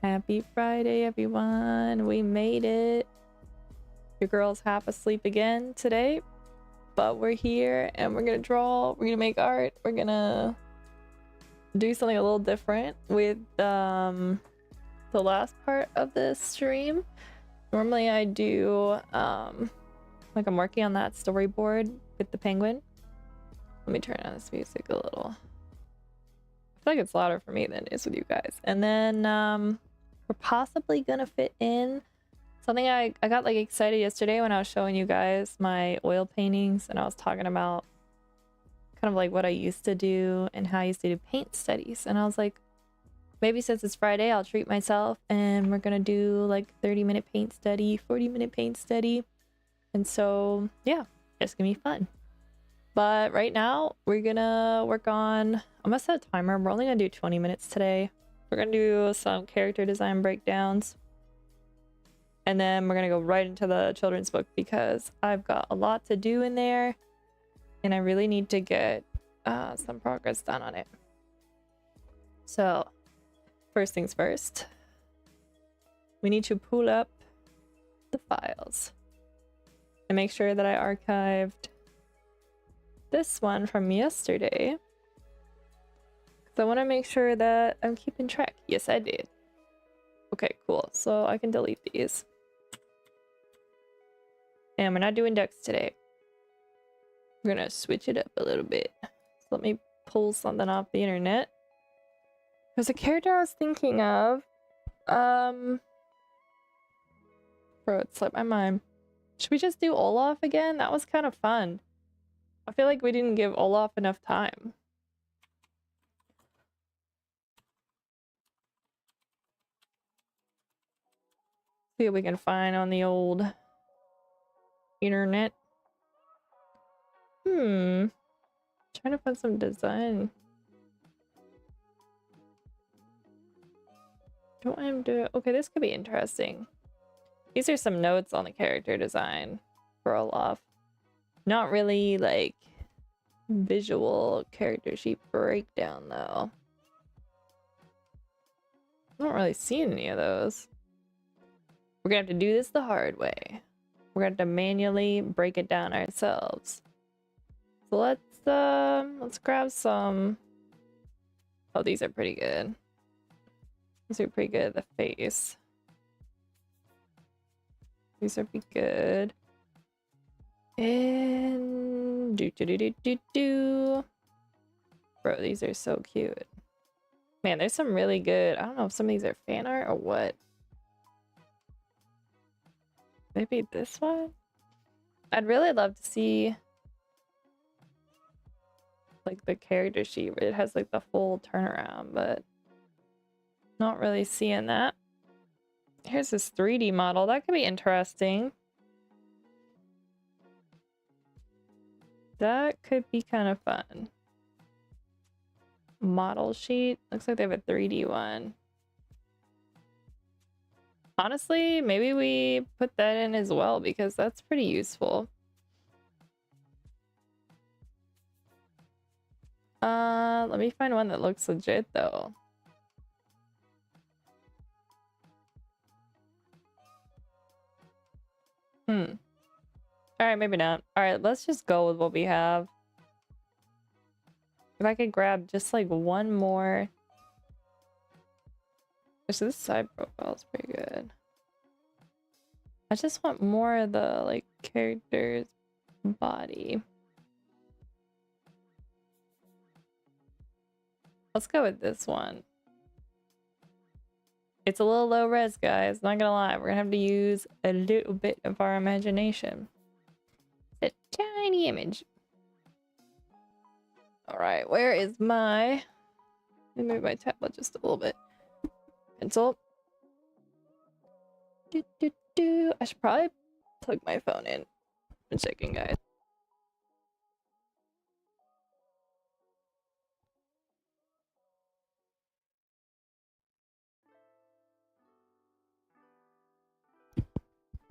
Happy Friday, everyone. We made it. Your girl's half asleep again today, but we're here and we're gonna draw, we're gonna make art, we're gonna do something a little different with the last part of this stream. Normally I do like I'm working on that storyboard with the penguin. Let me turn on this music a little. I feel like it's louder for me than it is with you guys. And then we're possibly gonna fit in something I got like excited yesterday when I was showing you guys my oil paintings and I was talking about kind of like what I used to do and how I used to do paint studies. And I was like, maybe since it's Friday, I'll treat myself and we're gonna do like 30-minute paint study, 40-minute paint study. And so yeah, it's gonna be fun. But right now we're gonna work on, I'm gonna set a timer. We're only gonna do 20 minutes today. We're gonna do some character design breakdowns. And then we're gonna go right into the children's book because I've got a lot to do in there and I really need to get some progress done on it. So first things first, we need to pull up the files and make sure that I archived this one from yesterday because I want to make sure that I'm keeping track. Yes, I did. Okay, cool. So I can delete these. And we're not doing ducks today. We're gonna switch it up a little bit. So let me pull something off the internet. There's a character I was thinking of. Bro, it slipped my mind. Should we just do Olaf again? That was kind of fun. I feel like we didn't give Olaf enough time. See what we can find on the old internet. Trying to find some design. Don't want him to... Okay, this could be interesting. These are some notes on the character design for Olaf. Not really like visual character sheet breakdown though. I don't really see any of those. We're gonna have to do this the hard way. We're gonna have to manually break it down ourselves. So let's grab some. Oh, these are pretty good. These are pretty good. The face. These are pretty good. And bro, these are so cute. Man, there's some really good. I don't know if some of these are fan art or what. Maybe this one? I'd really love to see like the character sheet where it has like the full turnaround, but not really seeing that. Here's this 3D model. That could be interesting. That could be kind of fun. Model sheet. Looks like they have a 3D one. Honestly, maybe we put that in as well because that's pretty useful. Let me find one that looks legit though. Alright, maybe not. Alright, let's just go with what we have. If I could grab just like one more. So this side profile is pretty good. I just want more of the like character's body. Let's go with this one. It's a little low res, guys. Not gonna lie. We're gonna have to use a little bit of our imagination. It's a tiny image. Alright, where is my... Let me move my tablet just a little bit. Pencil. I should probably plug my phone in. I'm checking, guys.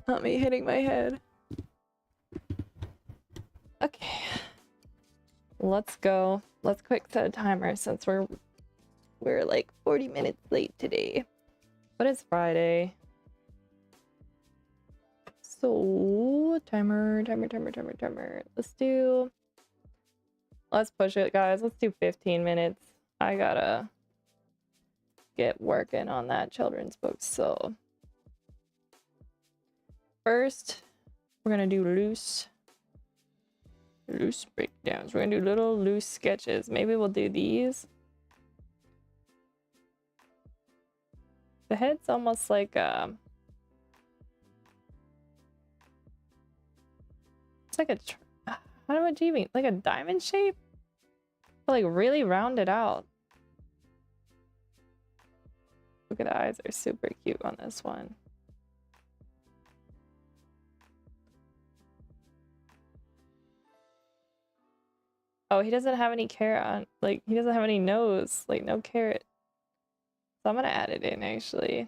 Not me hitting my head. Okay. Let's go. Let's quick set a timer since we're like 40 minutes late today. But it's Friday. So, timer. Let's push it, guys. Let's do 15 minutes. I gotta get working on that children's book. So, first, we're gonna do loose breakdowns. We're gonna do little loose sketches. Maybe we'll do these. The head's almost like it's like a how would you mean? Like a diamond shape? But like really rounded out. Look at the eyes, they're super cute on this one. Oh, he doesn't have any carrot on, like he doesn't have any nose, like no carrot. So I'm gonna add it in actually.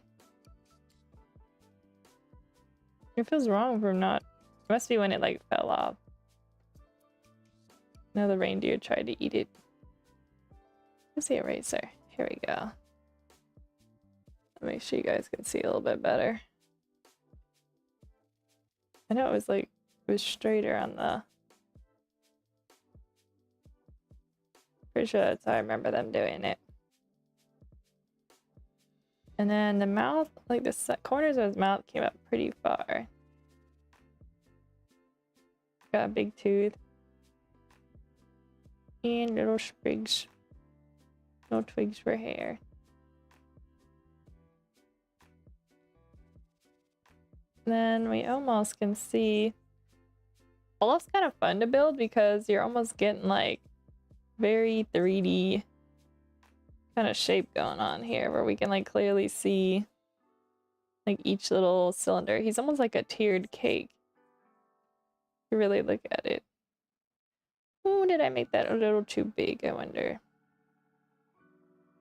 It feels wrong from not, it must be when it like fell off. No, the reindeer tried to eat it. Where's the eraser? Here we go. Make sure you guys can see a little bit better. I know it was like, it was straighter on the... Pretty sure that's how I remember them doing it. And then the mouth, like the corners of his mouth came up pretty far. Got a big tooth. And little sprigs. No twigs for hair. Then we almost can see Olaf's kind of fun to build because you're almost getting like very 3D kind of shape going on here where we can like clearly see like each little cylinder. He's almost like a tiered cake. You really look at it. Ooh, did I make that a little too big, I wonder?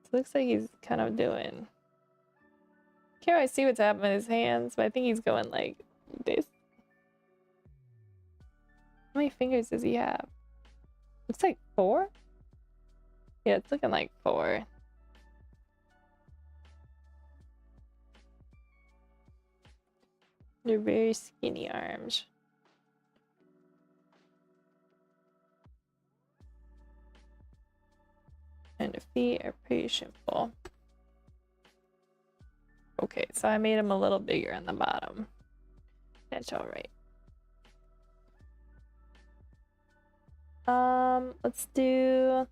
It looks like he's kind of doing... Can't really see what's happening with his hands, but I think he's going like this. How many fingers does he have? Looks like 4? Yeah, it's looking like 4. They're very skinny arms. And the feet are pretty simple. Okay, so I made him a little bigger on the bottom. That's alright. Let's do...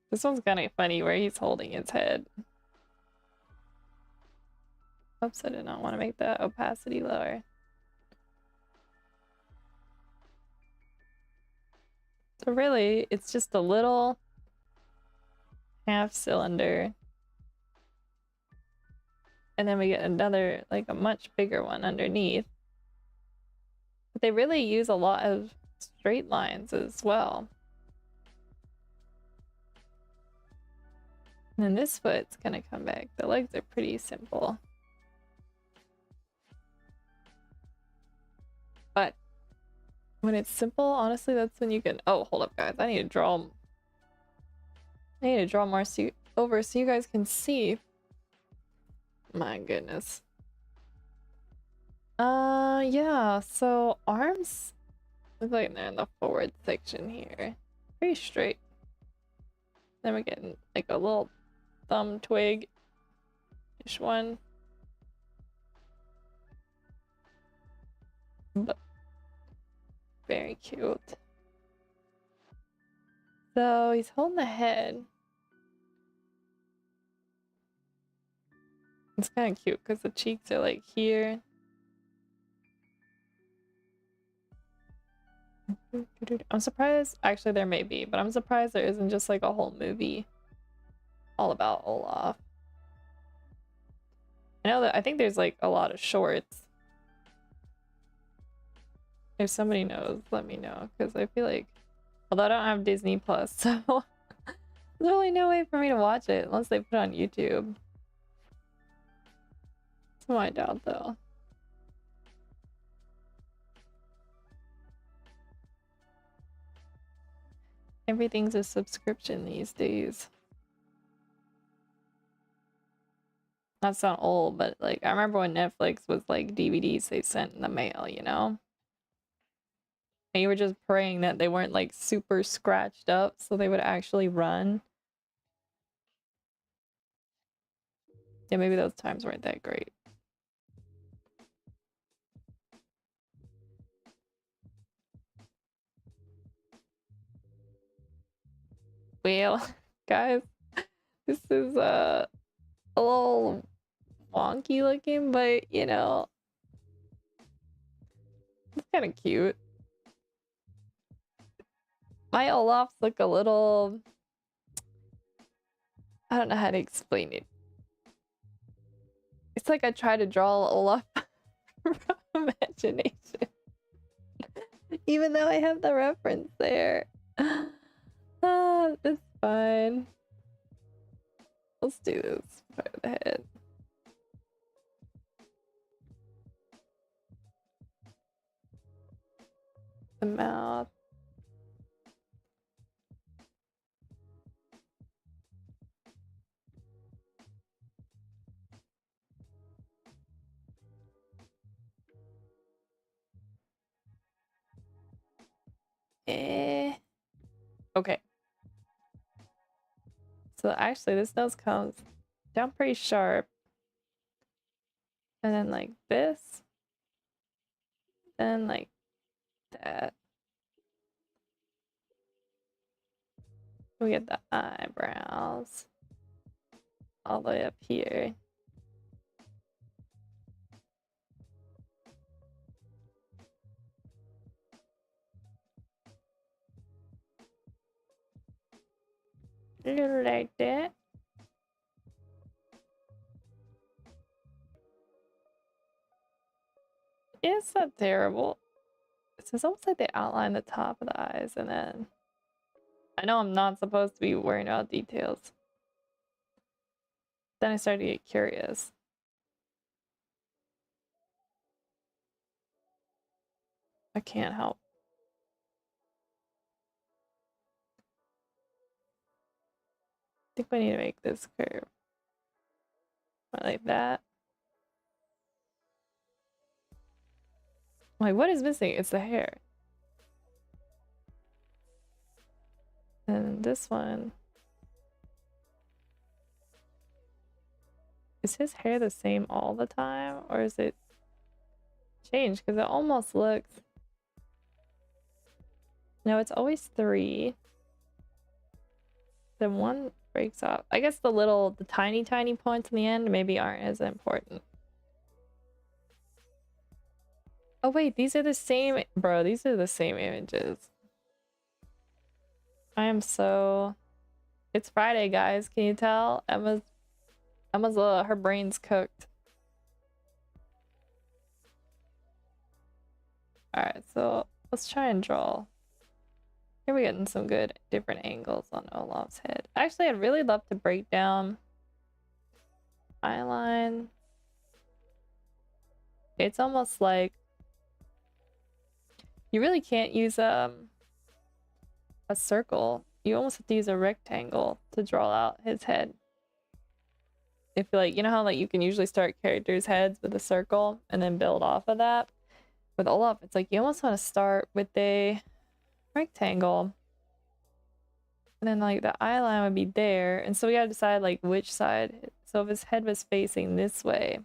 This one's kind of funny where he's holding his head. Oops, I did not want to make the opacity lower. So really, it's just a little half cylinder. And then we get another, like a much bigger one underneath. But they really use a lot of straight lines as well. And then this foot's gonna come back. The legs are pretty simple. But when it's simple, honestly, that's when you can... Oh, hold up, guys. I need to draw more over so you guys can see. My goodness. Yeah, so arms look like they're in the forward section here. Pretty straight. Then we're getting like a little thumb twig-ish one. But very cute. So he's holding the head. It's kind of cute because the cheeks are like here. I'm surprised, actually there may be, but I'm surprised there isn't just like a whole movie all about Olaf. I know that I think there's like a lot of shorts. If somebody knows, let me know, because I feel like, although I don't have Disney Plus, so there's really no way for me to watch it unless they put it on YouTube. So I doubt though. Everything's a subscription these days. not sound old, but like I remember when Netflix was like DVDs they sent in the mail, you know? And you were just praying that they weren't like super scratched up so they would actually run. Yeah, maybe those times weren't that great. Well, guys, this is a little wonky looking, but you know, it's kind of cute. My Olafs look a little, I don't know how to explain it. It's like I try to draw Olaf from imagination. Even though I have the reference there. It's fine. Let's do this part of the head. The mouth. Okay. So actually this nose comes down pretty sharp. And then like this. And like that. We get the eyebrows. All the way up here. Like that. It's not terrible. It's almost like they outline the top of the eyes and then I know I'm not supposed to be worrying about details. Then I started to get curious. I can't help. I think we need to make this curve. Like that. Like, what is missing? It's the hair. And this one. Is his hair the same all the time? Or is it changed? Because it almost looks... No, it's always 3. Then one breaks off. I guess the tiny points in the end maybe aren't as important. Oh wait, these are the same... Bro, these are the same images. I am so... It's Friday, guys. Can you tell? Emma's her brain's cooked. Alright, so let's try and draw. Here we're getting some good different angles on Olaf's head. Actually, I'd really love to break down eyeline. It's almost like you really can't use a circle. You almost have to use a rectangle to draw out his head. If like, you know how like you can usually start characters' heads with a circle and then build off of that? With Olaf, it's like you almost want to start with a rectangle. And then like the eye line would be there. And so we gotta decide like which side. So if his head was facing this way,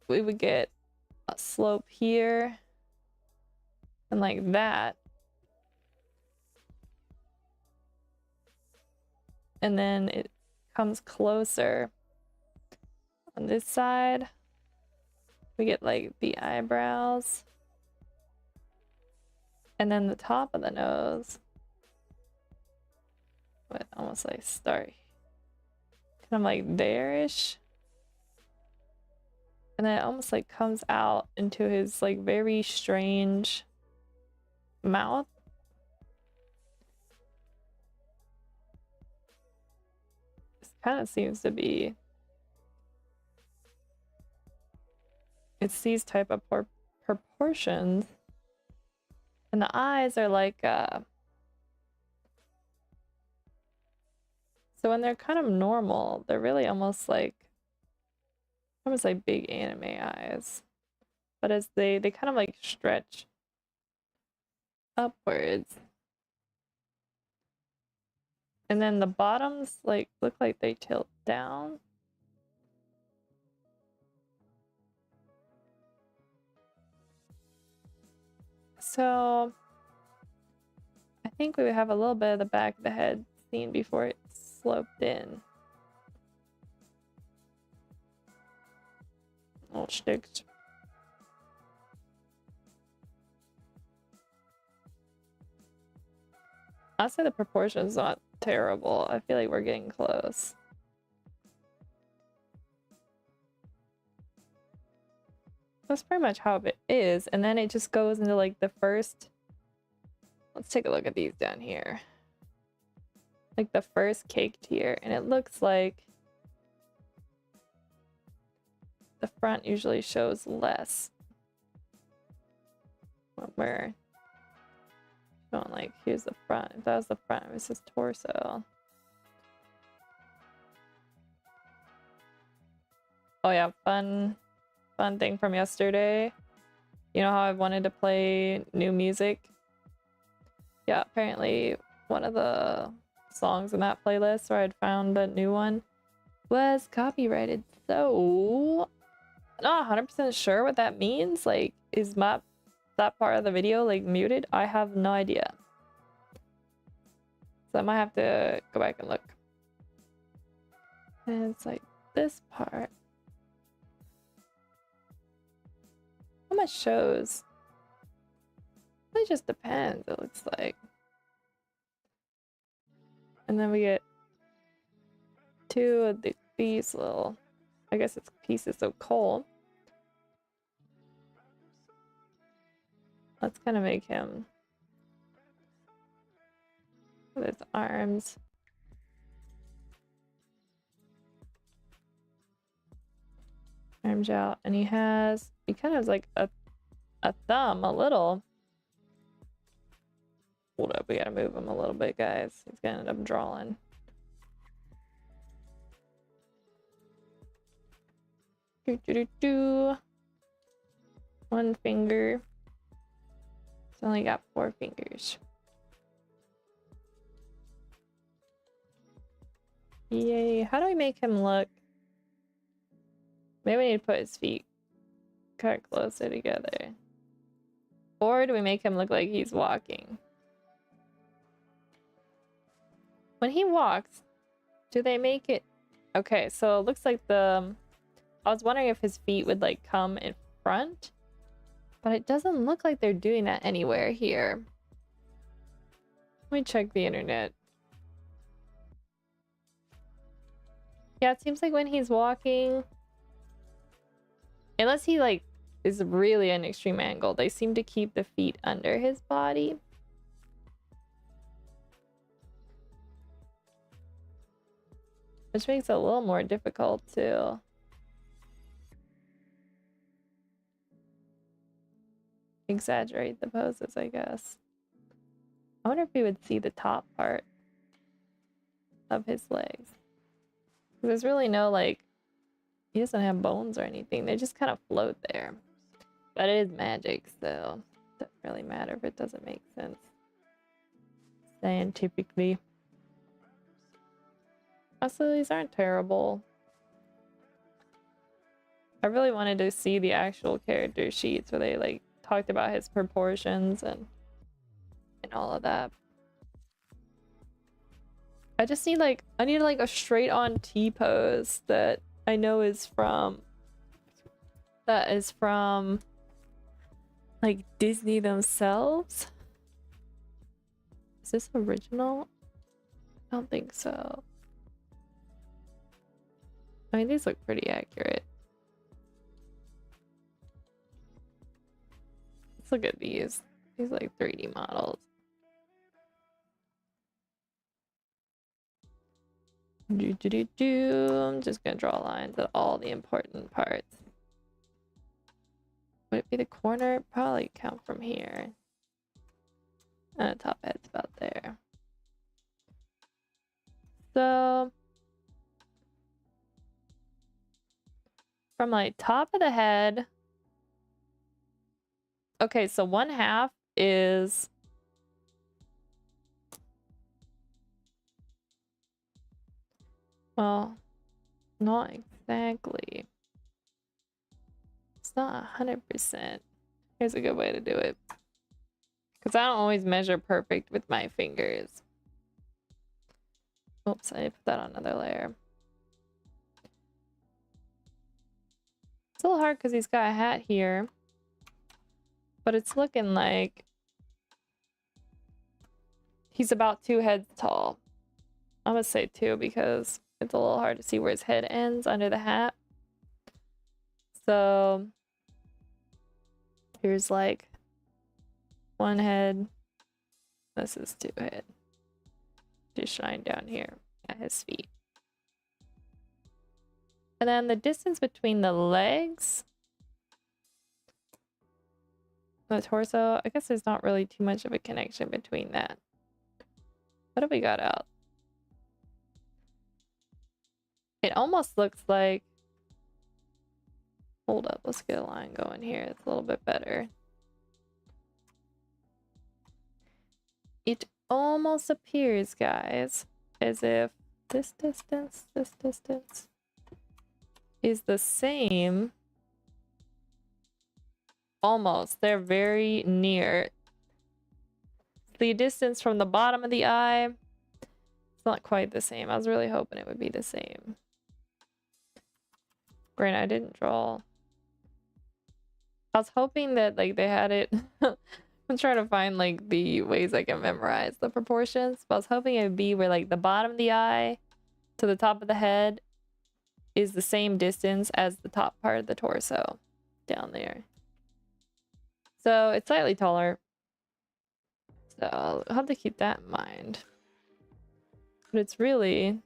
we would get a slope here and like that. And then it comes closer on this side. We get like the eyebrows. And then the top of the nose would almost like start kind of like there-ish. And then it almost like comes out into his like very strange mouth. This kind of seems to be... It's these type of proportions. And the eyes are like so So when they're kind of normal, they're really almost like big anime eyes. But as they kind of like stretch upwards. And then the bottoms like look like they tilt down. So I think we would have a little bit of the back of the head seen before it sloped in. Little sticks. I'll say the proportion's not terrible. I feel like we're getting close. That's pretty much how it is. And then it just goes into like the first... Let's take a look at these down here. Like the first cake tier. And it looks like the front usually shows less. When we're showing like, here's the front. If that was the front, it was his torso. Oh yeah, fun thing from yesterday. You know how I wanted to play new music? Yeah, apparently one of the songs in that playlist where I'd found a new one was copyrighted. So not 100% sure what that means. Like, is that part of the video like muted? I have no idea. So I might have to go back and look. And it's like this part. How much shows? It just depends, it looks like. And then we get two of these little, I guess it's pieces of coal. Let's kind of make him with his arms. Arms out, and he kind of has like a thumb, a little. Hold up, we gotta move him a little bit, guys. He's gonna end up drawing. One finger. It's only got 4 fingers. Yay. How do we make him look? Maybe we need to put his feet kind of closer together. Or do we make him look like he's walking? When he walks, do they make it... Okay, so it looks like I was wondering if his feet would like come in front, but it doesn't look like they're doing that anywhere here. Let me check the internet. Yeah, it seems like when he's walking, unless he like is really an extreme angle, they seem to keep the feet under his body. Which makes it a little more difficult to exaggerate the poses, I guess. I wonder if we would see the top part of his legs. There's really no like, he doesn't have bones or anything. They just kind of float there. But it is magic, so it doesn't really matter if it doesn't make sense scientifically. Also, these aren't terrible. I really wanted to see the actual character sheets where they like talked about his proportions and all of that. I just need like, I need like a straight on T pose that I know is from like Disney themselves. Is this original? I don't think so. I mean, these look pretty accurate. Let's look at these. These are like 3D models. I'm just gonna draw lines at all the important parts. Would it be the corner? Probably count from here. And the top head's about there. So from like top of the head. Okay, so 1/2 is well, not exactly. It's not 100%. Here's a good way to do it. Because I don't always measure perfect with my fingers. Oops, I put that on another layer. It's a little hard because he's got a hat here. But it's looking like he's about 2 heads tall. I'm gonna say 2 because it's a little hard to see where his head ends under the hat. So here's like 1 head. This is 2 head. Just shine down here at his feet. And then the distance between the legs, the torso, I guess there's not really too much of a connection between that. What have we got out? It almost looks like, hold up, let's get a line going here. It's a little bit better. It almost appears, guys, as if this distance is the same. Almost. They're very near. The distance from the bottom of the eye, it's not quite the same. I was really hoping it would be the same. Granted, I didn't draw. I was hoping that like they had it. I'm trying to find like the ways I can memorize the proportions, but I was hoping it would be where like the bottom of the eye to the top of the head is the same distance as the top part of the torso down there. So it's slightly taller. So I'll have to keep that in mind. But it's really,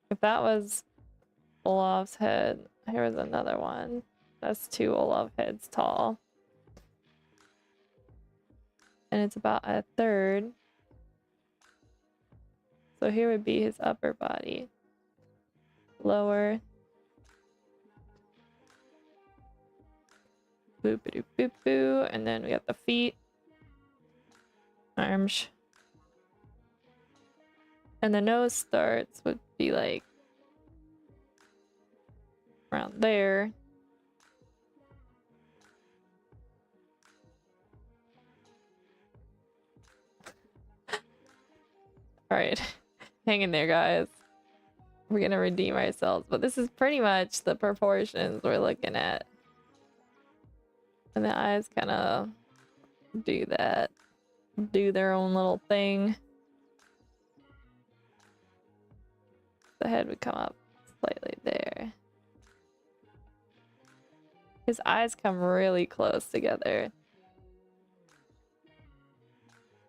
if that was Olaf's head, here was another one. That's 2 Olaf heads tall. And it's about 1/3. So here would be his upper body. Lower. Boop-a-doop boop-boo. And then we got the feet. Arms. And the nose starts would be like around there. Alright. Hang in there, guys. We're gonna redeem ourselves. But this is pretty much the proportions we're looking at. And the eyes kind of do that. Do their own little thing. The head would come up slightly there. His eyes come really close together.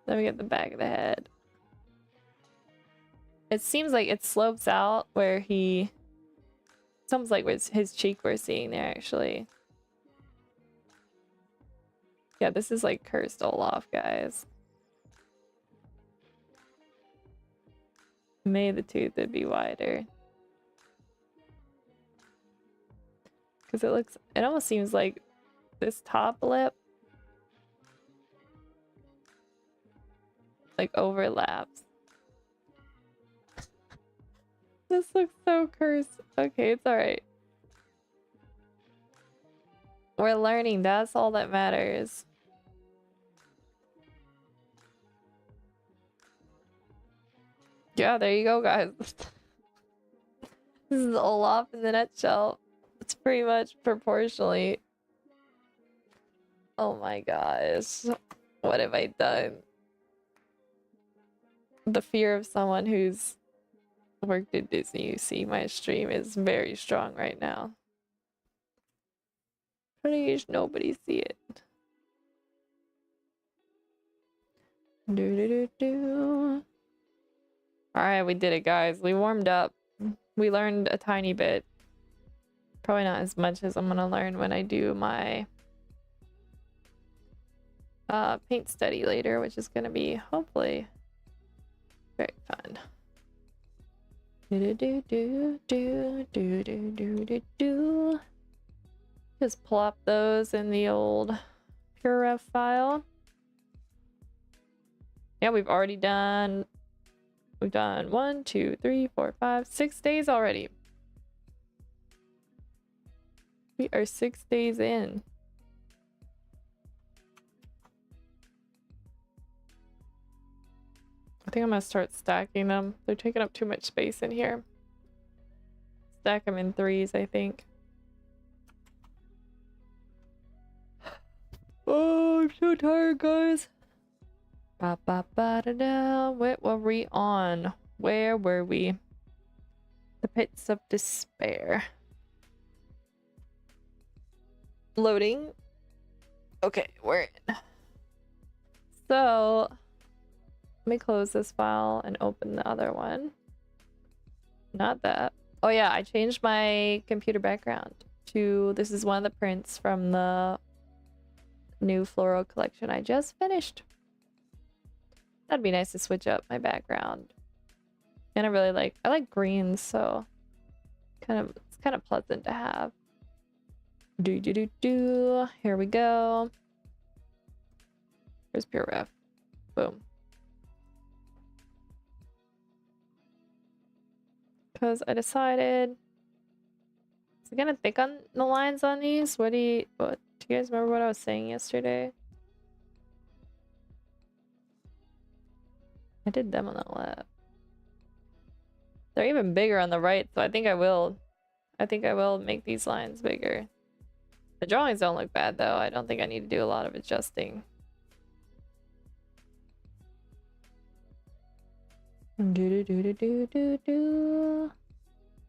Then we get the back of the head. It seems like it slopes out where he... It's almost like his cheek we're seeing there, actually. Yeah, this is like cursed Olaf, guys. May the tooth would be wider. Because it almost seems like this top lip like overlaps. This looks so cursed. Okay, it's alright. We're learning, that's all that matters. Yeah, there you go, guys. This is Olaf in the nutshell. It's pretty much proportionally. Oh my gosh. What have I done? The fear of someone who's worked at Disney, you see my stream is very strong right now. Please, nobody see it. Alright, we did it, guys. We warmed up. We learned a tiny bit. Probably not as much as I'm gonna learn when I do my paint study later, which is gonna be hopefully very fun. Do do do do do do do do do. Just plop those in the old PureRef file. Yeah, we've done 1, 2, 3, 4, 5, 6 days already. We are 6 days in. I think I'm gonna start stacking them. They're taking up too much space in here. Stack them in 3s, I think. Oh, I'm so tired, guys. Ba ba ba da da. What were we on? Where were we? The pits of despair. Loading. Okay, we're in. So let me close this file and open the other one. Not that. Oh yeah, I changed my computer background to, this is one of the prints from the new floral collection I just finished. That'd be nice to switch up my background. And I like greens, so it's kind of pleasant to have. Here we go. Here's PureRef. Boom. Because I decided, is it gonna thick on the lines on these? Do you guys remember what I was saying yesterday? I did them on the left. They're even bigger on the right, so I think I will make these lines bigger. The drawings don't look bad though. I don't think I need to do a lot of adjusting.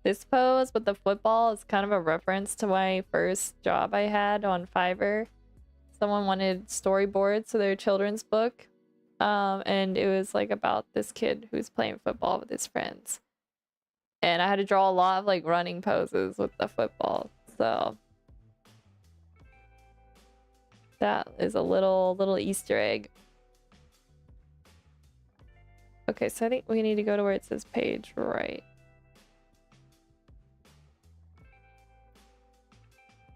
This pose with the football is kind of a reference to my first job I had on Fiverr. Someone wanted storyboards for their children's book. And it was like about this kid who's playing football with his friends. And I had to draw a lot of like running poses with the football. So that is a little Easter egg. Okay, so I think we need to go to where it says page right.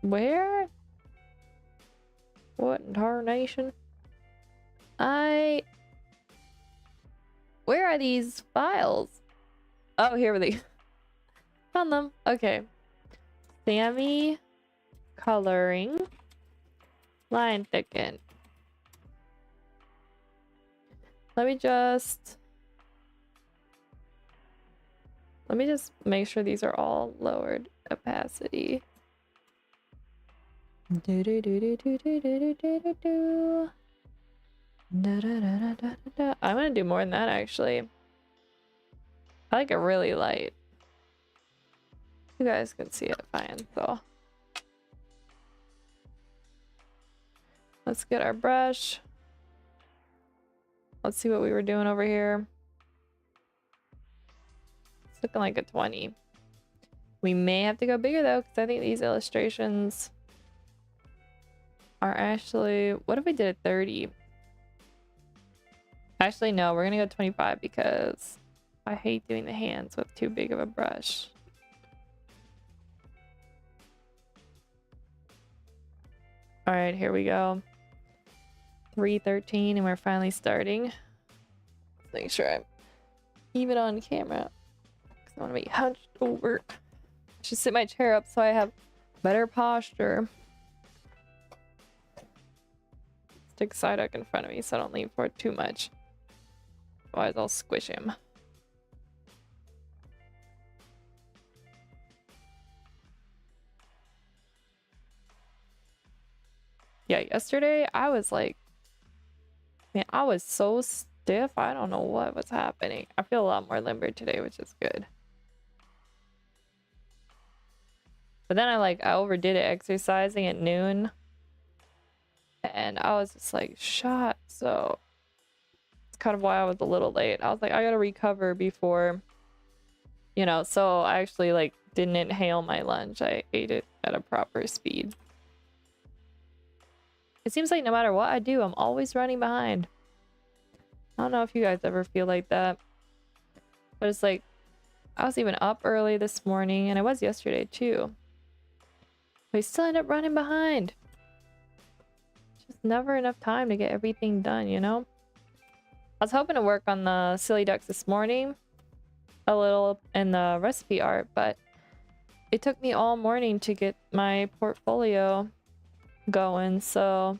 Where? What in tarnation? Where are these files? Oh, here they found them. Okay. Sammy coloring line thicken. Let me just make sure these are all lowered opacity. I'm gonna do more than that actually. I like it really light. You guys can see it fine, so. Let's get our brush. Let's see what we were doing over here. It's looking like a 20. We may have to go bigger though, because I think these illustrations are actually, what if we did a 30? Actually, no, we're gonna go 25 because I hate doing the hands with too big of a brush. All right, here we go. 3:13 and we're finally starting. Let's make sure I'm even on camera because I want to be hunched over. I should sit my chair up so I have better posture. Stick Psyduck in front of me so I don't lean forward too much. Otherwise I'll squish him. Yeah, yesterday I was like, man, I was so stiff. I don't know what was happening. I feel a lot more limber today, which is good. But then I overdid it exercising at noon. And I was just like shot. So it's kind of why I was a little late. I was like, I gotta recover before, you know, so I actually like didn't inhale my lunch. I ate it at a proper speed. It seems like no matter what I do, I'm always running behind. I don't know if you guys ever feel like that. But it's like, I was even up early this morning, and I was yesterday too. We still end up running behind. Just never enough time to get everything done, you know? I was hoping to work on the silly ducks this morning, a little in the recipe art, but it took me all morning to get my portfolio going, so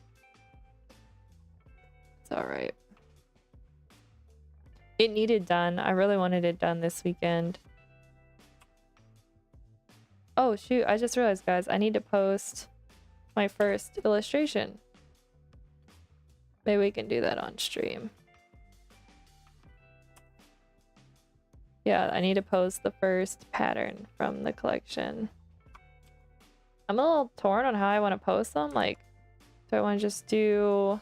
it's alright. It needed done. I really wanted it done this weekend. Oh shoot, I just realized, guys, I need to post my first illustration. Maybe we can do that on stream. Yeah, I need to post the first pattern from the collection. I'm a little torn on how I want to post them. Like, do I want to just do...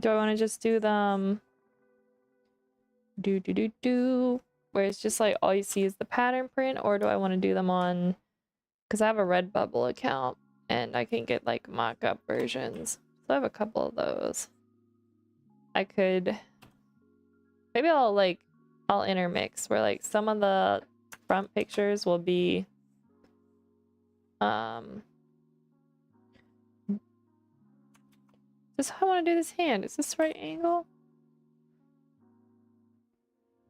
Do I want to just do them... where it's just like all you see is the pattern print, or do I want to do them on... Because I have a Redbubble account and I can get like mock-up versions. So I have a couple of those. I could... Maybe I'll intermix where like some of the front pictures will be just how I want to do this hand. Is this right angle?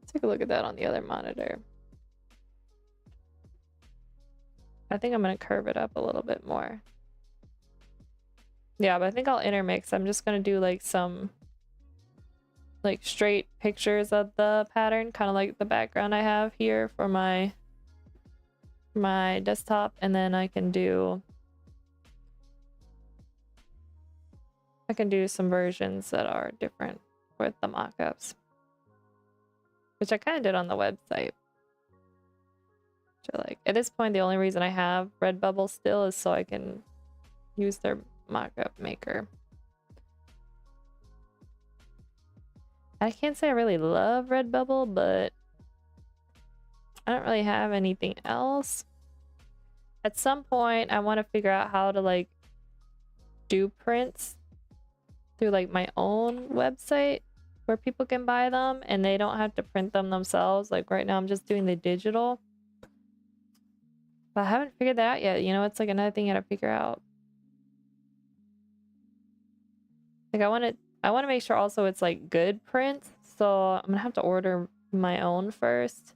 Let's take a look at that on the other monitor. I think I'm gonna curve it up a little bit more. Yeah, but I think I'll intermix. I'm just gonna do like some like straight pictures of the pattern, kind of like the background I have here for my desktop, and then I can do some versions that are different with the mock-ups, which I kind of did on the website. Which I like. At this point, the only reason I have Redbubble still is so I can use their mock-up maker. I can't say I really love Redbubble, but I don't really have anything else. At some point, I want to figure out how to like do prints through like my own website where people can buy them and they don't have to print them themselves. Like right now, I'm just doing the digital. But I haven't figured that out yet. You know, it's like another thing you gotta figure out. Like I want to make sure also it's like good prints. So I'm gonna have to order my own first.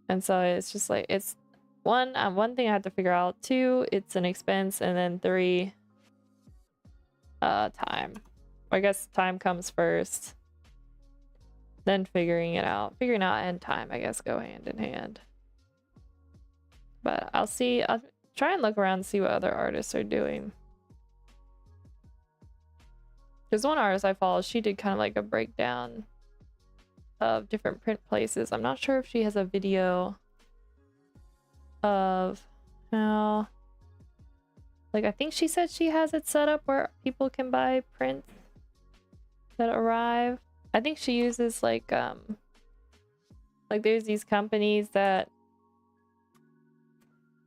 And so it's just like, it's one thing I have to figure out. Two, it's an expense. And then three, time. I guess time comes first. Then figuring out and time, I guess, go hand in hand. But I'll try and look around and see what other artists are doing. There's one artist I follow, she did kind of like a breakdown of different print places. I'm not sure if she has a video of how... Like, I think she said she has it set up where people can buy prints that arrive. I think she uses like there's these companies that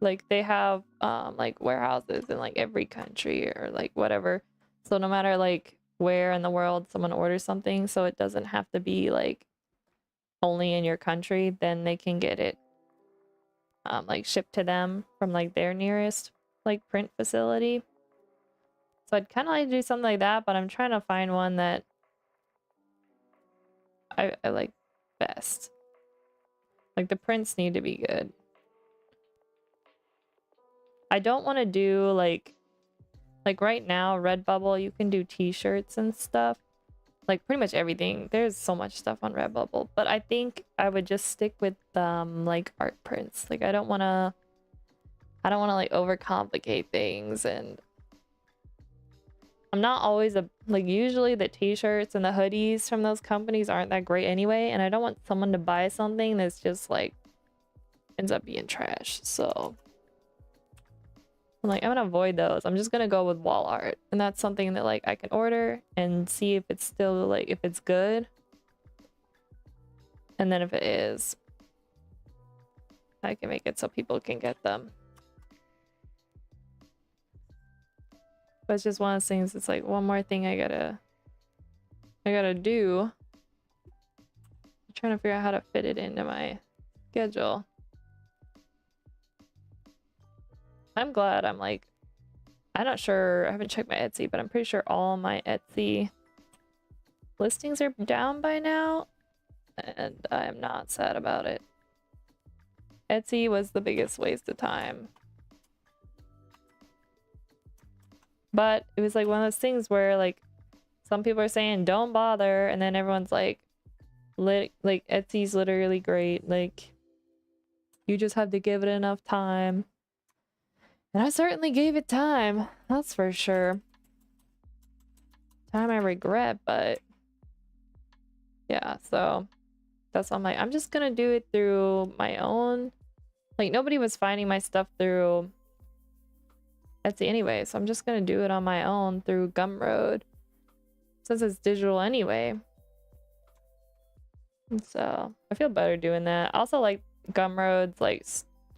like they have like warehouses in like every country or like whatever. So no matter like where in the world someone orders something, so it doesn't have to be like only in your country, then they can get it like shipped to them from like their nearest like print facility. So I'd kind of like to do something like that, but I'm trying to find one that I like best. Like the prints need to be good. I don't want to do like right now Redbubble, you can do t-shirts and stuff. Like pretty much everything. There's so much stuff on Redbubble, but I think I would just stick with like art prints. Like I don't want to like overcomplicate things, and I'm not always like usually the t-shirts and the hoodies from those companies aren't that great anyway, and I don't want someone to buy something that's just like ends up being trash. So I'm like, I'm gonna avoid those. I'm just gonna go with wall art, and that's something that like I can order and see if it's still like if it's good, and then if it is, I can make it so people can get them. But it's just one of those things, it's like one more thing I gotta do. trying to figure out how to fit it into my schedule. I'm glad I'm like, I'm not sure, I haven't checked my Etsy, but I'm pretty sure all my Etsy listings are down by now, and I am not sad about it. Etsy was the biggest waste of time. But it was like one of those things where like some people are saying don't bother, and then everyone's like Etsy's literally great, like you just have to give it enough time. And I certainly gave it time, that's for sure. Time I regret, but yeah, so that's why I'm like, I'm just gonna do it through my own. Like nobody was finding my stuff through Etsy anyway, so I'm just gonna do it on my own through Gumroad since it's digital anyway. And so I feel better doing that. I also like Gumroad's like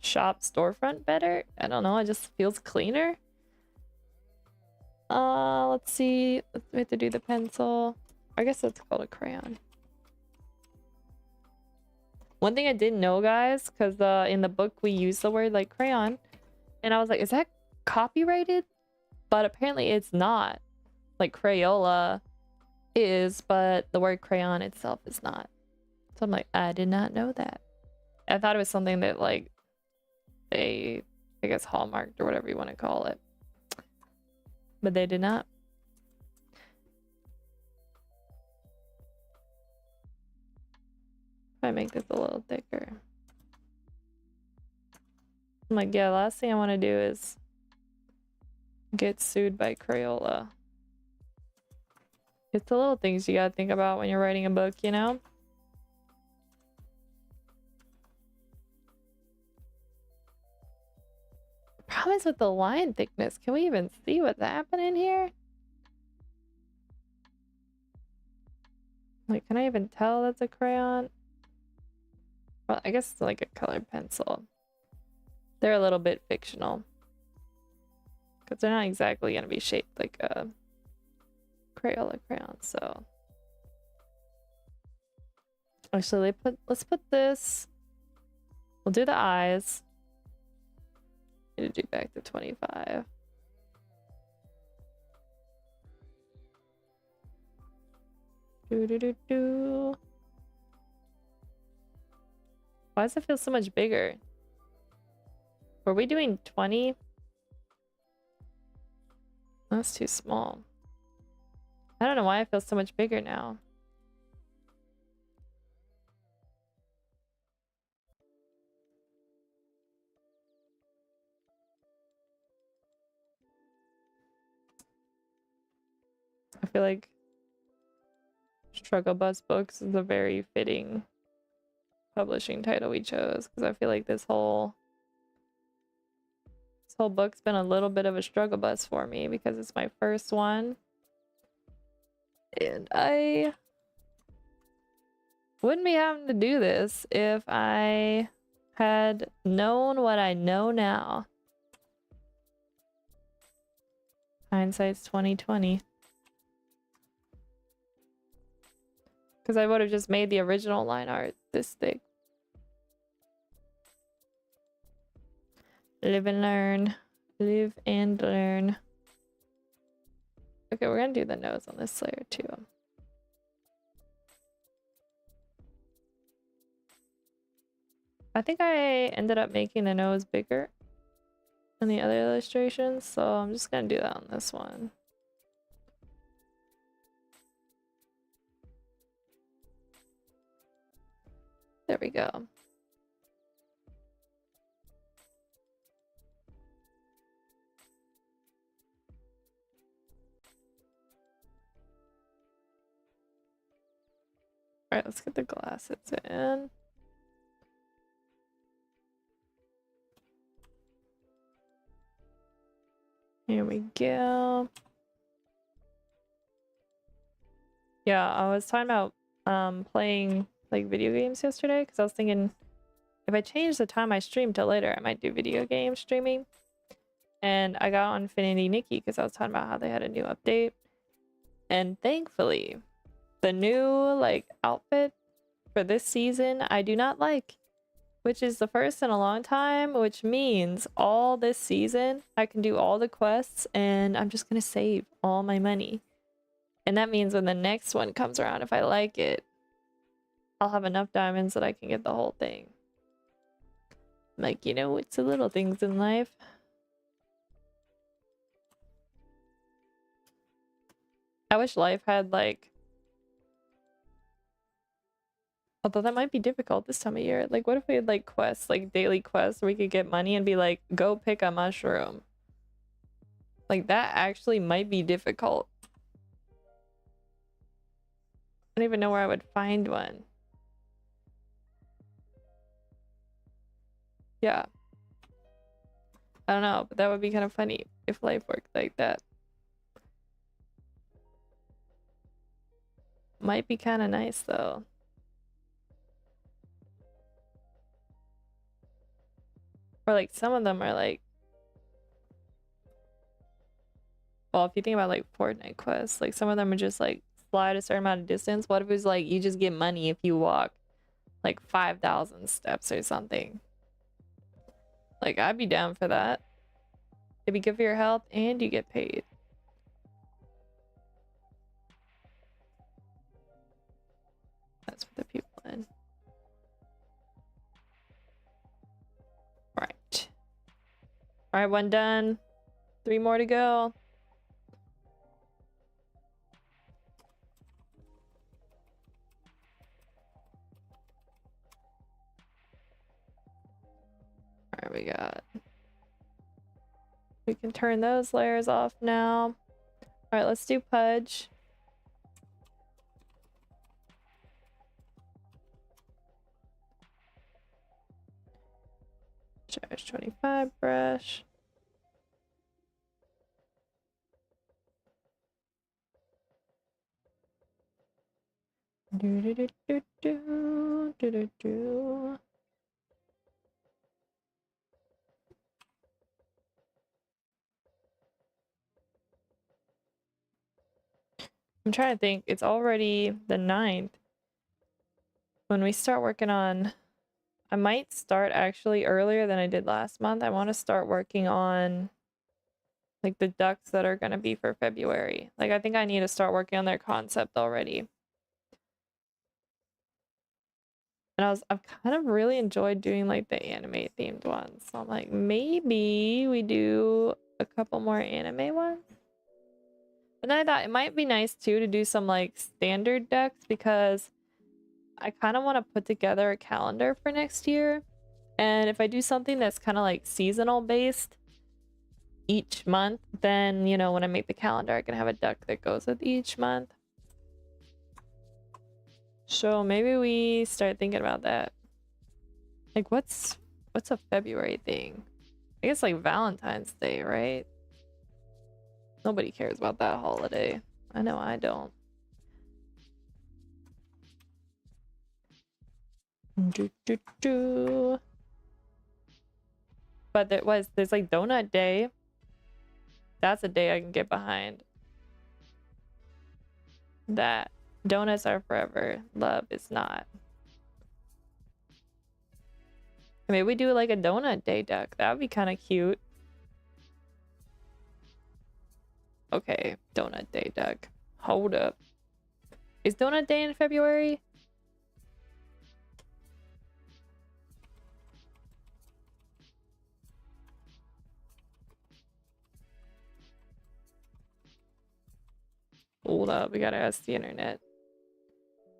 shop storefront better. I don't know, it just feels cleaner. Let's see. We have to do the pencil. I guess that's called a crayon. One thing I didn't know, guys, because in the book we use the word like crayon, and I was like, is that copyrighted? But apparently it's not. Like Crayola is, but the word crayon itself is not. So I'm like, I did not know that. I thought it was something that like they, I guess, hallmarked or whatever you want to call it. But they did not. If I make this a little thicker. I'm like, yeah, last thing I want to do is get sued by Crayola. It's the little things you gotta think about when you're writing a book, you know? Problem is with the line thickness. Can we even see what's happening here? Like, can I even tell that's a crayon? Well, I guess it's like a colored pencil. They're a little bit fictional. Because they're not exactly going to be shaped like a Crayola crayon, so. Actually, let's put this. We'll do the eyes. Need to do back to 25. Do. Why does it feel so much bigger? Were we doing 20? That's too small. I don't know why it feels so much bigger now. I feel like Struggle Bus Books is a very fitting publishing title we chose, because I feel like this whole book's been a little bit of a struggle bus for me because it's my first one. And I wouldn't be having to do this if I had known what I know now. Hindsight's 2020. Because I would have just made the original line art this thick. Live and learn. Live and learn. Okay, we're gonna do the nose on this layer too. I think I ended up making the nose bigger than the other illustrations, so I'm just gonna do that on this one. There we go. Alright, let's get the glasses in. Here we go. Yeah, I was talking about playing like video games yesterday, because I was thinking if I change the time I stream to later, I might do video game streaming. And I got on Infinity Nikki because I was talking about how they had a new update. And thankfully, the new like outfit for this season I do not like, which is the first in a long time, which means all this season I can do all the quests and I'm just gonna save all my money. And that means when the next one comes around, if I like it, I'll have enough diamonds that I can get the whole thing. Like, you know, it's the little things in life. I wish life had like... Although that might be difficult this time of year. Like, what if we had like quests, like daily quests where we could get money and be like, go pick a mushroom? Like, that actually might be difficult. I don't even know where I would find one. Yeah. I don't know, but that would be kind of funny if life worked like that. Might be kind of nice though. Or like some of them are like, well, if you think about like Fortnite quests, like some of them are just like slide a certain amount of distance. What if it's like you just get money if you walk like 5,000 steps or something? Like, I'd be down for that. It'd be good for your health and you get paid. That's for the people in. Right. All right, one done. 3 more to go. All right, we can turn those layers off now. All right, let's do Pudge. Charge 25 brush. Do do do do do do do do. I'm trying to think. It's already the 9th. When we start working on... I might start actually earlier than I did last month. I want to start working on like the ducks that are going to be for February. Like, I think I need to start working on their concept already. And I've kind of really enjoyed doing like the anime themed ones. So I'm like, maybe we do a couple more anime ones. But then I thought it might be nice too to do some like standard decks because I kind of want to put together a calendar for next year. And if I do something that's kind of like seasonal based each month, then, you know, when I make the calendar, I can have a duck that goes with each month. So maybe we start thinking about that. Like, what's a February thing? I guess like Valentine's Day, right? Nobody cares about that holiday. I know I don't. But there's like Donut Day. That's a day I can get behind. That donuts are forever, love is not. Maybe we do like a Donut Day duck. That would be kind of cute. Okay, Donut Day duck. Hold up. Is Donut Day in February? Hold up, we gotta ask the internet.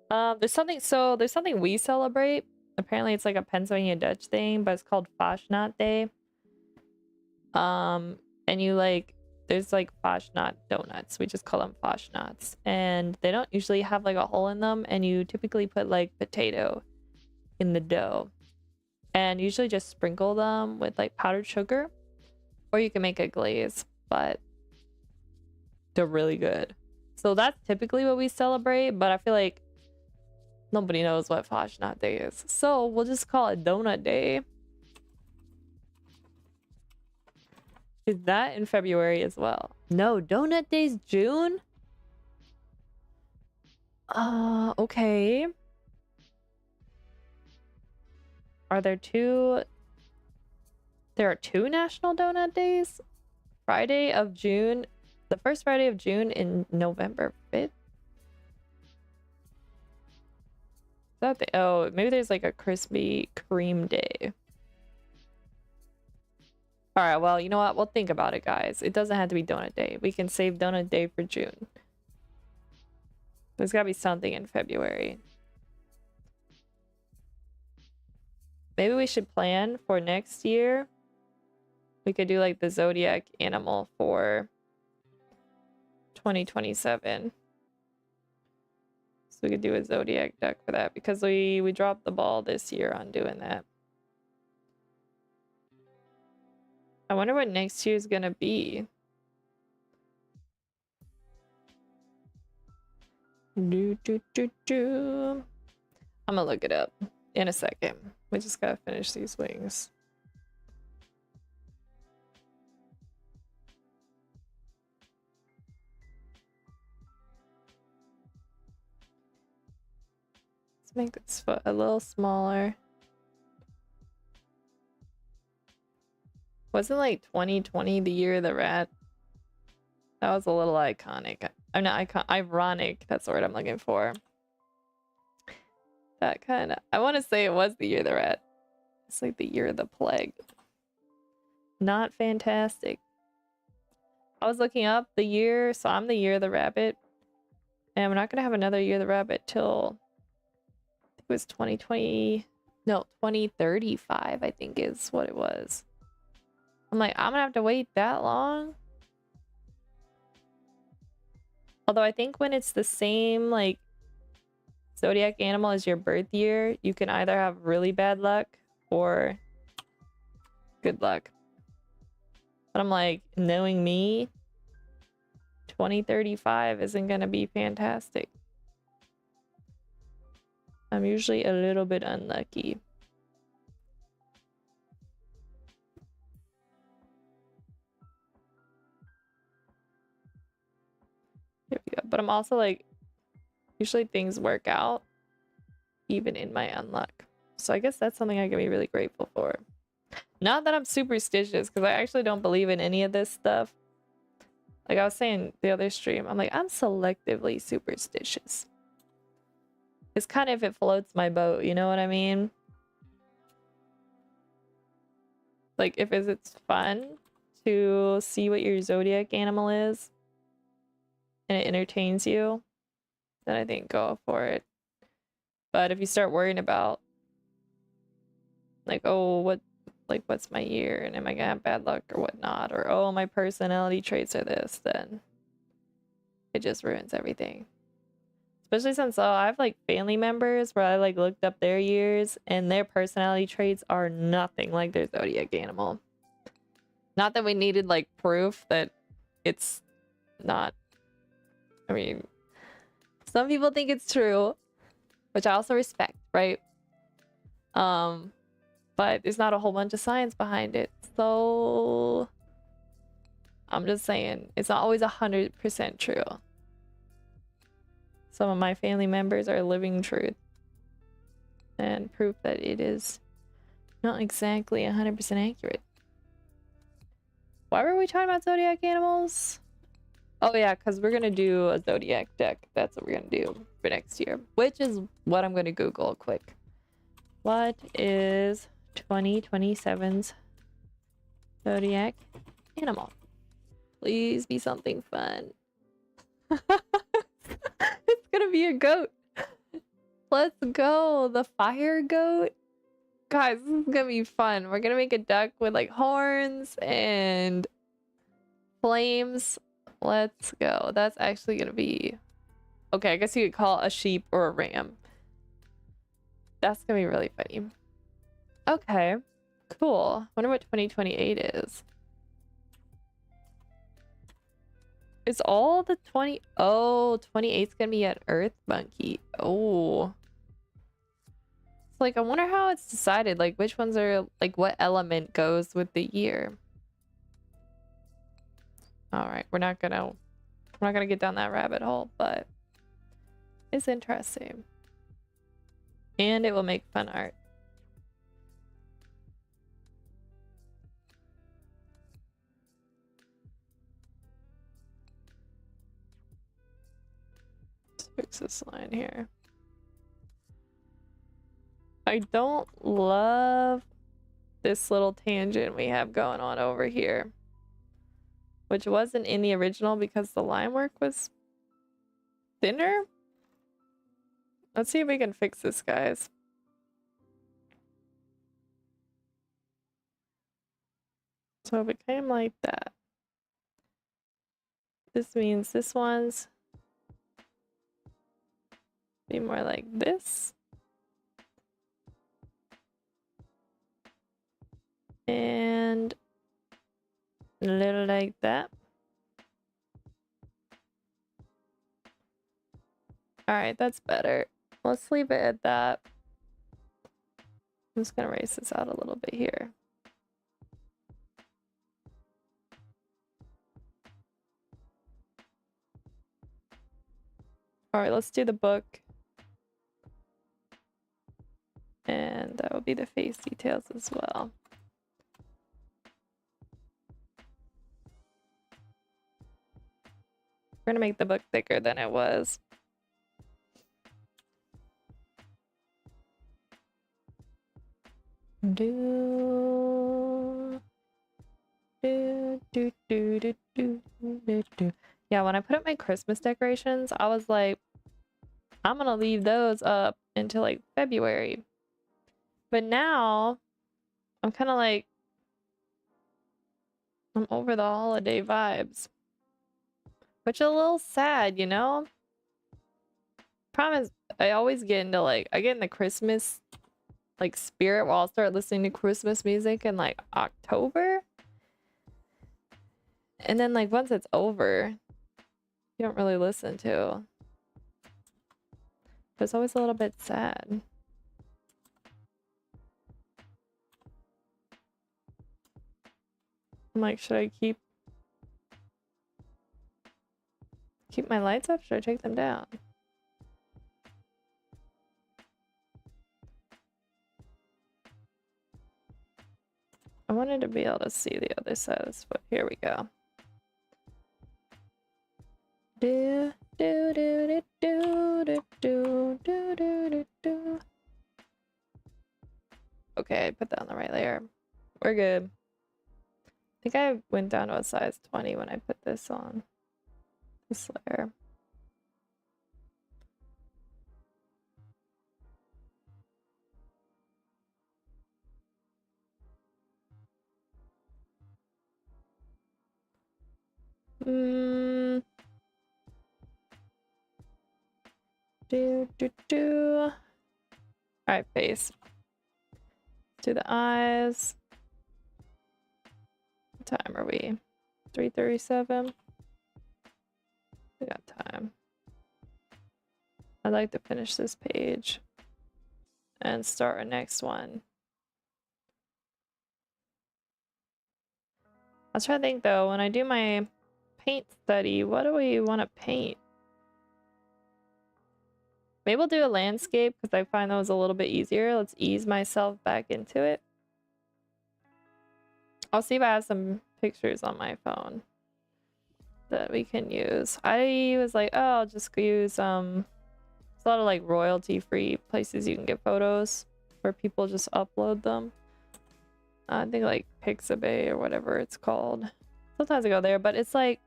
There's something we celebrate. Apparently it's like a Pennsylvania Dutch thing, but it's called Fashnacht Day. And you like, there's like Fashnacht donuts. We just call them Fashnachts. And they don't usually have like a hole in them, and you typically put like potato in the dough. And usually just sprinkle them with like powdered sugar. Or you can make a glaze, but they're really good. So that's typically what we celebrate, but I feel like nobody knows what Fashnacht Day is. So we'll just call it Donut Day. Is that in February as well? No, Donut Day's June? Okay. Are there two? There are two National Donut Days? Friday of June, the first Friday of June in November 5th? Is that the, oh, maybe there's like a Krispy Kreme day. All right, well, you know what? We'll think about it, guys. It doesn't have to be Donut Day. We can save Donut Day for June. There's gotta be something in February. Maybe we should plan for next year. We could do like the zodiac animal for 2027. So we could do a zodiac duck for that because we dropped the ball this year on doing that. I wonder what next year's gonna be. I'm gonna look it up in a second. We just gotta finish these wings. Let's make this foot a little smaller. Wasn't like 2020 the year of the rat? That was a little iconic. I'm not ironic. That's the word I'm looking for. That kind of, I want to say it was the year of the rat. It's like the year of the plague. Not fantastic. I was looking up the year, so I'm the year of the rabbit. And we're not going to have another year of the rabbit till, I think it was 2020, no, 2035, I think is what it was. I'm like, I'm going to have to wait that long? Although I think when it's the same, like, zodiac animal as your birth year, you can either have really bad luck or good luck. But I'm like, knowing me, 2035 isn't gonna be fantastic. I'm usually a little bit unlucky. Here we go. But I'm also like, usually things work out even in my unluck. So I guess that's something I can be really grateful for. Not that I'm superstitious, because I actually don't believe in any of this stuff. Like I was saying the other stream, I'm like, I'm selectively superstitious. It's kind of if it floats my boat, you know what I mean? Like if it's fun to see what your zodiac animal is and it entertains you, then I think go for it. But if you start worrying about like, oh, what's my year and am I gonna have bad luck or whatnot, or oh, my personality traits are this, then it just ruins everything. Especially since I have like family members where I like looked up their years and their personality traits are nothing like their zodiac animal. Not that we needed like proof that it's not. I mean, some people think it's true, which I also respect, right? But there's not a whole bunch of science behind it. So I'm just saying it's not always 100% true. Some of my family members are living truth and proof that it is not exactly 100% accurate. Why were we talking about zodiac animals? Oh yeah, because we're gonna do a zodiac deck. That's what we're gonna do for next year, which is what I'm gonna Google quick. What is 2027's zodiac animal? Please be something fun. It's gonna be a goat. Let's go. The fire goat. Guys, this is gonna be fun. We're gonna make a duck with like horns and flames. Let's go. That's actually gonna be okay. I guess you could call it a sheep or a ram. That's gonna be really funny. Okay, cool. Wonder what 2028 is. It's all the 20. Oh, 28's gonna be at Earth Monkey. Oh. It's like, I wonder how it's decided. Like, which ones are, like, what element goes with the year? Alright, we're not gonna get down that rabbit hole, but it's interesting. And it will make fun art. fix this line here. I don't love this little tangent we have going on over here, which wasn't in the original because the line work was thinner. Let's see if we can fix this, guys. So if it came like that, this means this one's be more like this. And a little like that. All right, that's better. Let's leave it at that. I'm just gonna erase this out a little bit here. All right, let's do the book. And that will be the face details as well. We're gonna make the book thicker than it was. Yeah, when I put up my Christmas decorations, I was like, I'm gonna leave those up until like February. But now I'm kind of like, I'm over the holiday vibes, which is a little sad, you know? Problem is, I always get into like, I get in the Christmas like spirit while I'll start listening to Christmas music in like October. And then like once it's over, you don't really listen to. But it's always a little bit sad. I'm like, should I keep my lights up? Should I take them down? I wanted to be able to see the other side of this foot. Here we go. Do do do do do do do do do do. Okay, I put that on the right layer. We're good. I think I went down to a size 20 when I put this on. This layer. Do. Alright, face. Do the eyes. What time are we? 3:37. We got time. I'd like to finish this page and start a next one. I was trying to think though, when I do my paint study, what do we want to paint? Maybe we'll do a landscape because I find those a little bit easier. Let's ease myself back into it. I'll see if I have some pictures on my phone that we can use. I was like, oh, I'll just use there's a lot of like royalty free places you can get photos where people just upload them. I think like Pixabay or whatever it's called. Sometimes I go there, but it's like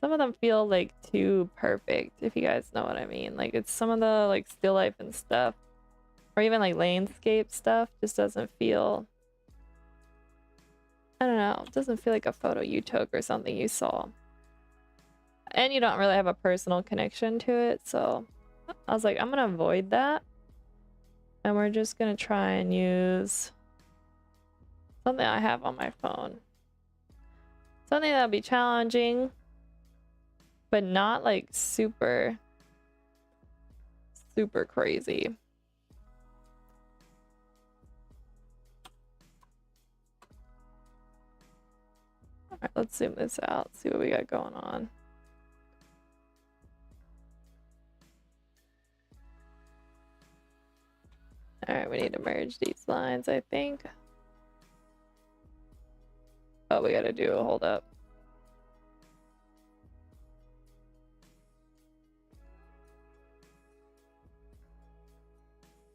some of them feel like too perfect, if you guys know what I mean. Like it's some of the like still life and stuff, or even like landscape stuff just doesn't feel, I don't know, it doesn't feel like a photo you took or something you saw. And you don't really have a personal connection to it, so I was like, I'm gonna avoid that. And we're just gonna try and use something I have on my phone. Something that'll be challenging, but not like super crazy. All right, let's zoom this out, see what we got going on. All right, we need to merge these lines, I think. Oh, we gotta do a hold up.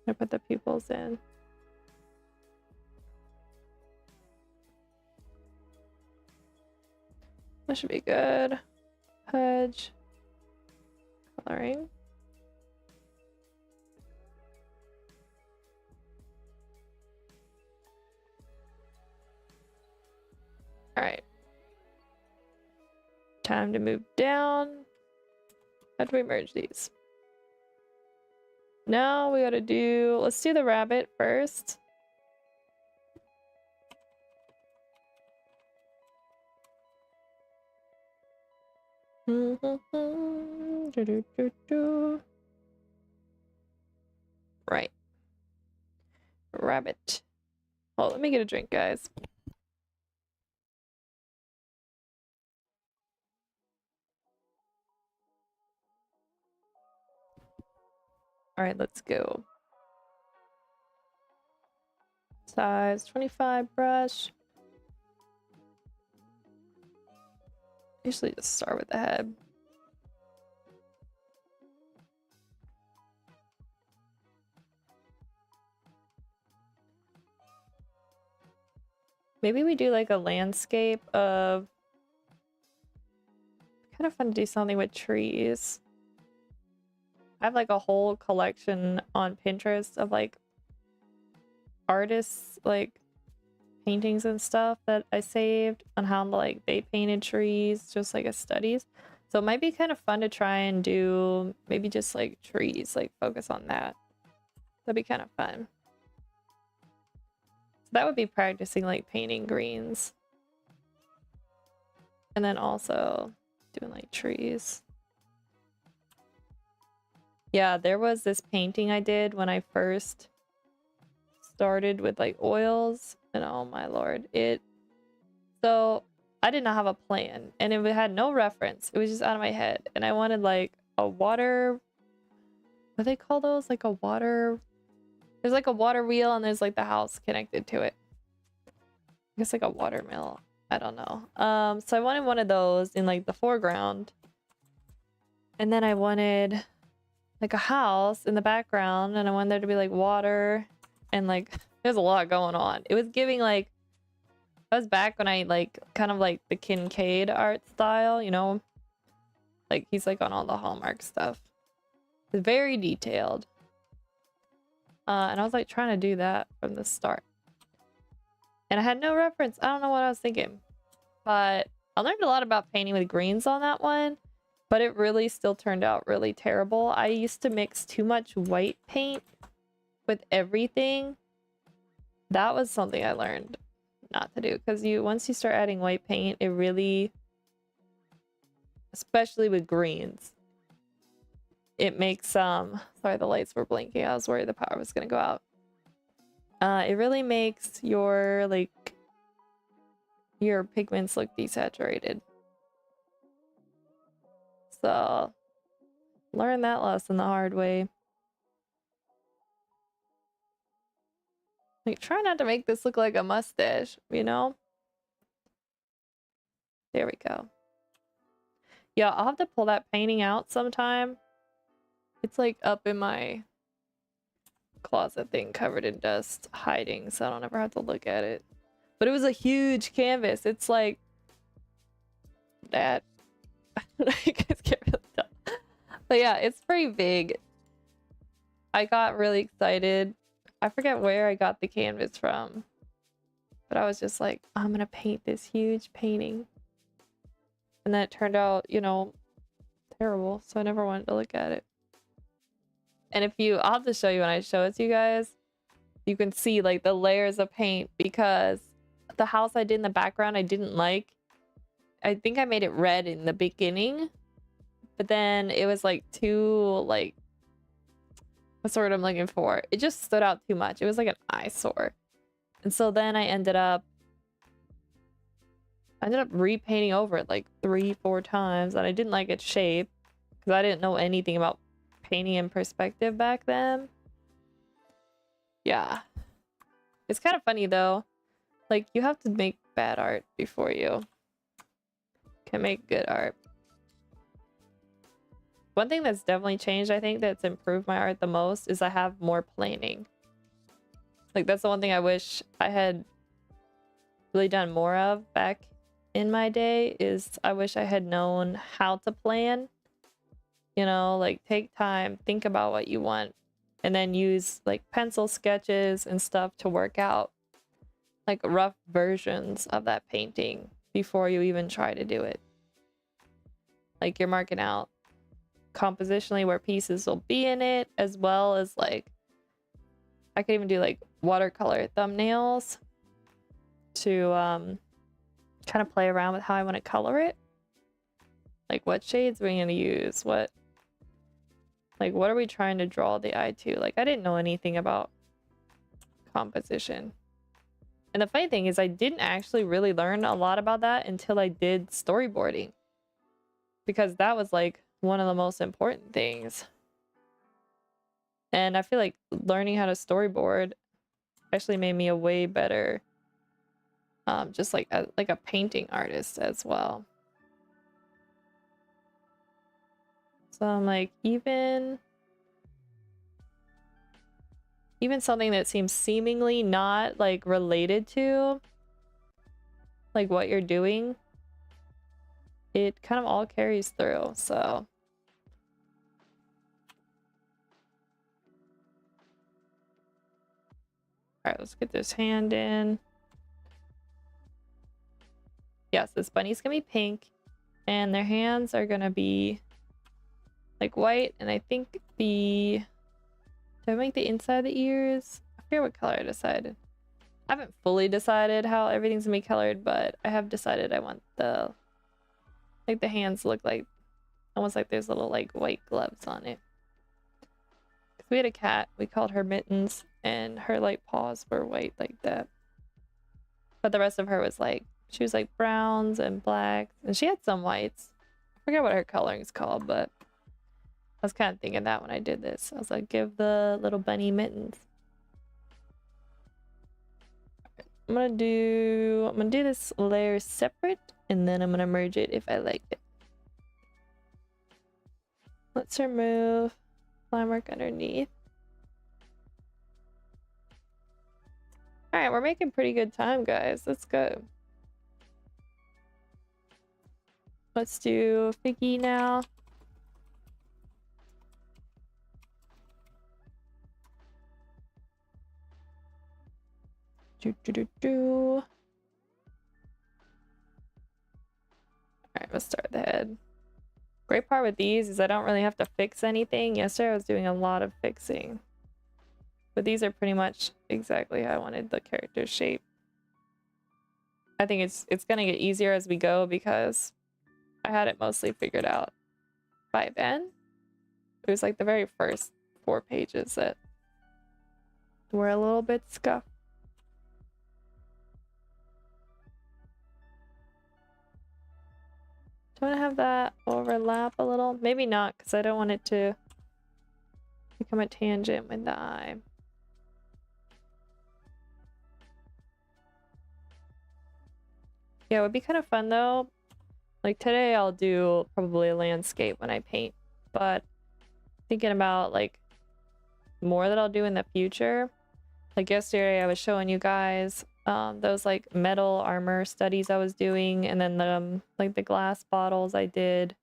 I put the pupils in. That should be good. Hedge. Coloring. Alright. Time to move down. How do we merge these? Now we gotta do... Let's do the rabbit first. Right. Rabbit. Oh, let me get a drink, guys. Alright, let's go. Size 25 brush. Usually just start with the head. Maybe we do like a landscape of... Kind of fun to do something with trees. I have like a whole collection on Pinterest of like artists like paintings and stuff that I saved on how like they painted trees, just like as studies. So it might be kind of fun to try and do maybe just like trees, like focus on that. That'd be kind of fun. So that would be practicing like painting greens. And then also doing like trees. Yeah, there was this painting I did when I first started with like oils, and oh my lord, so I did not have a plan and it had no reference. It was just out of my head, and I wanted like a water, what do they call those? Like a water, there's like a water wheel and there's like the house connected to it. I guess like a water mill. I don't know. So I wanted one of those in like the foreground, and then I wanted like a house in the background, and I wanted there to be like water, and like there's a lot going on. It was giving like, I was back when I like kind of like the Kincaid art style, you know, like he's like on all the Hallmark stuff. It's very detailed. And I was like trying to do that from the start, and I had no reference. I don't know what I was thinking, but I learned a lot about painting with greens on that one. But it really still turned out really terrible. I used to mix too much white paint with everything. That was something I learned not to do, because once you start adding white paint, it really, especially with greens, it makes sorry, the lights were blinking. I was worried the power was gonna go out. It really makes your like your pigments look desaturated. So, learn that lesson the hard way. Like, try not to make this look like a mustache, you know? There we go. Yeah, I'll have to pull that painting out sometime. It's like up in my closet thing, covered in dust, hiding, so I don't ever have to look at it. But it was a huge canvas. It's like that. You guys can't really tell. But yeah, it's pretty big. I got really excited. I forget where I got the canvas from, but I was just like, I'm gonna paint this huge painting. And then it turned out, you know, terrible, so I never wanted to look at it. And I'll have to show you when I show it to you guys. You can see like the layers of paint, because the house I did in the background I didn't like. I think I made it red in the beginning, but then it was like too like, what's the word I'm looking for? It just stood out too much. It was like an eyesore. And so then I ended up repainting over it like 3-4 times, and I didn't like its shape because I didn't know anything about painting in perspective back then. Yeah. It's kind of funny though. Like, you have to make bad art before you can make good art. one thing that's definitely changed, I think that's improved my art the most, is I have more planning. Like that's the one thing I wish I had really done more of back in my day, is I wish I had known how to plan. You know, like take time, think about what you want, and then use like pencil sketches and stuff to work out like rough versions of that painting before you even try to do it. Like you're marking out compositionally where pieces will be in it, as well as like I could even do like watercolor thumbnails to kind of play around with how I want to color it. Like what shades are we going to use? What are we trying to draw the eye to? Like I didn't know anything about composition. And the funny thing is I didn't actually really learn a lot about that until I did storyboarding. Because that was like one of the most important things. And I feel like learning how to storyboard actually made me a way better just like a painting artist as well. So I'm like, even something that seems seemingly not like related to like what you're doing, it kind of all carries through. So all right, let's get this hand in. Yes, this bunny's gonna be pink, and their hands are gonna be like white, and I think did I make the inside of the ears? I forget what color I decided. I haven't fully decided how everything's gonna be colored, but I have decided I want the hands look like almost like there's little like white gloves on it. We had a cat, we called her Mittens, and her like paws were white like that. But the rest of her was like, she was like browns and blacks, and she had some whites. I forget what her coloring is called, but I was kind of thinking that when I did this. I was like, give the little bunny mittens. I'm gonna do this layer separate, and then I'm gonna merge it if I like it. Let's remove line work underneath. All right, we're making pretty good time, guys. Let's go. Let's do Figgy now. All right, let's start the head. Great part with these is I don't really have to fix anything. Yesterday I was doing a lot of fixing. But these are pretty much exactly how I wanted the character's shape. I think it's gonna get easier as we go because I had it mostly figured out by then. It was like the very first 4 pages that were a little bit scuffed. Do I want to have that overlap a little? Maybe not, because I don't want it to become a tangent with the eye. Yeah, it would be kind of fun though. Like today I'll do probably a landscape when I paint, but thinking about like more that I'll do in the future. Like yesterday I was showing you guys those like metal armor studies I was doing, and then the like the glass bottles I did.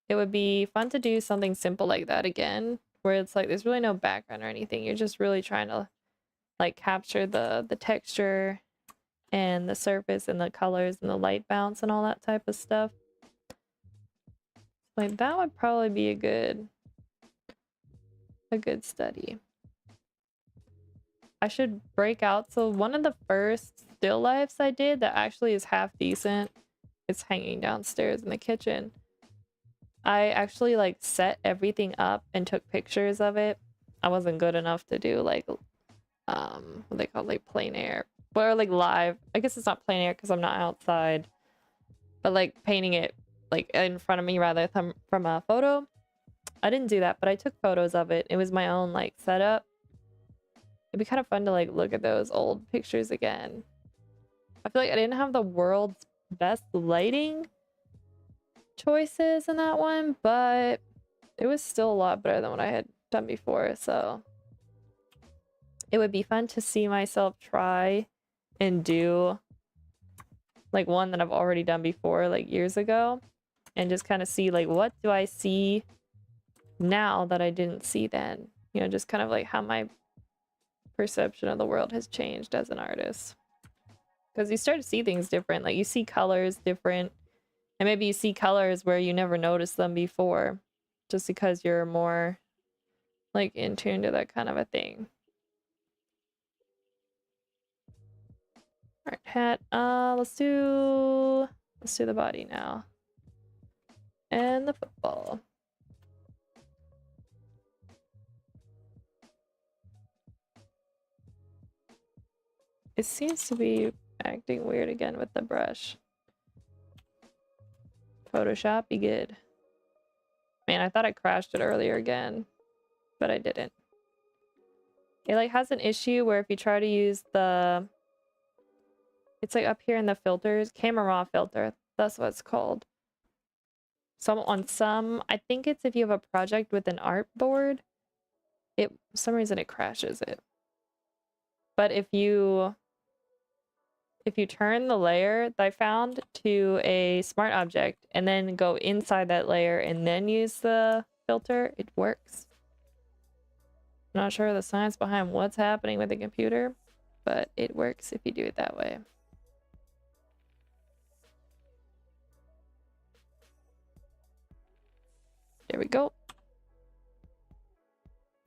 It would be fun to do something simple like that again, where it's like there's really no background or anything. You're just really trying to like capture the texture and the surface and the colors and the light bounce and all that type of stuff. Like that would probably be a good study. I should break out. So one of the first still lifes I did that actually is half decent, it's hanging downstairs in the kitchen. I actually like set everything up and took pictures of it. I wasn't good enough to do like what they call like plein air, or like live. I guess it's not plein air because I'm not outside, but like painting it like in front of me rather than from a photo. I didn't do that, but I took photos of it. It was my own like setup. It'd be kind of fun to like look at those old pictures again. I feel like I didn't have the world's best lighting choices in that one, but it was still a lot better than what I had done before, so it would be fun to see myself try and do like one that I've already done before, like years ago, and just kind of see like what do I see now that I didn't see then, you know, just kind of like how my perception of the world has changed as an artist, because you start to see things different, like you see colors different, and maybe you see colors where you never noticed them before just because you're more like in tune to that kind of a thing. All right, hat. Let's do the body now. And the football. It seems to be acting weird again with the brush. Photoshop, be good. Man, I thought I crashed it earlier again, but I didn't. It like has an issue where if you try to use the, it's like up here in the filters, camera raw filter, that's what it's called. On some, I think it's if you have a project with an artboard, for some reason it crashes it. But if you turn the layer that I found to a smart object and then go inside that layer and then use the filter, it works. I'm not sure the science behind what's happening with the computer, but it works if you do it that way. There we go.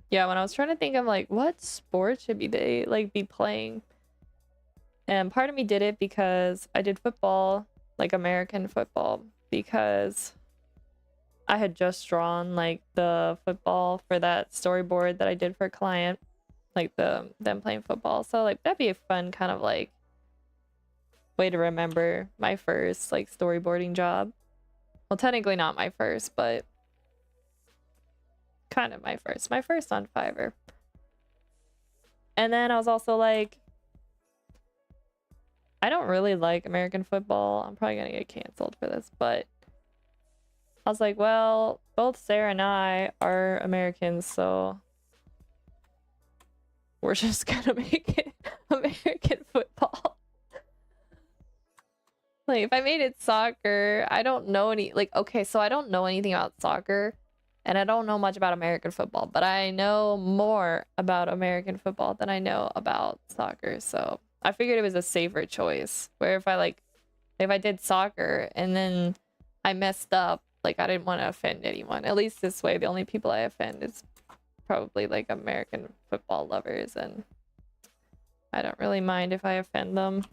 Yeah, when I was trying to think of like what sport should they like be playing, and part of me did it because I did football, like American football, because I had just drawn like the football for that storyboard that I did for a client, like them playing football. So like that'd be a fun kind of like way to remember my first like storyboarding job. Well, technically not my first, but kind of my first on Fiverr. And then I was also like, I don't really like American football. I'm probably gonna get canceled for this, but I was like, well, both Sarah and I are Americans, so we're just gonna make it American football. Like, if I made it soccer, I don't know okay, so I don't know anything about soccer, and I don't know much about American football, but I know more about American football than I know about soccer, so I figured it was a safer choice, where if I did soccer and then I messed up, like I didn't want to offend anyone. At least this way, the only people I offend is probably like American football lovers, and I don't really mind if I offend them.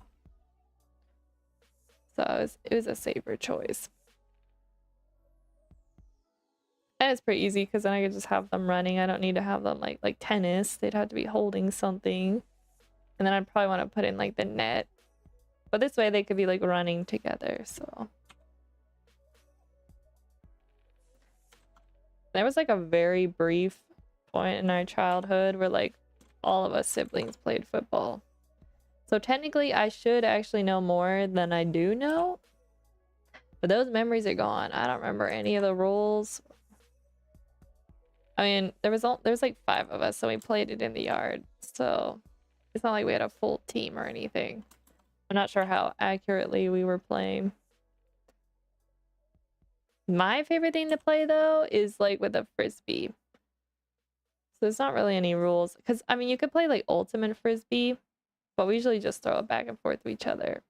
So it was a safer choice. And it's pretty easy because then I could just have them running. I don't need to have them like tennis. They'd have to be holding something. And then I'd probably want to put in like the net. But this way they could be like running together, so. There was like a very brief point in our childhood where like all of us siblings played football. So technically I should actually know more than I do know. But those memories are gone. I don't remember any of the rules. I mean, there was like 5 of us, so we played it in the yard. So it's not like we had a full team or anything. I'm not sure how accurately we were playing. My favorite thing to play though is like with a frisbee. So there's not really any rules, because I mean you could play like ultimate frisbee, but we usually just throw it back and forth to each other.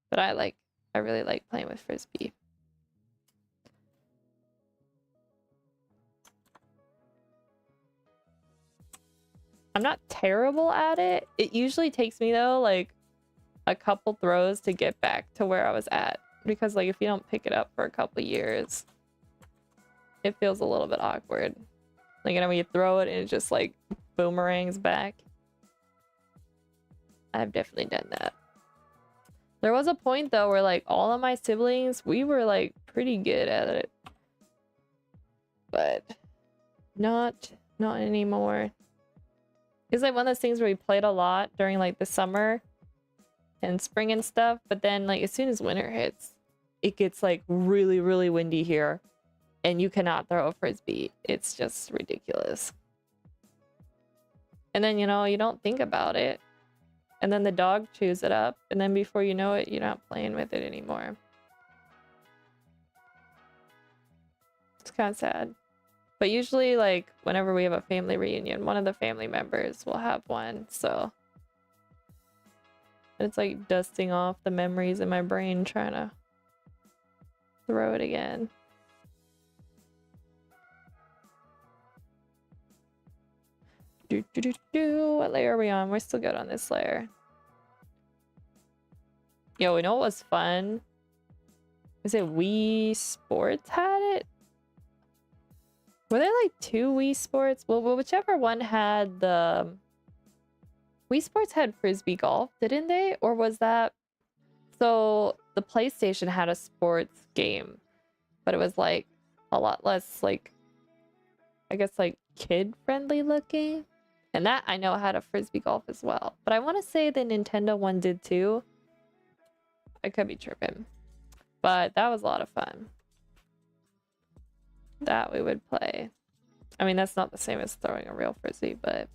But I really like playing with frisbee. I'm not terrible at it. It usually takes me though like a couple throws to get back to where I was at, because like if you don't pick it up for a couple years, it feels a little bit awkward. Like, you know, when you throw it and it just like boomerangs back. I've definitely done that. There was a point though where like all of my siblings, we were like pretty good at it, but not anymore. It's like one of those things where we played a lot during like the summer and spring and stuff, but then like as soon as winter hits, it gets like really windy here, and you cannot throw a frisbee. It's just ridiculous. And then, you know, you don't think about it. And then the dog chews it up. And then before you know it, you're not playing with it anymore. It's kind of sad. But usually, like, whenever we have a family reunion, one of the family members will have one. So it's like dusting off the memories in my brain, trying to throw it again. What layer are we on? We're still good on this layer. Yo, we know what was fun? Was it Wii Sports had it? Were there like 2 Wii Sports? Well, whichever one had the... Wii Sports had Frisbee Golf, didn't they? Or was that... So, the PlayStation had a sports game. But it was like a lot less like... I guess like kid-friendly looking. And that I know had a Frisbee Golf as well. But I want to say the Nintendo one did too. I could be tripping. But that was a lot of fun. That we would play. I mean, that's not the same as throwing a real frisbee, but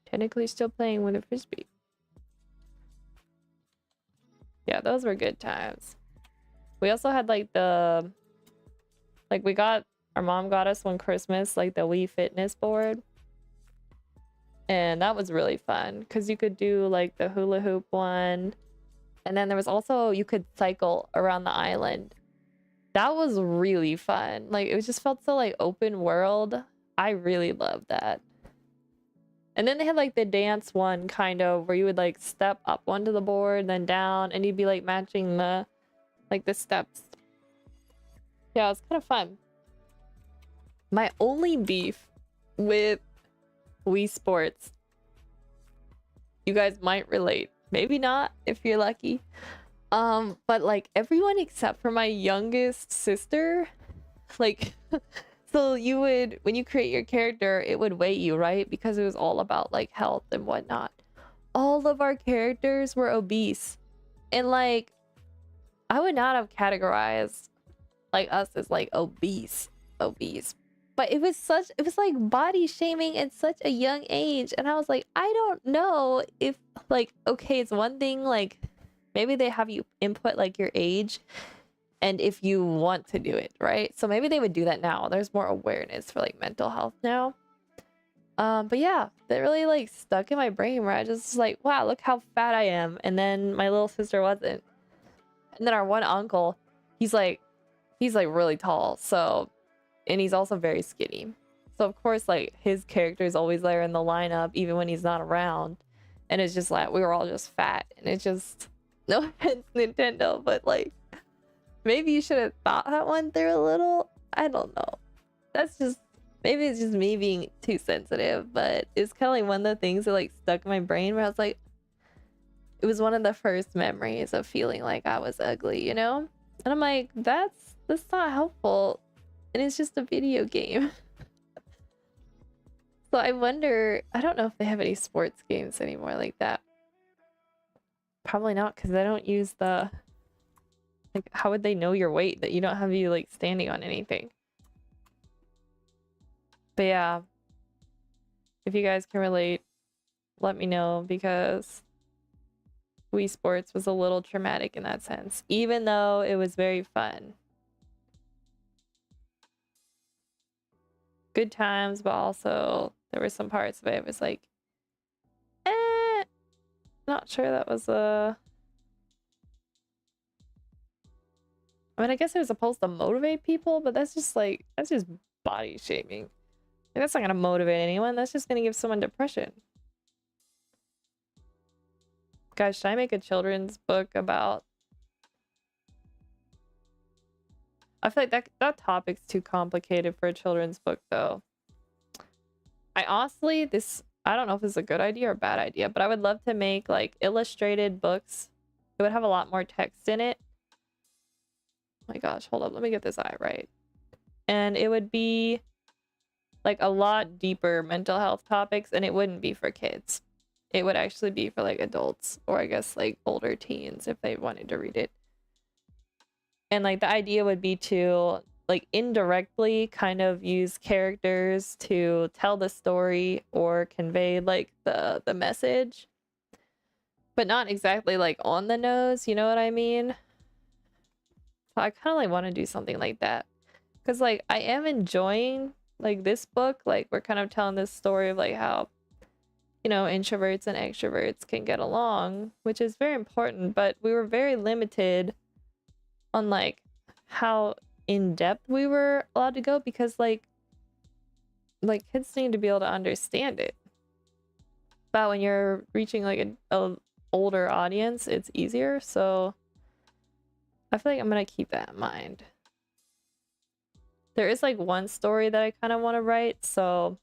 technically still playing with a frisbee. Yeah, those were good times. We also had like the... Like we got... Our mom got us one Christmas, like the Wii Fitness board. And that was really fun because you could do like the hula hoop one. And then there was also, you could cycle around the island. That was really fun. Like it just felt so like open world. I really loved that. And then they had like the dance one kind of where you would like step up onto the board, then down, and you'd be like matching the like the steps. Yeah, it was kind of fun. My only beef with Wii Sports, you guys might relate, maybe not if you're lucky, but like everyone except for my youngest sister, like so you would, when you create your character, it would weigh you, right? Because it was all about like health and whatnot. All of our characters were obese, and like I would not have categorized like us as like obese. But it was like body shaming at such a young age. And I was like, I don't know if like, okay, it's one thing, like maybe they have you input like your age and if you want to do it, right? So maybe they would do that now. There's more awareness for like mental health now. But yeah, that really like stuck in my brain where I just was like, wow, look how fat I am. And then my little sister wasn't. And then our one uncle, he's like really tall. So, and he's also very skinny. So of course, like his character is always there in the lineup, even when he's not around. And it's just like, we were all just fat. And it's just, no offense, Nintendo, but like, maybe you should have thought that one through a little. I don't know. That's just, maybe it's just me being too sensitive, but it's kind of like one of the things that like stuck in my brain where I was like, it was one of the first memories of feeling like I was ugly, you know? And I'm like, that's not helpful. And it's just a video game. So I wonder, I don't know if they have any sports games anymore like that. Probably not, because I don't use the, like, how would they know your weight that you don't have you like standing on anything? But yeah, if you guys can relate, let me know, because Wii Sports was a little traumatic in that sense, even though it was very fun. Good times, but also there were some parts of it was like, not sure that was a... I mean, I guess it was supposed to motivate people, but that's just like, that's just body shaming. Like, that's not gonna motivate anyone. That's just gonna give someone depression. Guys, should I make a children's book about... I feel like that topic's too complicated for a children's book, though. I honestly, I don't know if this is a good idea or a bad idea, but I would love to make, like, illustrated books. It would have a lot more text in it. Oh my gosh, hold up. Let me get this eye right. And it would be, like, a lot deeper mental health topics, and it wouldn't be for kids. It would actually be for, like, adults, or I guess, like, older teens if they wanted to read it. And like the idea would be to like indirectly kind of use characters to tell the story or convey like the message, but not exactly like on the nose, you know what I mean? So I kind of like want to do something like that, because like I am enjoying like this book. Like we're kind of telling this story of like how, you know, introverts and extroverts can get along, which is very important, but we were very limited on like how in depth we were allowed to go, because like kids need to be able to understand it. But when you're reaching like a older audience, it's easier. So I feel like I'm gonna keep that in mind. There is like one story that I kind of want to write, so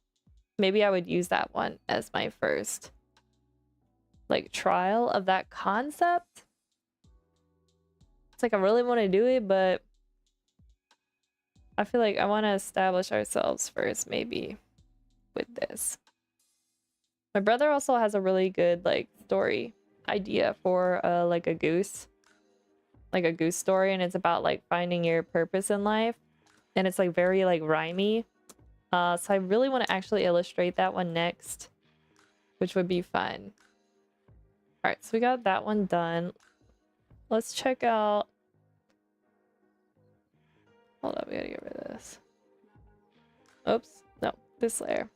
maybe I would use that one as my first like trial of that concept. It's like I really want to do it, but I feel like I want to establish ourselves first, maybe with this. My brother also has a really good like story idea for like a goose story, and it's about like finding your purpose in life, and it's like very like rhymey. So I really want to actually illustrate that one next, which would be fun. All right, so we got that one done. Let's check out. Hold up, we gotta get rid of this. Oops, no, this layer.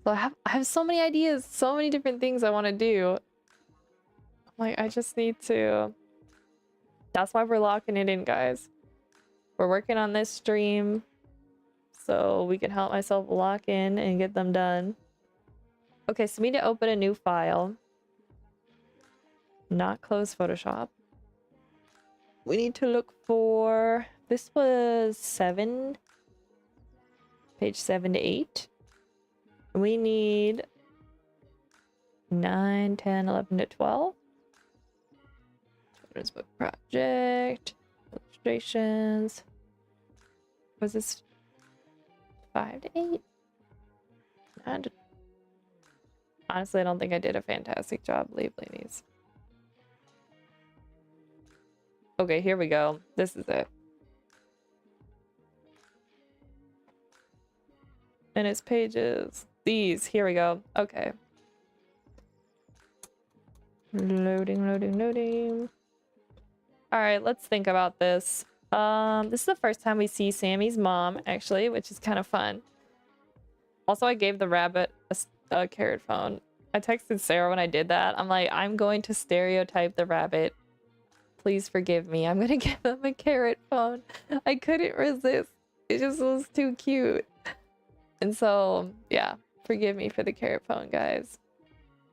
So I have so many ideas, so many different things I want to do. Like I just need to. That's why we're locking it in, guys. We're working on this stream so we can help myself lock in and get them done. Okay, so we need to open a new file. Not close Photoshop. We need to look for, this was 7, page 7 to 8. We need 9, 10, 11 to 12. Children's book project, illustrations. Was this 5 to 8? 9 to... Honestly, I don't think I did a fantastic job labeling these. Okay, here we go. This is it. And it's pages. These. Here we go. Okay. Loading, loading, loading. All right, let's think about this. This is the first time we see Sammy's mom, actually, which is kind of fun. Also, I gave the rabbit a carrot phone. I texted Sarah when I did that. I'm like, I'm going to stereotype the rabbit. Please forgive me. I'm gonna give him a carrot phone. I couldn't resist. It just was too cute. And so, yeah, forgive me for the carrot phone, guys.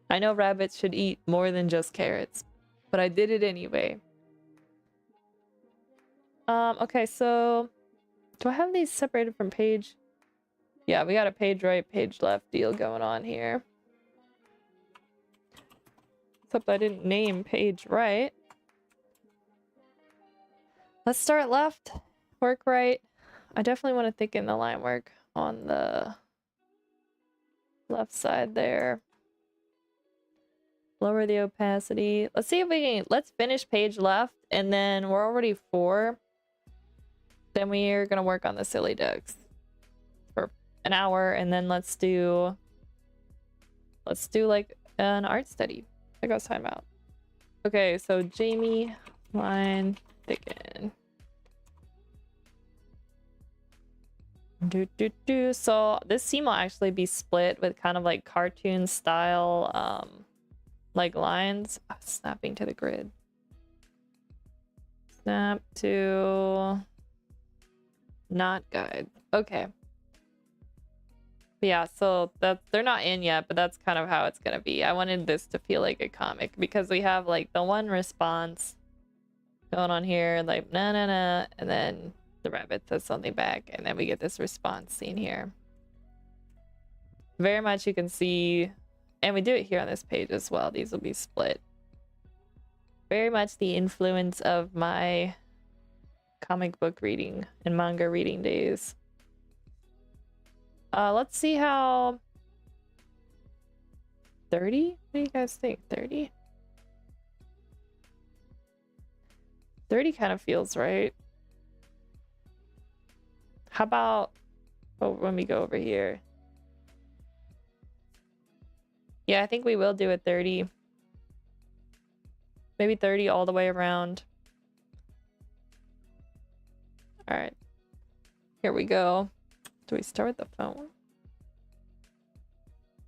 I know rabbits should eat more than just carrots, but I did it anyway. Okay, so do I have these separated from page? Yeah, we got a page right, page left deal going on here. Except I didn't name page right. Let's start left, work right. I definitely want to thicken the line work on the left side there. Lower the opacity. Let's see if we can, let's finish page left, and then we're already 4. Then we're gonna work on the silly ducks for an hour, and then let's do like an art study like I was talking about. Okay, so Jamie, line, thicken. So this seam will actually be split with kind of like cartoon style like lines. Snapping to the grid. Snap to not guide. Okay. But yeah, so that they're not in yet, but that's kind of how it's gonna be. I wanted this to feel like a comic because we have like the one response going on here, like na na na, and then the rabbit says something back, and then we get this response scene here. Very much you can see, and we do it here on this page as well. These will be split. Very much the influence of my comic book reading and manga reading days. Let's see how 30? What do you guys think? 30? 30 kind of feels right. How about when we go over here? Yeah, I think we will do a 30. Maybe 30 all the way around. All right. Here we go. Do we start with the phone?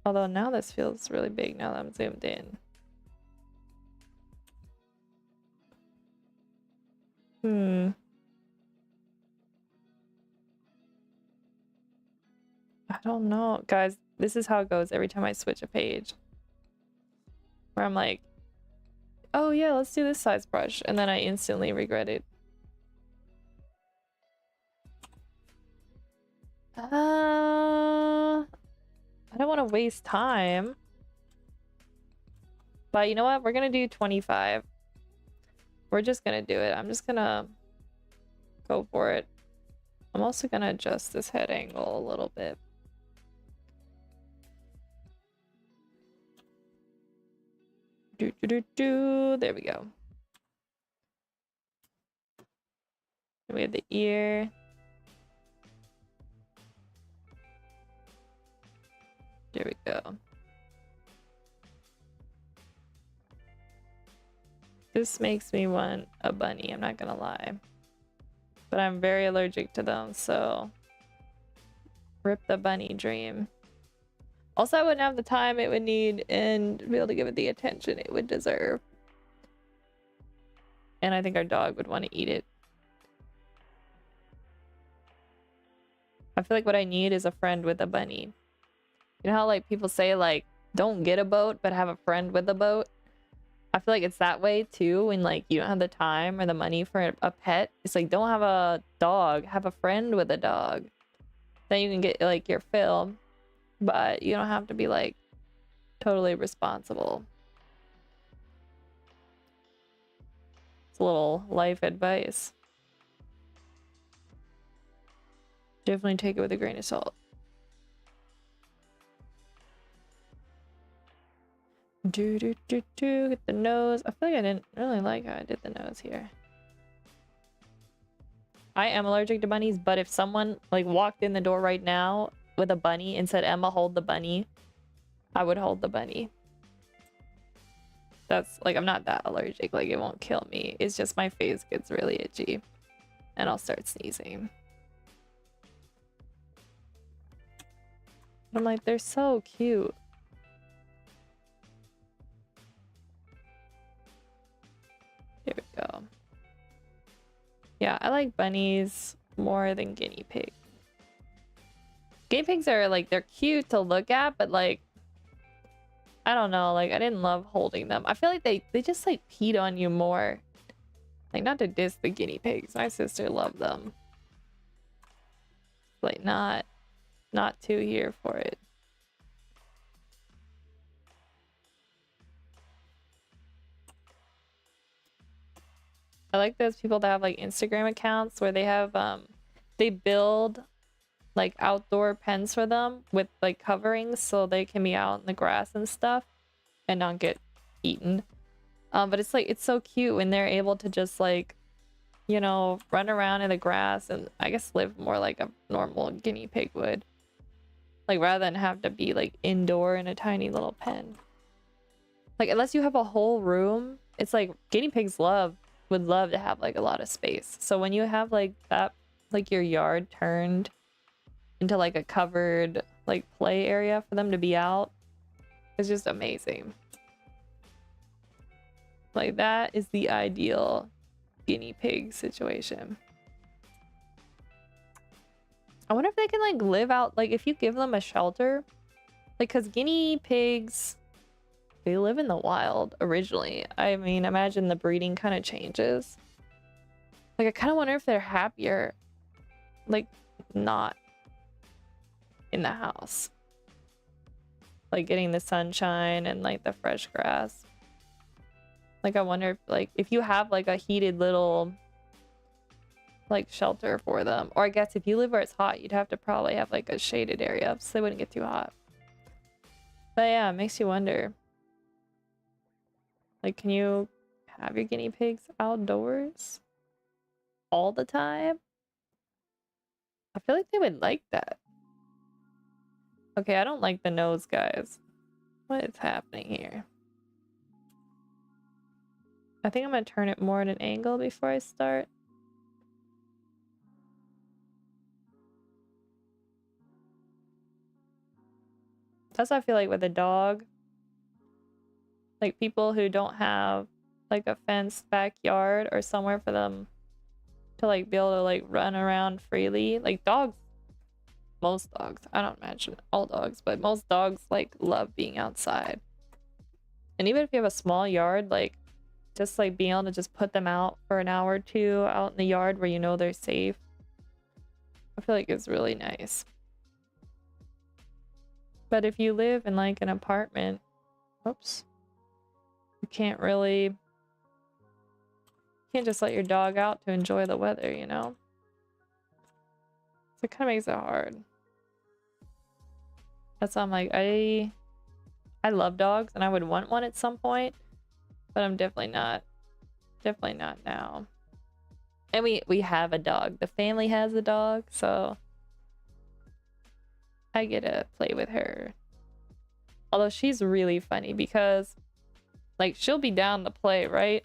Although now this feels really big now that I'm zoomed in. I don't know. Guys, this is how it goes every time I switch a page. Where I'm like, oh yeah, let's do this size brush. And then I instantly regret it. I don't want to waste time. But you know what? We're going to do 25. We're just going to do it. I'm just going to go for it. I'm also going to adjust this head angle a little bit. There we go. And we have the ear. There we go. This makes me want a bunny, I'm not gonna lie. But I'm very allergic to them, so rip the bunny dream. Also, I wouldn't have the time it would need and be able to give it the attention it would deserve. And I think our dog would want to eat it. I feel like what I need is a friend with a bunny. You know how like people say like, don't get a boat, but have a friend with a boat? I feel like it's that way too when like you don't have the time or the money for a pet. It's like, don't have a dog, have a friend with a dog. Then you can get like your fill, but you don't have to be like totally responsible. It's a little life advice. Definitely take it with a grain of salt. Get the nose. I feel like I didn't really like how I did the nose here. I am allergic to bunnies, but if someone like walked in the door right now with a bunny and said, Emma, hold the bunny, I would hold the bunny. That's like, I'm not that allergic, like it won't kill me. It's just my face gets really itchy and I'll start sneezing. I'm like, they're so cute. Here we go. Yeah, I like bunnies more than guinea pigs. Guinea pigs are like, they're cute to look at, but like, I don't know, like I didn't love holding them. I feel like they just like peed on you more. Like, not to diss the guinea pigs. My sister loved them. Like, not too here for it. I like those people that have like Instagram accounts where they have they build like outdoor pens for them with like coverings so they can be out in the grass and stuff and not get eaten. But it's like, it's so cute when they're able to just like, you know, run around in the grass and I guess live more like a normal guinea pig would. Like rather than have to be like indoor in a tiny little pen. Like unless you have a whole room, it's like guinea pigs would love to have like a lot of space. So when you have like that, like your yard turned into like a covered like play area for them to be out, it's just amazing. Like that is the ideal guinea pig situation. I wonder if they can like live out, like if you give them a shelter, like because guinea pigs, they live in the wild originally. I mean, imagine the breeding kind of changes. Like I kind of wonder if they're happier like not in the house, like getting the sunshine and like the fresh grass. Like I wonder if like if you have like a heated little like shelter for them, or I guess if you live where it's hot, you'd have to probably have like a shaded area so they wouldn't get too hot. But yeah, it makes you wonder, like, can you have your guinea pigs outdoors all the time? I feel like they would like that. Okay, I don't like the nose, guys. What is happening here? I think I'm gonna turn it more at an angle before I start. That's what I feel like with a dog. Like people who don't have like a fenced backyard or somewhere for them to like be able to like run around freely. Like dogs, most dogs, I don't imagine all dogs, but most dogs like love being outside. And even if you have a small yard, like just like being able to just put them out for an hour or two out in the yard where you know they're safe, I feel like it's really nice. But if you live in like an apartment, oops, you can't just let your dog out to enjoy the weather, you know? So it kind of makes it hard. That's why I'm like, I love dogs and I would want one at some point, but I'm definitely not now. And we have a dog. The family has a dog, so I get to play with her. Although she's really funny because like she'll be down to play, right?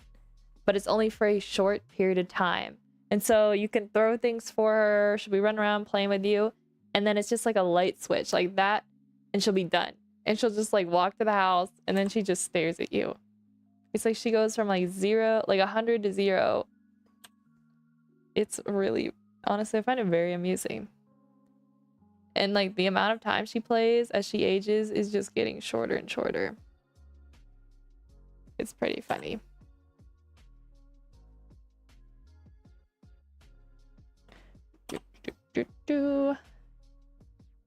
But it's only for a short period of time. And so you can throw things for her, she'll be running around playing with you, and then it's just like a light switch like that, and she'll be done. And she'll just like walk to the house, and then she just stares at you. It's like she goes from like 100 to 0. It's really, honestly, I find it very amusing. And like the amount of time she plays as she ages is just getting shorter and shorter. It's pretty funny.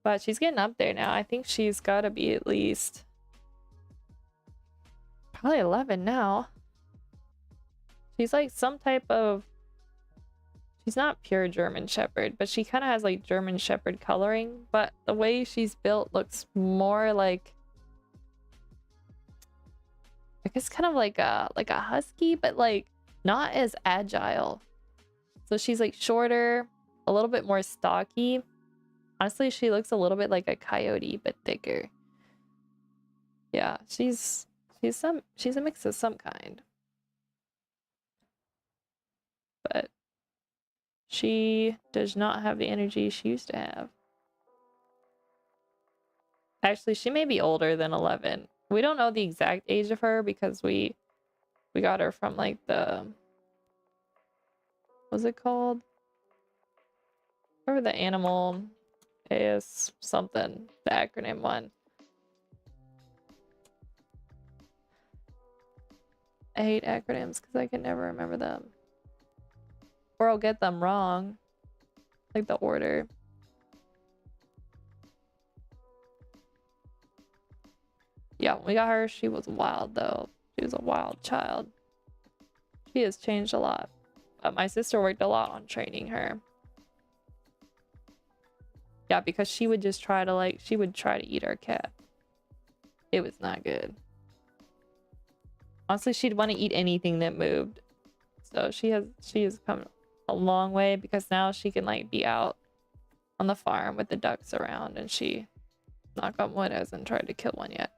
But she's getting up there now. I think she's got to be at least probably 11 now. She's like some type of, she's not pure German Shepherd, but she kind of has like German Shepherd coloring, but the way she's built looks more like, I guess kind of like a husky, but like not as agile. So she's like shorter, a little bit more stocky. Honestly, she looks a little bit like a coyote, but thicker. Yeah, she's a mix of some kind. But she does not have the energy she used to have. Actually, she may be older than 11. We don't know the exact age of her because we got her from like the, what's it called? Remember the animal AS something, the acronym one. I hate acronyms because I can never remember them. Or I'll get them wrong. Like the order. Yeah, when we got her, she was wild though. She was a wild child. She has changed a lot. But my sister worked a lot on training her. Yeah, because she would just try to like, she would try to eat our cat. It was not good. Honestly, she'd want to eat anything that moved. So she has come a long way because now she can like be out on the farm with the ducks around, and she, knock on wood, hasn't tried to kill one yet.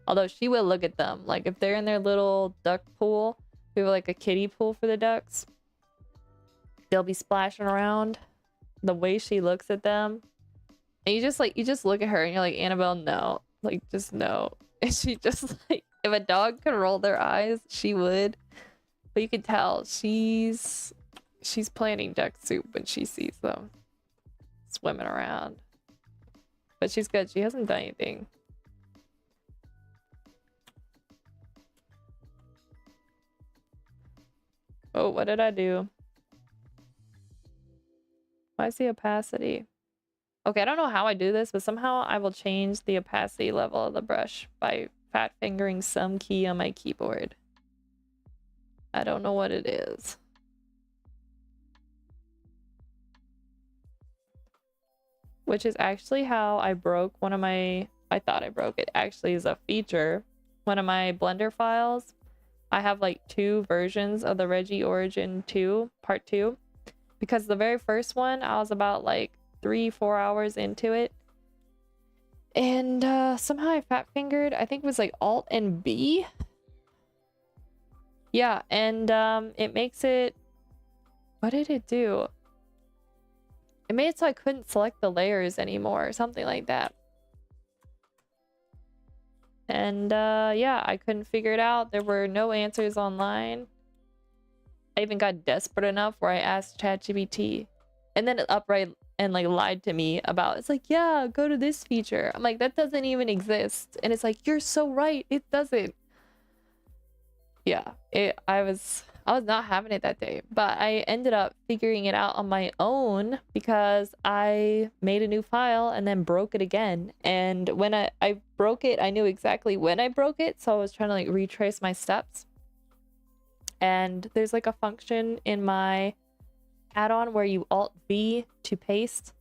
Although she will look at them. Like if they're in their little duck pool, we have like a kiddie pool for the ducks. They'll be splashing around. The way she looks at them. And you just look at her and you're like, Annabelle, no. Like just no. And she just like, if a dog could roll their eyes, she would. But you can tell she's planning duck soup when she sees them swimming around. But she's good. She hasn't done anything. Oh, what did I do? Why is the opacity? Okay, I don't know how I do this, but somehow I will change the opacity level of the brush by fat fingering some key on my keyboard. I don't know what it is. Which is actually how I broke one of my, I thought I broke it, actually is a feature. One of my Blender files, I have like 2 versions of the Reggie Origin 2, part 2. Because the very first one, I was about like 3-4 hours into it. And somehow I fat fingered, I think it was like Alt and B. Yeah, and it makes it, what did it do? It made it so I couldn't select the layers anymore or something like that. And yeah, I couldn't figure it out. There were no answers online. I even got desperate enough where I asked ChatGPT, and then it upright and like lied to me about, it's like, yeah, go to this feature. I'm like, that doesn't even exist. And it's like, you're so right, it doesn't. Yeah, I was not having it that day, but I ended up figuring it out on my own because I made a new file and then broke it again. And when I broke it, I knew exactly when I broke it, so I was trying to like retrace my steps. And there's like a function in my add-on where you Alt V to paste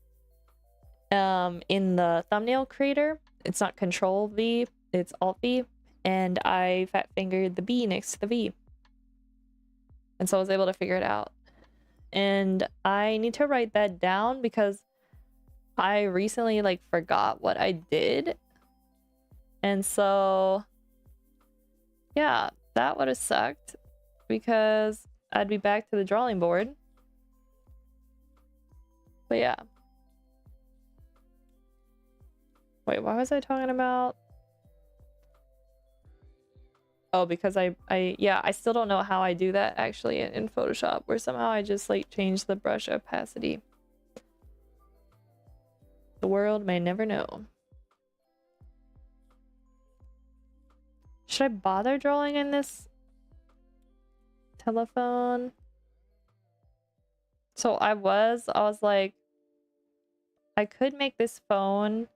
in the thumbnail creator. It's not Control V, it's Alt V. And I fat fingered the B next to the V. And so I was able to figure it out. And I need to write that down because I recently like forgot what I did. And so yeah, that would have sucked because I'd be back to the drawing board. But yeah. Wait, what was I talking about? Oh, because yeah, I still don't know how I do that actually in Photoshop, where somehow I just like change the brush opacity. The world may never know. Should I bother drawing in this telephone? So I was like, I could make this phone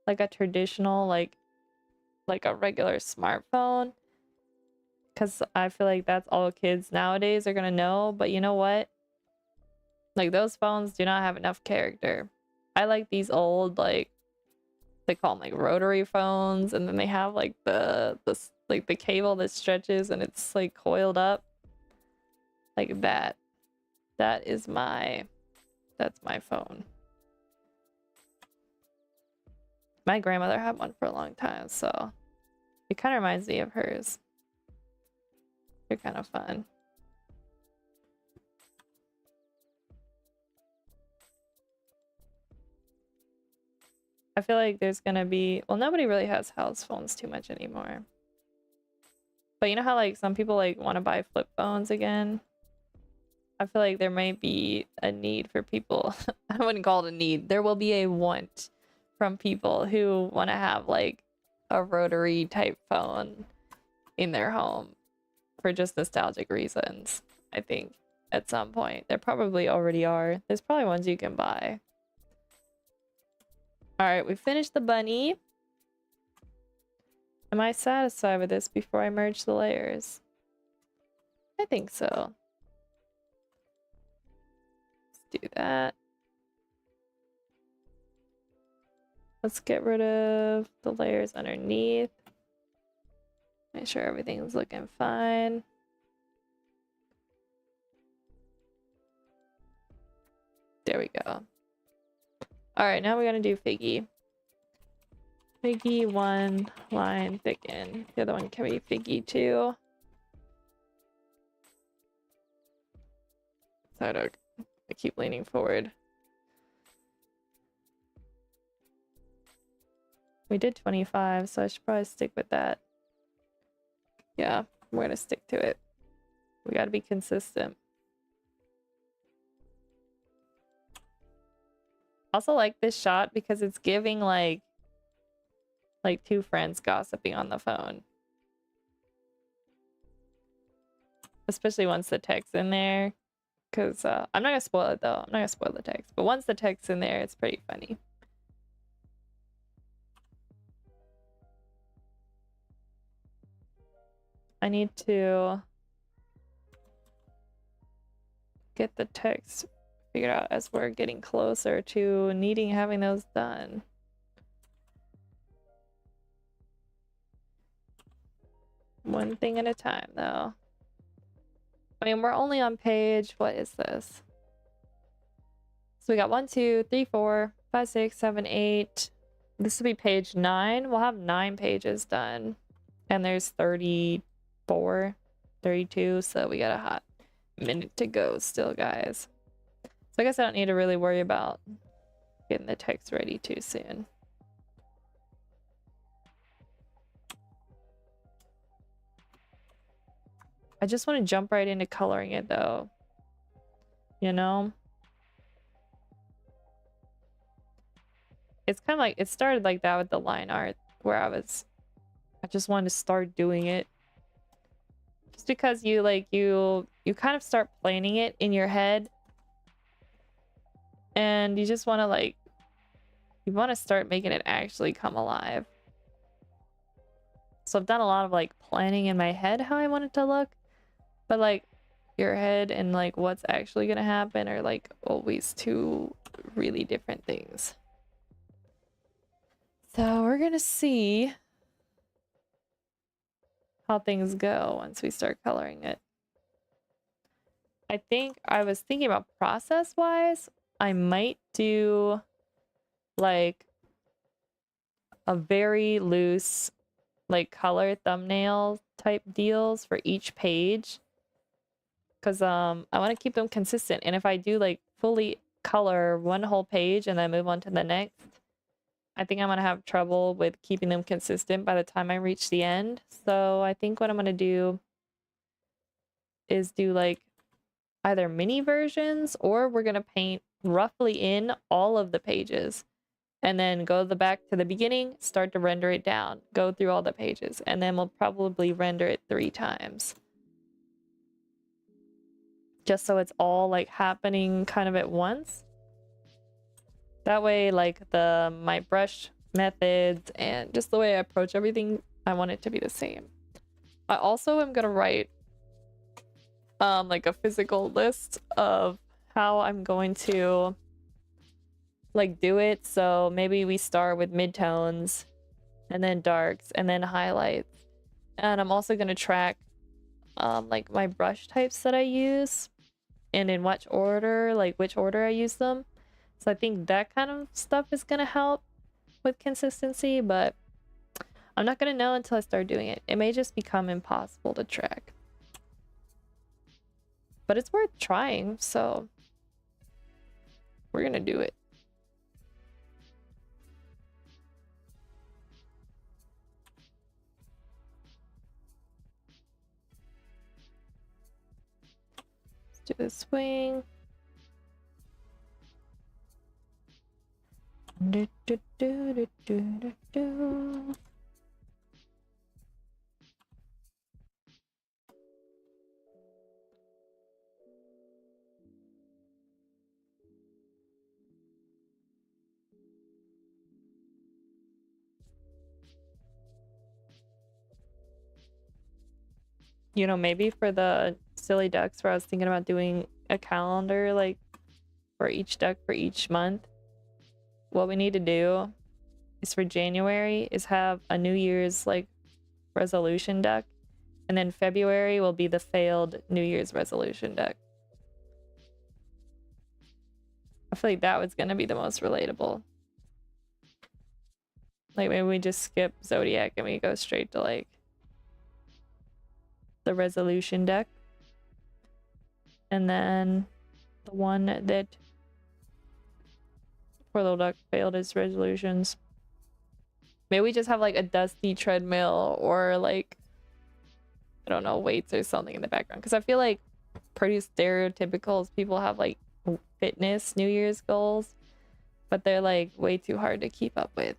like a traditional, like a regular smartphone, because I feel like that's all kids nowadays are gonna know. But you know what? Like, those phones do not have enough character. I like these old, like, they call them like rotary phones, and then they have like the cable that stretches and it's like coiled up. Like that. That's my phone. My grandmother had one for a long time, so it kind of reminds me of hers. They're kind of fun. I feel like there's gonna be, well, nobody really has house phones too much anymore. But you know how like some people like want to buy flip phones again? I feel like there might be a need for people. I wouldn't call it a need. There will be a want from people who want to have like a rotary type phone in their home for just nostalgic reasons. I think at some point there probably already are. There's probably ones you can buy. All right, we finished the bunny. Am I satisfied with this before I merge the layers? I think so. Let's do that. Let's get rid of the layers underneath. Make sure everything's looking fine. There we go. All right, now we're gonna do Figgy. Figgy 1 line thicken. The other one can be Figgy 2. Sorry, I keep leaning forward. We did 25, so I should probably stick with that. Yeah, we're gonna stick to it. We gotta be consistent. Also like this shot because it's giving like two friends gossiping on the phone. Especially once the text's in there. Because I'm not gonna spoil it though. I'm not gonna spoil the text. But once the text's in there, it's pretty funny. I need to get the text figured out as we're getting closer to having those done. One thing at a time though. I mean, we're only on page, what is this? So we got 1, 2, 3, 4, 5, 6, 7, 8. This will be page 9. We'll have 9 pages done. And there's 34, 32. So we got a hot minute to go still, guys. So I guess I don't need to really worry about getting the text ready too soon. I just want to jump right into coloring it though. You know? It's kind of like, it started like that with the line art where I just wanted to start doing it. Just because you kind of start planning it in your head. And you just want to you want to start making it actually come alive. So I've done a lot of planning in my head how I want it to look. But your head and what's actually gonna happen are always two really different things. So we're gonna see how things go once we start coloring it. I think I was thinking about process-wise, I might do a very loose color thumbnail type deals for each page. Because I want to keep them consistent. And if I do fully color one whole page and then move on to the next, I think I'm going to have trouble with keeping them consistent by the time I reach the end. So I think what I'm going to do is do either mini versions, or we're going to paint roughly in all of the pages and then go back to the beginning, start to render it down, go through all the pages, and then we'll probably render it 3 times. Just so it's all happening kind of at once. That way my brush methods and just the way I approach everything, I want it to be the same. I also am gonna write a physical list of how I'm going to do it. So maybe we start with midtones and then darks and then highlights. And I'm also gonna track my brush types that I use and in which order I use them. So I think that kind of stuff is gonna help with consistency, but I'm not gonna know until I start doing it. It may just become impossible to track. But it's worth trying, so we're gonna do it. Let's do the swing. Do, do, do, do, do, do. You know, maybe for the silly ducks where I was thinking about doing a calendar for each duck for each month, what we need to do is for January is have a New Year's resolution duck, and then February will be the failed New Year's resolution duck. I feel like that was gonna be the most relatable. Maybe we just skip Zodiac and we go straight to the resolution deck. And then the one that poor little duck failed his resolutions. Maybe we just have a dusty treadmill or I don't know, weights or something in the background. Because I feel pretty stereotypical as people have fitness New Year's goals, but they're way too hard to keep up with.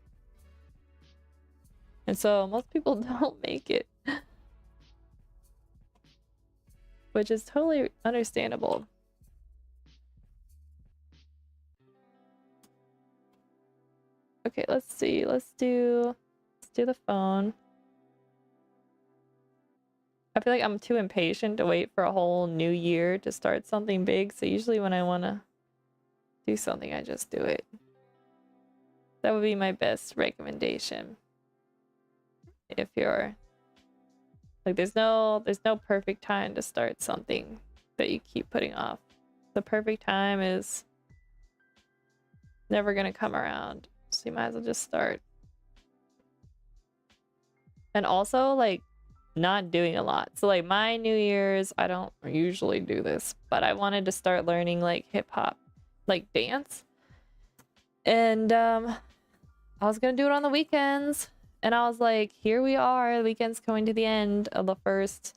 And so most people don't make it. Which is totally understandable. Okay, let's see. Let's do the phone. I feel like I'm too impatient to wait for a whole new year to start something big. So usually when I want to do something, I just do it. That would be my best recommendation. If you're there's no perfect time to start something that you keep putting off. The perfect time is never gonna come around. So you might as well just start. And also, like, not doing a lot. So, like, my New Year's, I don't usually do this, but I wanted to start learning, like, hip-hop, like, dance. And, I was gonna do it on the weekends. And I was like, here we are, the weekend's coming to the end of the first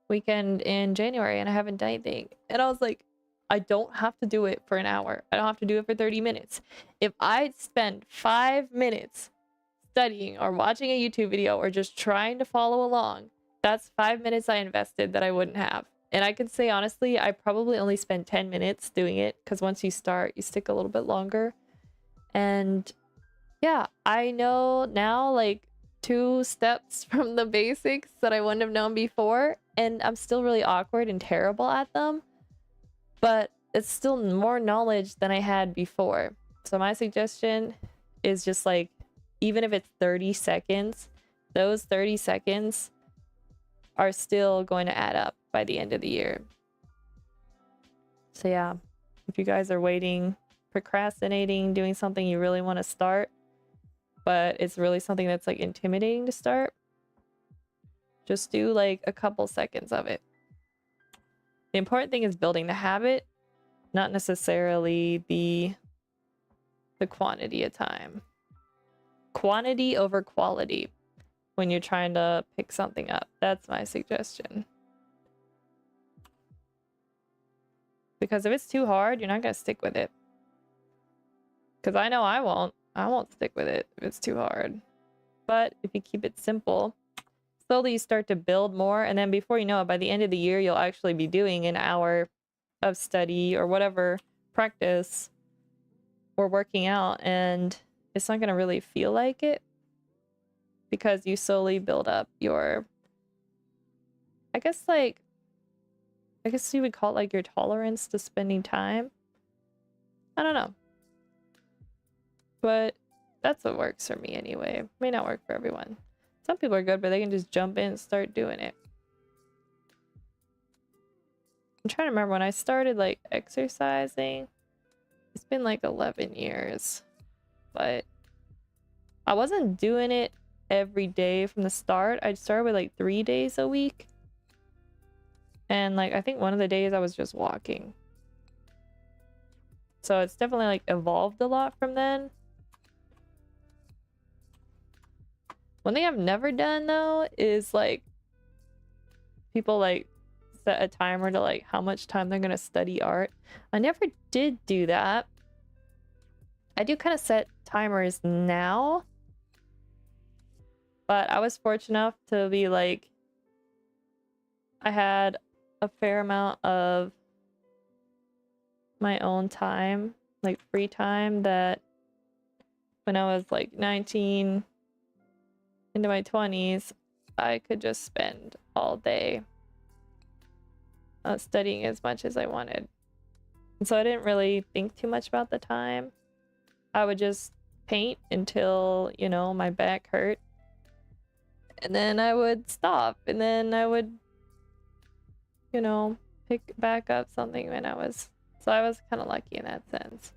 weekend in January, and I haven't done anything. And I was like, I don't have to do it for an hour. I don't have to do it for 30 minutes. If I spend 5 minutes studying or watching a YouTube video or just trying to follow along, that's 5 minutes I invested that I wouldn't have. And I can say honestly, I probably only spent 10 minutes doing it, because once you start, you stick a little bit longer. And yeah, I know now like 2 steps from the basics that I wouldn't have known before, and I'm still really awkward and terrible at them, but it's still more knowledge than I had before. So my suggestion is just like, even if it's 30 seconds, those 30 seconds are still going to add up by the end of the year. So yeah, if you guys are waiting, procrastinating, doing something you really want to start, but it's really something that's like intimidating to start, just do like a couple seconds of it. The important thing is building the habit, not necessarily the quantity of time. Quantity over quality when you're trying to pick something up. That's my suggestion. Because if it's too hard, you're not going to stick with it. Because I know I won't stick with it if it's too hard. But if you keep it simple, slowly you start to build more, and then before you know it, by the end of the year, you'll actually be doing an hour of study or whatever practice or working out, and it's not going to really feel like it, because you slowly build up your, I guess you would call it like your tolerance to spending time. I don't know. But that's what works for me anyway. May not work for everyone. Some people are good, but they can just jump in and start doing it. I'm trying to remember when I started like exercising. It's been like 11 years. But I wasn't doing it every day from the start. I started with like 3 days a week. And like I think one of the days I was just walking. So it's definitely like evolved a lot from then. One thing I've never done though is like people like set a timer to like how much time they're gonna study art. I never did do that. I do kind of set timers now, but I was fortunate enough to be like, I had a fair amount of my own time, like free time, that when I was like 19 into my 20s, I could just spend all day studying as much as I wanted. And so I didn't really think too much about the time. I would just paint until, you know, my back hurt. And then I would stop. And then I would, you know, pick back up something when I was... So I was kind of lucky in that sense.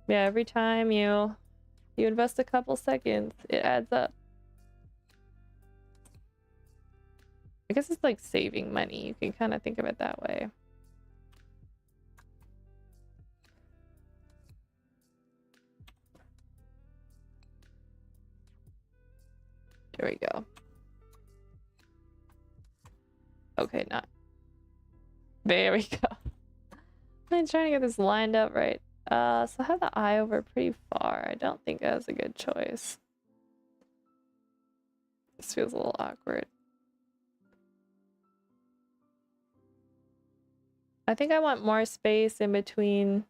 Yeah, every time you invest a couple seconds, it adds up. I guess it's like saving money. You can kind of think of it that way. Here we go. Okay, not. There we go. I'm trying to get this lined up right. So I have the eye over pretty far. I don't think that's a good choice. This feels a little awkward. I think I want more space in between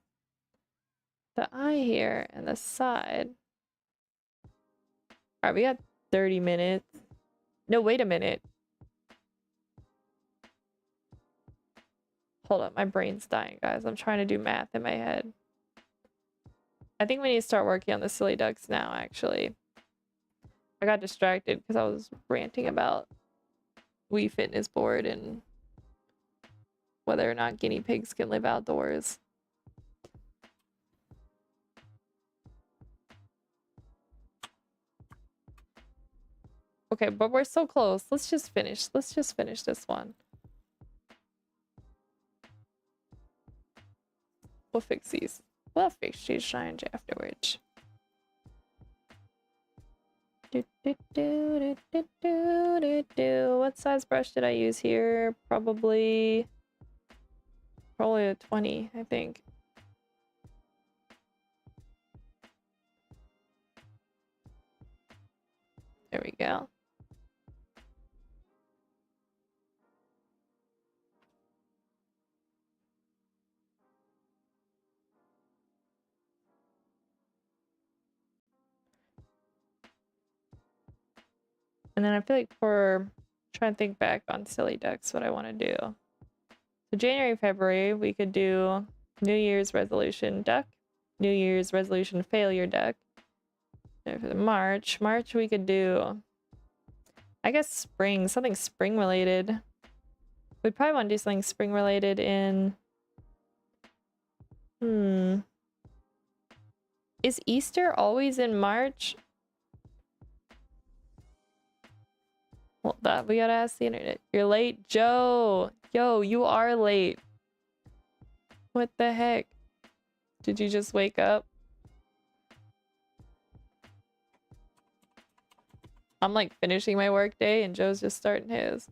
the eye here and the side. Alright, we got 30 minutes. No, wait a minute. Hold up, my brain's dying, guys. I'm trying to do math in my head. I think we need to start working on the silly ducks now, actually. I got distracted because I was ranting about Wii Fitness Board and whether or not guinea pigs can live outdoors. Okay, but we're so close. Let's just finish. Let's just finish this one. We'll fix these. We'll fix these shines afterwards. What size brush did I use here? Probably a 20, I think. There we go. And then I feel like for trying to think back on silly ducks, what I want to do. So January, February, we could do New Year's resolution duck, New Year's resolution failure duck. And for the March we could do, I guess spring, something spring related. We'd probably want to do something spring related in, is Easter always in March? Well, that we gotta ask the internet. You're late, Joe. Yo, you are late. What the heck? Did you just wake up? I'm like finishing my work day and Joe's just starting his.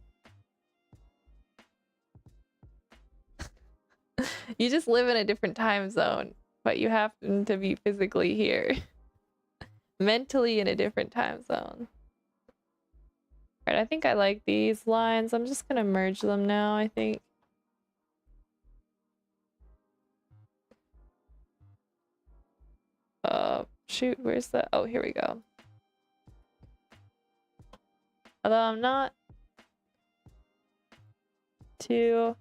You just live in a different time zone, but you happen to be physically here. Mentally in a different time zone. Alright, I think I like these lines. I'm just gonna merge them now, I think. Shoot, where's the... Oh, here we go. Although I'm not too...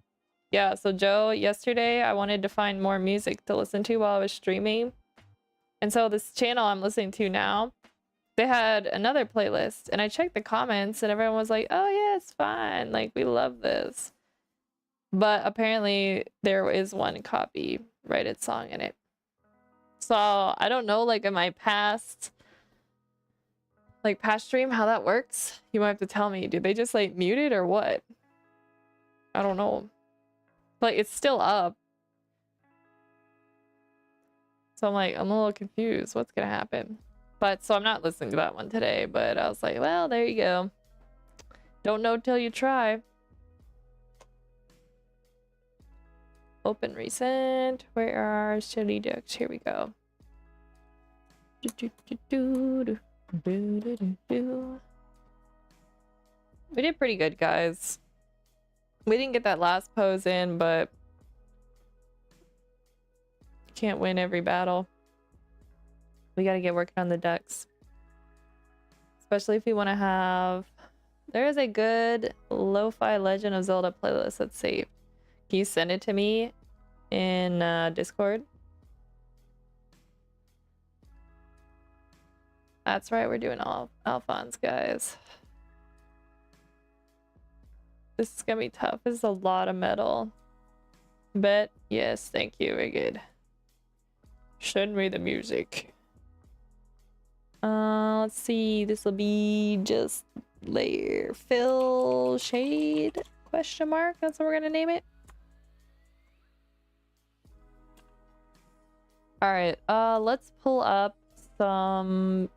Yeah, so Joe, yesterday I wanted to find more music to listen to while I was streaming. And so this channel I'm listening to now, they had another playlist, and I checked the comments and everyone was like, oh yeah, it's fine, like we love this. But apparently there is one copyrighted song in it. So I don't know, like in my past stream how that works. You might have to tell me. Did they just like mute it or what? I don't know. But it's still up. So I'm like, I'm a little confused. What's gonna happen? But so I'm not listening to that one today, but I was like, well, there you go. Don't know till you try. Open recent. Where are our silly ducks? Here we go. We did pretty good, guys. We didn't get that last pose in, but can't win every battle. We gotta get working on the ducks. Especially if we want to have... There is a good lo-fi Legend of Zelda playlist that's saved. Can you send it to me in Discord? That's right, we're doing all Alphonse, guys. This is gonna be tough. This is a lot of metal. Bet. Yes, thank you. Very good. Send me the music. Let's see. This will be just layer fill shade question mark. That's what we're gonna name it. All right. Let's pull up some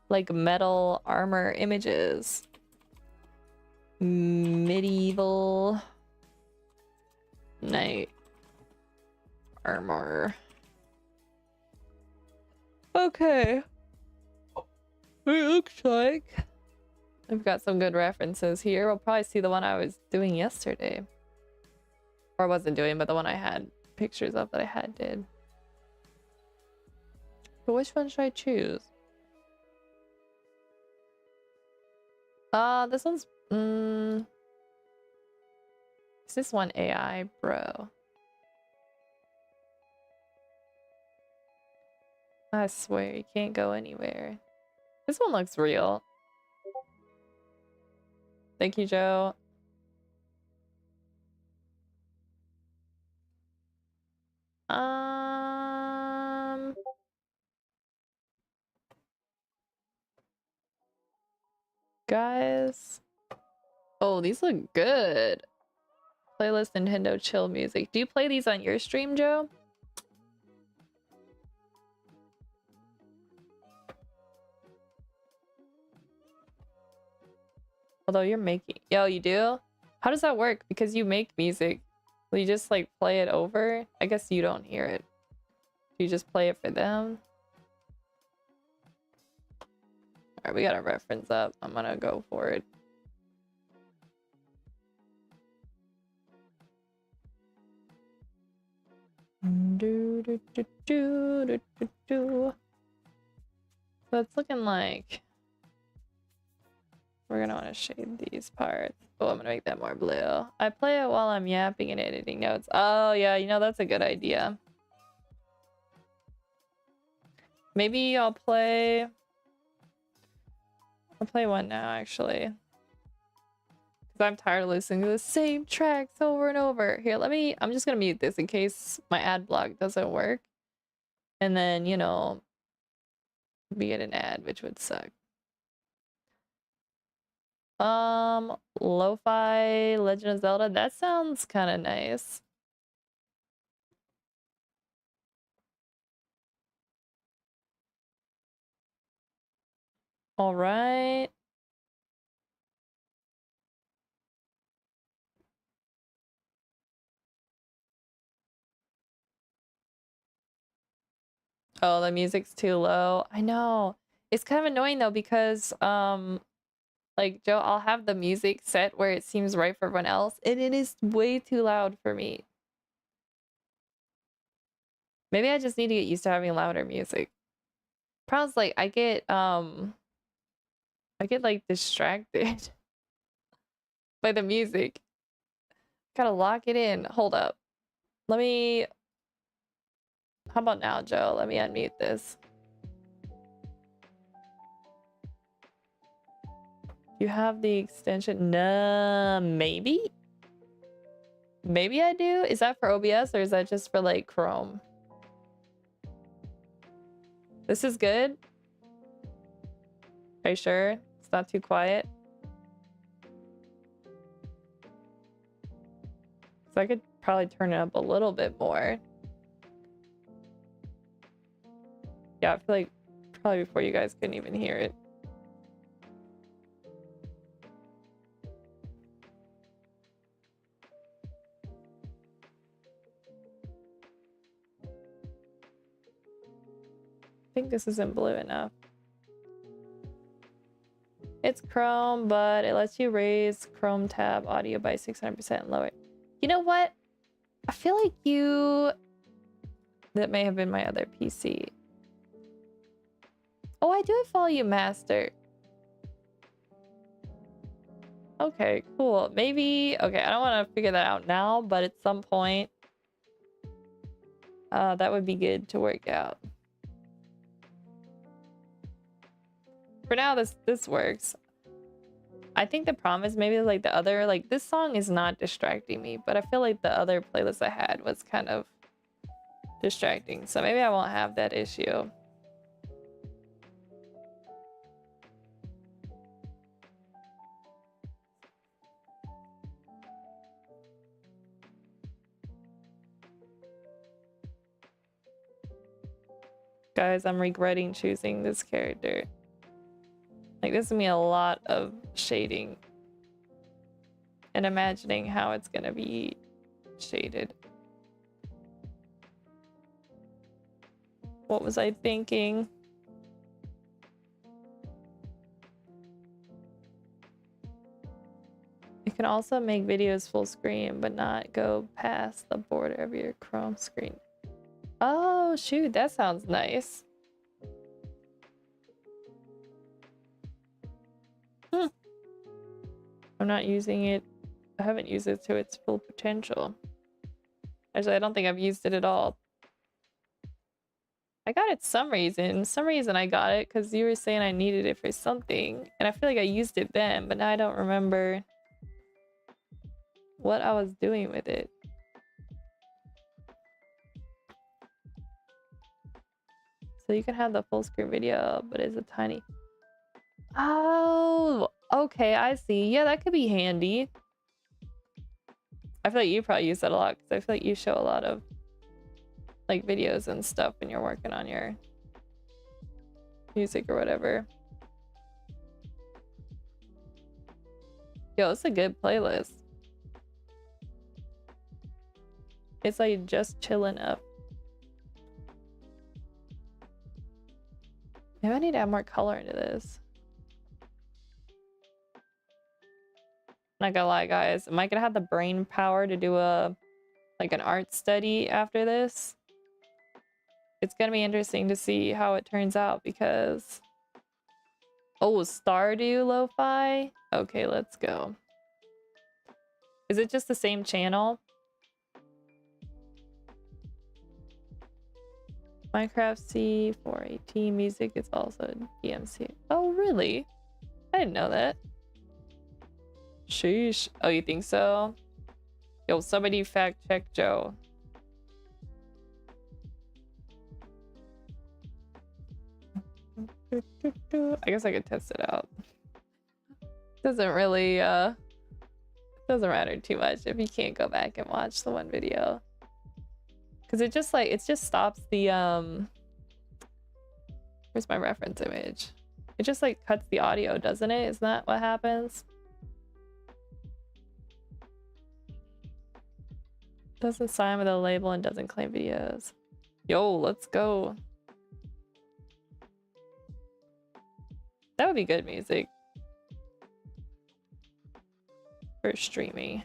like metal armor images. Medieval knight armor. Okay. It looks like I've got some good references here. We'll probably see the one I was doing yesterday. Or I wasn't doing, but the one I had pictures of that I had did. But which one should I choose? This one's is this one AI, bro? I swear you can't go anywhere. This one looks real. Thank you, Joe. Guys. Oh, these look good. Playlist Nintendo chill music. Do you play these on your stream, Joe? Although you're making... Yo, you do? How does that work? Because you make music. Will you just like play it over? I guess you don't hear it. Do you just play it for them? Alright, we got a reference up. I'm gonna go for it. So it's looking like we're gonna want to shade these parts. Oh, I'm gonna make that more blue. I play it while I'm yapping and editing notes. Oh yeah, you know, that's a good idea. Maybe I'll play one now actually. Because I'm tired of listening to the same tracks over and over. Here, I'm just gonna mute this in case my ad block doesn't work. And then, you know, we get an ad, which would suck. Lo-fi Legend of Zelda. That sounds kind of nice. All right. Oh, the music's too low. I know. It's kind of annoying though because like Joe, I'll have the music set where it seems right for everyone else, and it is way too loud for me. Maybe I just need to get used to having louder music. Problem's like I get like distracted by the music. Gotta lock it in. Hold up. Let me... How about now, Joe? Let me unmute this. You have the extension? Nah, maybe? Maybe I do? Is that for OBS or is that just for like Chrome? This is good? Are you sure? It's not too quiet? So I could probably turn it up a little bit more. Yeah, I feel like probably before you guys couldn't even hear it. I think this isn't blue enough. It's Chrome, but it lets you raise Chrome tab audio by 600% and lower it. You know what? I feel like that may have been my other PC. Oh, I do have volume master. Okay, cool. Maybe... Okay, I don't want to figure that out now, but at some point... that would be good to work out. For now, this works. I think the problem is maybe like the other... Like, this song is not distracting me, but I feel like the other playlist I had was kind of distracting. So maybe I won't have that issue. Guys, I'm regretting choosing this character. Like, this is gonna be a lot of shading. And imagining how it's gonna be shaded. What was I thinking? You can also make videos full screen, but not go past the border of your Chrome screen. Oh, shoot, that sounds nice. I'm not using it. I haven't used it to its full potential. Actually, I don't think I've used it at all. I got it some reason. Some reason I got it because you were saying I needed it for something. And I feel like I used it then, but now I don't remember what I was doing with it. So you can have the full screen video, but it's a tiny. Oh, okay, I see. Yeah, that could be handy. I feel like you probably use that a lot because I feel like you show a lot of like videos and stuff when you're working on your music or whatever. Yo, it's a good playlist. It's like just chilling up. Maybe I need to add more color into this. Not gonna lie, guys. Am I gonna have the brain power to do an art study after this? It's gonna be interesting to see how it turns out because... Oh, Stardew Lo-Fi? Okay, let's go. Is it just the same channel? Minecraft C418 music is also DMC. Oh, really? I didn't know that. Sheesh. Oh, you think so? Yo, somebody fact check Joe. I guess I could test it out. Doesn't really doesn't matter too much if you can't go back and watch the one video. Cause it just stops the where's my reference image? It just like cuts the audio, doesn't it? Isn't that what happens? Doesn't sign with a label and doesn't claim videos. Yo, let's go. That would be good music for streaming.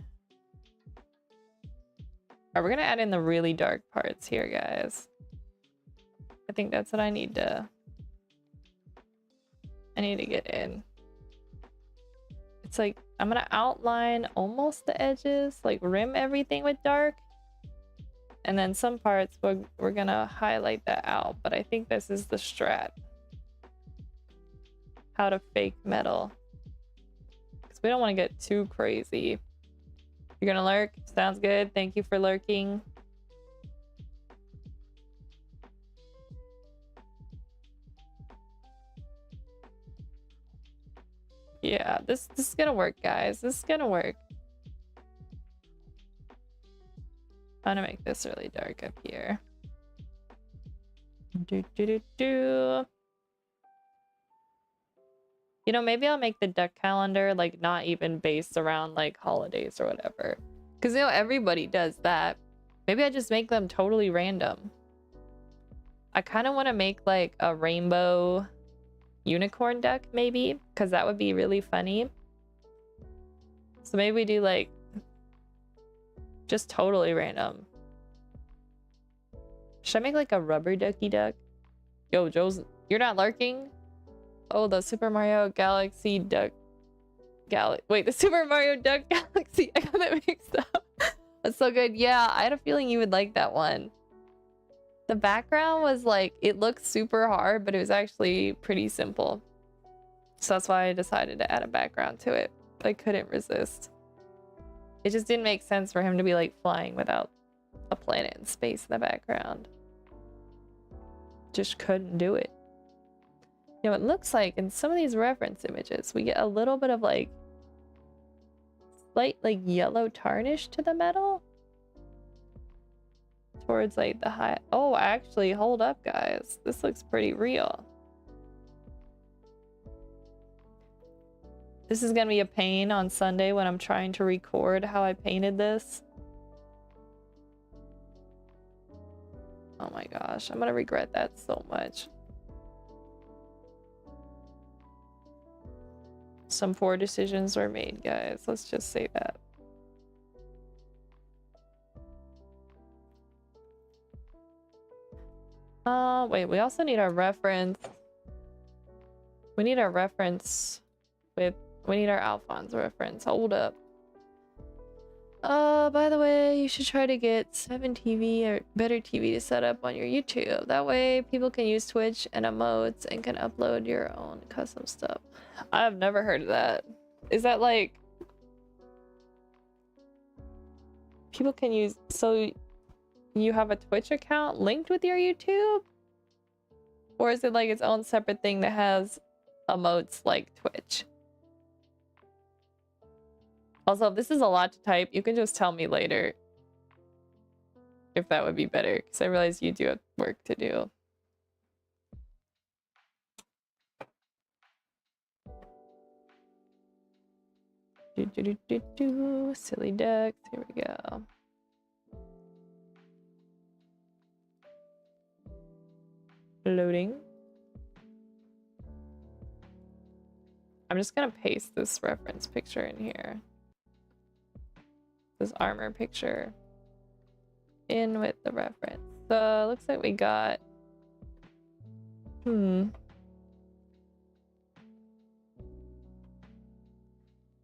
Alright, we're gonna add in the really dark parts here, guys. I think that's what I need to get in. It's like I'm gonna outline almost the edges, like rim everything with dark. And then some parts we're gonna highlight that out, but I think this is the strat. How to fake metal. Because we don't want to get too crazy. You're gonna lurk? Sounds good. Thank you for lurking. Yeah, this is gonna work, guys. This is gonna work. I'm gonna make this really dark up here. You know, maybe I'll make the duck calendar like not even based around like holidays or whatever. Because you know, everybody does that. Maybe I just make them totally random. I kind of want to make like a rainbow unicorn duck maybe, because that would be really funny. So maybe we do like just totally random. Should I make like a rubber ducky duck? Yo, Joe's, you're not lurking? Oh, the Super Mario Galaxy Duck wait, the Super Mario Duck Galaxy. I got that mixed up. That's so good. Yeah, I had a feeling you would like that one. The background was like, it looked super hard, but it was actually pretty simple. So that's why I decided to add a background to it. I couldn't resist. It just didn't make sense for him to be like flying without a planet in space in the background. Just couldn't do it. You know, it looks like in some of these reference images, we get a little bit of like slight like yellow tarnish to the metal. Towards like the high. Oh, actually, hold up, guys. This looks pretty real. This is gonna be a pain on Sunday when I'm trying to record how I painted this. Oh my gosh, I'm gonna regret that so much. Some poor decisions were made, guys. Let's just say that. Wait, we also need our reference. We need our reference with, we need our Alphonse reference. Hold up. By the way, you should try to get 7TV or better TV to set up on your YouTube. That way people can use Twitch and emotes and can upload your own custom stuff. I've never heard of that. Is that like people can use, so you have a Twitch account linked with your YouTube? Or is it like its own separate thing that has emotes like Twitch? Also, if this is a lot to type, you can just tell me later if that would be better, because I realize you do have work to do. Silly ducks, here we go. Loading. I'm just gonna paste this reference picture in here. This armor picture in with the reference. So looks like we got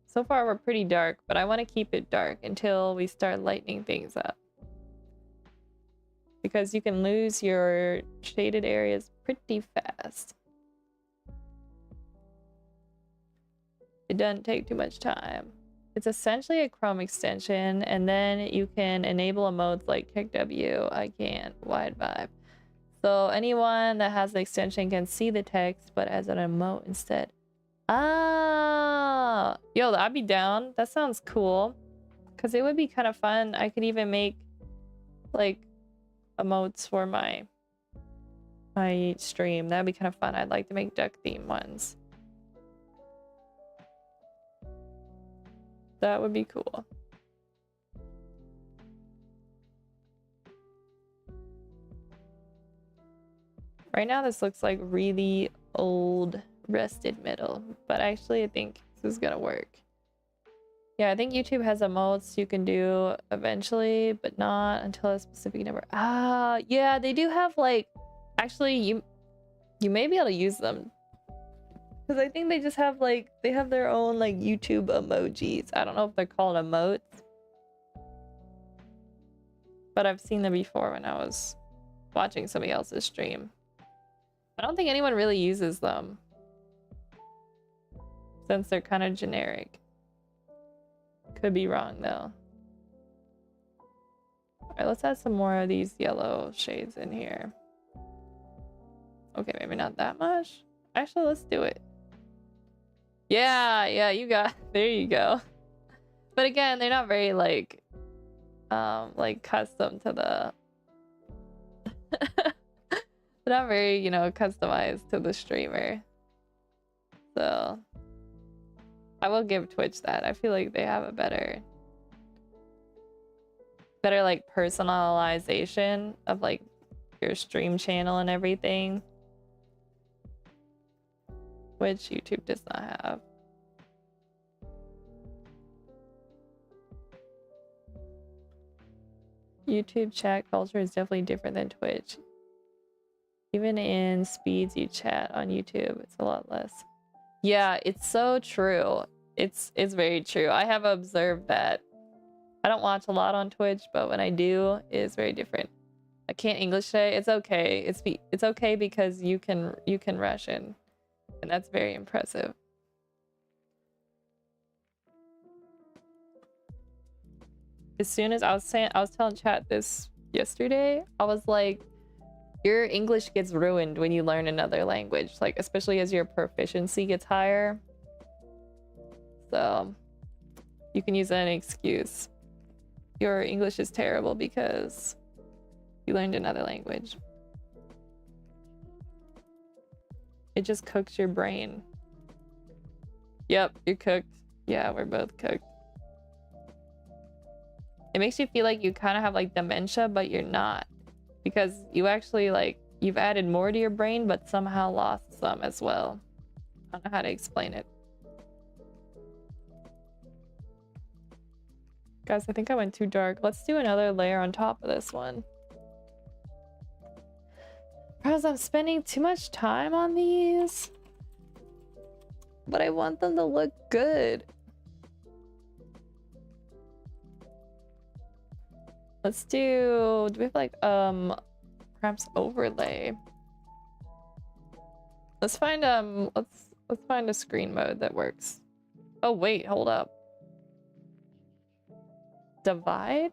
so far we're pretty dark, but I want to keep it dark until we start lightening things up, because you can lose your shaded areas pretty fast. It doesn't take too much time. It's essentially a Chrome extension, and then you can enable emotes like kick W, I can't, wide vibe. So anyone that has the extension can see the text, but as an emote instead. Ah, yo, I'd be down. That sounds cool. Because it would be kind of fun. I could even make like emotes for my stream. That'd be kind of fun. I'd like to make duck theme ones. That would be cool. Right now this looks like really old rusted metal, but actually I think this is gonna work. Yeah, I think YouTube has emotes you can do eventually, but not until a specific number. Ah, yeah, they do have like, actually you may be able to use them, because I think they just have like, they have their own like YouTube emojis. I don't know if they're called emotes, but I've seen them before when I was watching somebody else's stream. I don't think anyone really uses them, since they're kind of generic. Could be wrong though. Alright, let's add some more of these yellow shades in here. Okay, maybe not that much. Actually, let's do it. Yeah, you got, there you go. But again, they're not very like custom to the they're not very, you know, customized to the streamer. So I will give Twitch that. I feel like they have a better like personalization of like your stream channel and everything, which YouTube does not have. YouTube chat culture is definitely different than Twitch. Even in speeds you chat on YouTube, it's a lot less. Yeah, it's so true. It's very true. I have observed that. I don't watch a lot on Twitch, but when I do, it's very different. I can't English today. It's okay. It's okay because you can Russian, and that's very impressive. As soon as I was telling chat this yesterday, I was like, your English gets ruined when you learn another language, like especially as your proficiency gets higher. So you can use that as an excuse. Your English is terrible because you learned another language. It just cooks your brain. Yep, you're cooked. Yeah, we're both cooked. It makes you feel like you kind of have like dementia, but you're not. Because you actually like, you've added more to your brain, but somehow lost some as well. I don't know how to explain it. Guys, I think I went too dark. Let's do another layer on top of this one. Because I'm spending too much time on these. But I want them to look good. Let's do we have like perhaps overlay? Let's find let's find a screen mode that works. Oh wait, hold up. Divide?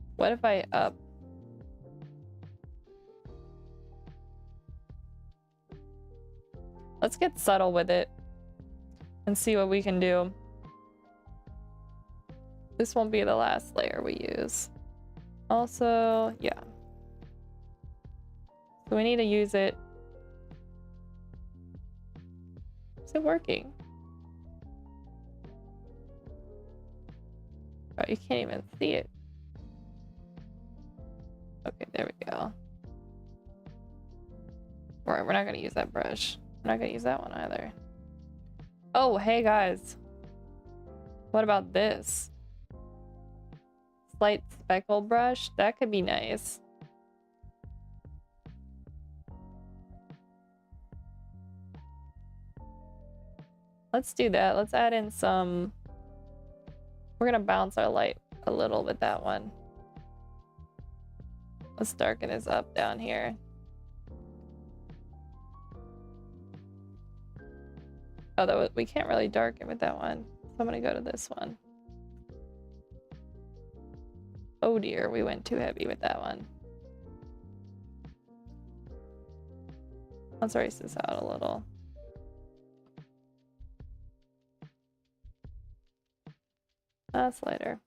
What if I up? Let's get subtle with it and see what we can do. This won't be the last layer we use. Also, yeah. So we need to use it. Is it working? Oh, you can't even see it. Okay, there we go. Alright, we're not gonna use that brush. We're not gonna use that one either. Oh, hey guys. What about this? Slight speckle brush? That could be nice. Let's do that. Let's add in some... We're gonna bounce our light a little with that one. Let's darken this up down here. Oh, we can't really darken with that one. So I'm gonna go to this one. Oh dear, we went too heavy with that one. Let's erase this out a little. That's lighter.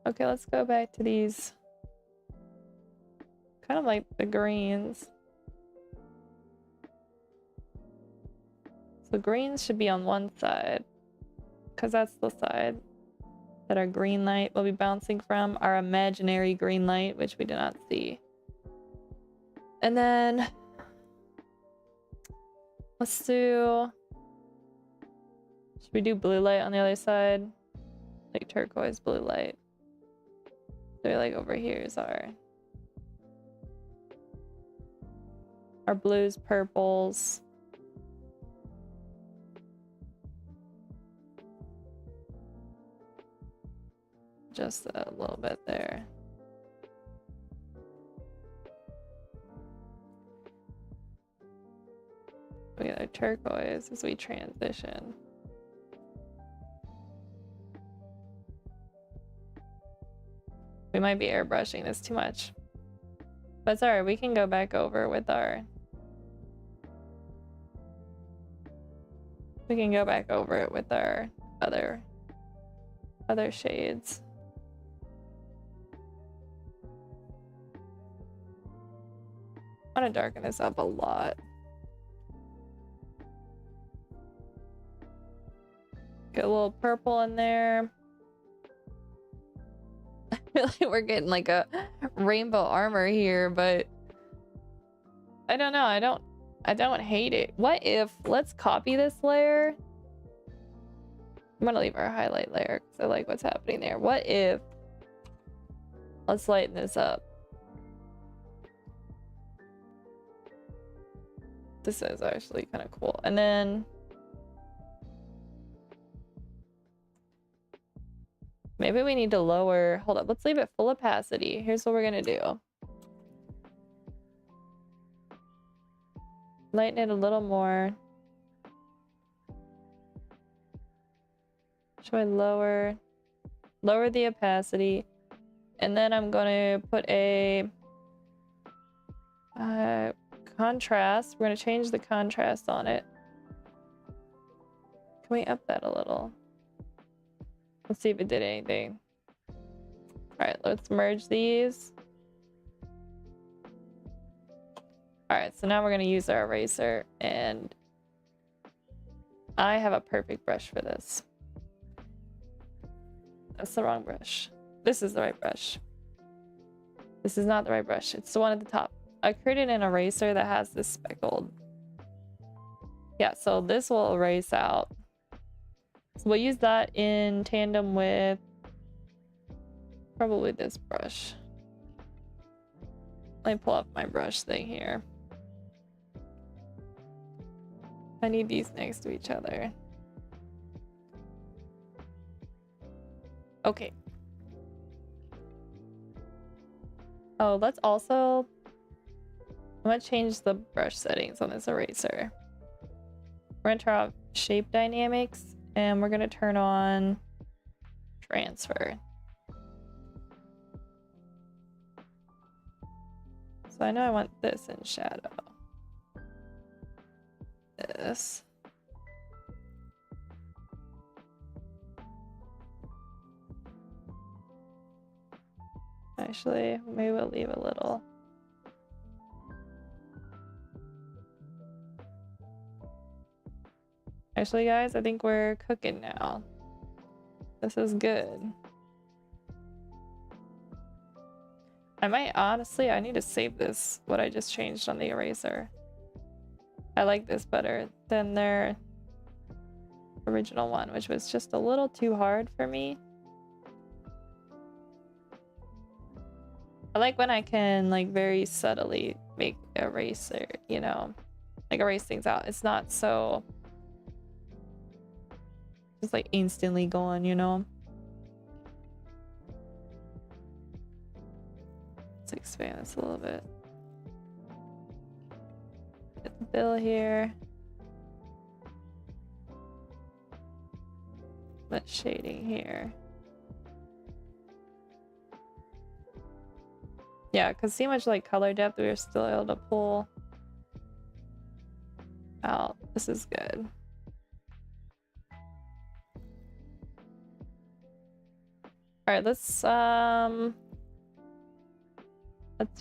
Okay, let's go back to these. Kind of like the greens. So greens should be on one side, because that's the side that our green light will be bouncing from, our imaginary green light, which we do not see. And then let's do, should we do blue light on the other side? Like turquoise blue light. So like over here is our blues, purples. Just a little bit there. We get a turquoise as we transition. We might be airbrushing this too much. But it's alright, we can go back over with our... We can go back over it with our other shades. I want to darken this up a lot. Get a little purple in there. I feel like we're getting like a rainbow armor here, but I don't know. I don't hate it. What if, let's copy this layer. I'm gonna leave our highlight layer because I like what's happening there. What if, let's lighten this up. This is actually kind of cool. And then maybe we need to lower, hold up, let's leave it full opacity. Here's what we're gonna do. Lighten it a little more. Should I lower the opacity? And then I'm gonna put a contrast. We're gonna change the contrast on it. Can we up that a little? Let's see if it did anything. All right, let's merge these. All right, so now we're gonna use our eraser, and I have a perfect brush for this. That's the wrong brush. This is the right brush. This is not the right brush. It's the one at the top. I created an eraser that has this speckled. Yeah, so this will erase out. So we'll use that in tandem with probably this brush. Let me pull up my brush thing here. I need these next to each other. Okay. Oh, let's also... I'm gonna change the brush settings on this eraser. We're gonna turn off shape dynamics, and we're gonna turn on transfer. So I know I want this in shadow. This. Actually, maybe we'll leave a little. Actually, guys, I think we're cooking now. This is good. I might honestly, I need to save this, what I just changed on the eraser. I like this better than their original one, which was just a little too hard for me. I like when I can like very subtly make eraser, you know, like erase things out. It's not so just like instantly going, you know. Let's expand this a little bit. Get the bill here. Let shading here. Yeah, because see much like color depth we were still able to pull out. This is good. Alright, let's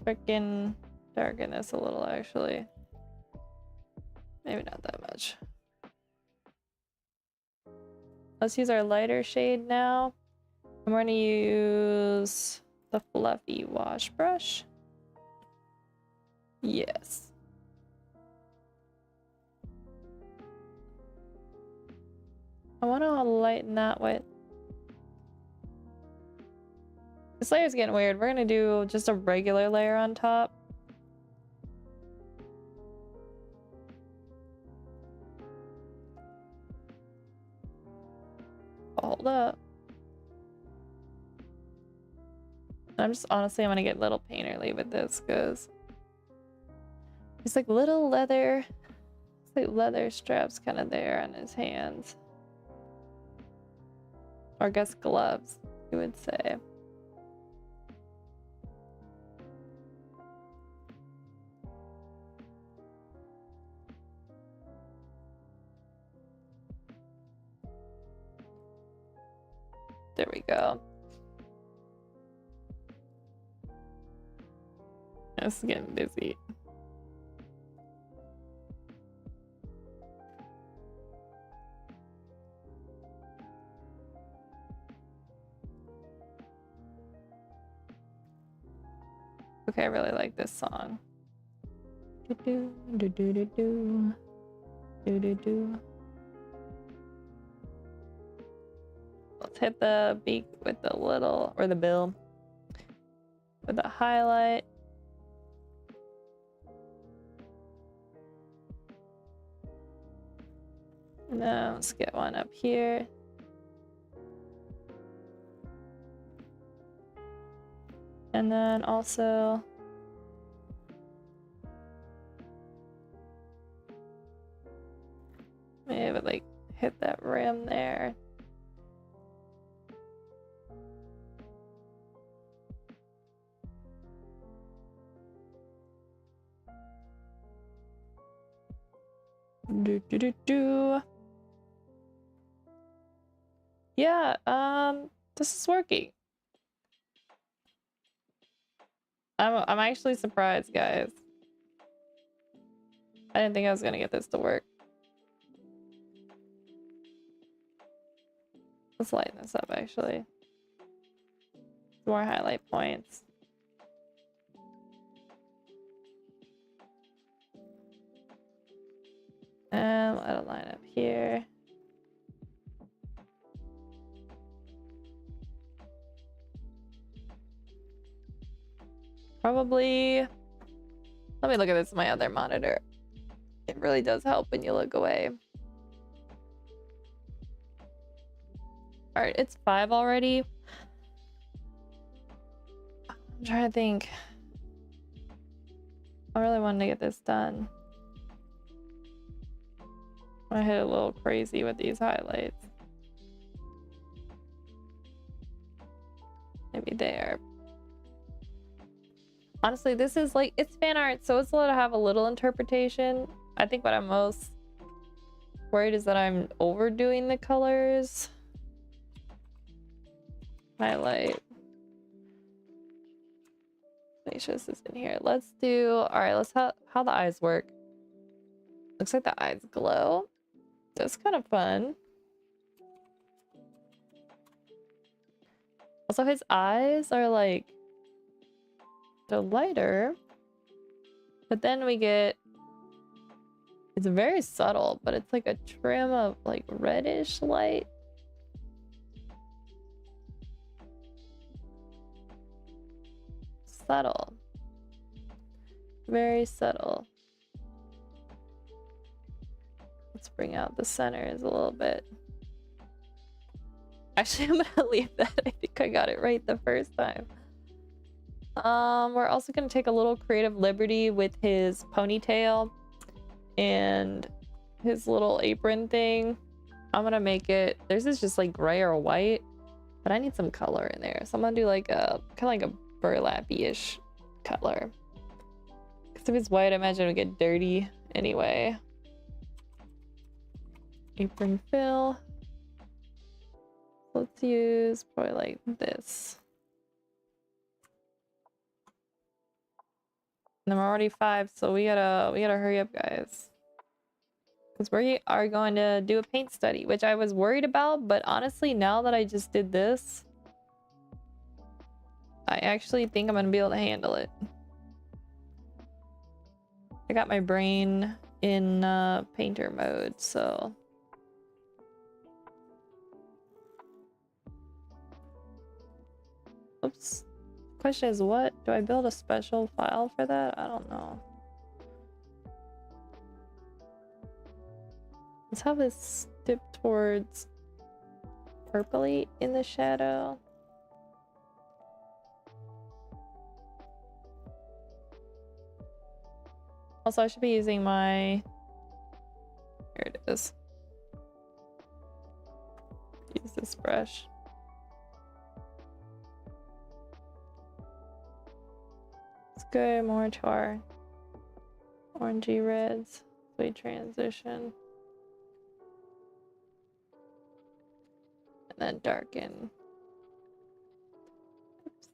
freaking darken this a little actually. Maybe not that much. Let's use our lighter shade now. I'm going to use the fluffy wash brush. Yes. I want to lighten that with... This layer's getting weird. We're going to do just a regular layer on top. Hold up. I'm just honestly, I'm gonna get little painterly with this because it's like little leather, it's like leather straps kind of there on his hands, or I guess gloves, you would say. There we go. It's getting busy. Okay, I really like this song. Do do do do do do do do. Let's hit the beak with the little, or the bill with the highlight. And then let's get one up here. And then also maybe like hit that rim there. Do do do do. Yeah, this is working. I'm actually surprised, guys. I didn't think I was gonna get this to work. Let's lighten this up actually. More highlight points. And let it line up here. Probably, let me look at this on my other monitor. It really does help when you look away. All right, it's 5 already. I'm trying to think. I really wanted to get this done. I hit a little crazy with these highlights. Maybe there. Honestly, this is like, it's fan art, so it's allowed to have a little interpretation. I think what I'm most worried is that I'm overdoing the colors. Highlight. Make sure this is in here. Let's do, all right, let's how the eyes work. Looks like the eyes glow. That's kind of fun. Also, his eyes are like, they're lighter, but then we get, it's very subtle, but it's like a trim of like reddish light. Subtle. Very subtle. Let's bring out the centers a little bit. Actually, I'm gonna leave that. I think I got it right the first time. We're also gonna take a little creative liberty with his ponytail and his little apron thing. I'm gonna make it, theirs is just like gray or white, but I need some color in there. So I'm gonna do like a kind of like a burlappy-ish color. Because if it's white, I imagine it would get dirty anyway. Apron fill. Let's use probably like this. And then we're already 5, so we gotta hurry up, guys. Because we are going to do a paint study, which I was worried about, but honestly, now that I just did this, I actually think I'm gonna be able to handle it. I got my brain in painter mode, so. Oops. Question is, what? Do I build a special file for that? I don't know. Let's have this dip towards purpley in the shadow. Also, I should be using my... Here it is. Use this brush. Let's go more to our orangey reds. We transition. And then darken. Oops.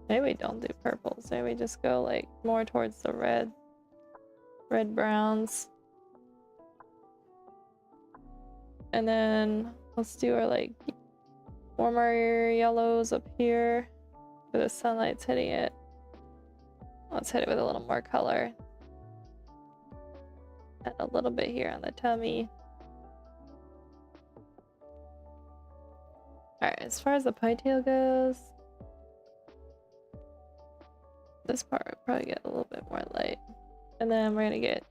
Maybe we don't do purples. Maybe we just go like more towards the red browns. And then let's do our like warmer yellows up here where the sunlight's hitting it. Let's hit it with a little more color. And a little bit here on the tummy. Alright, as far as the ponytail goes, this part will probably get a little bit more light. And then we're gonna get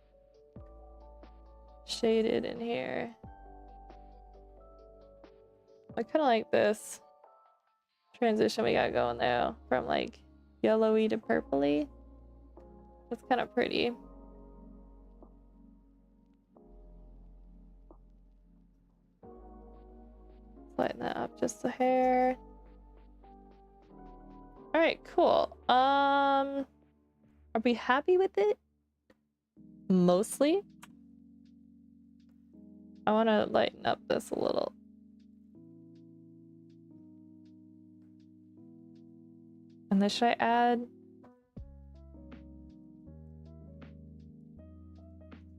shaded in here. I kind of like this transition we got going though, from like yellowy to purpley. It's kind of pretty. Lighten that up just a hair. All right, cool. Are we happy with it? Mostly. I want to lighten up this a little. And then should I add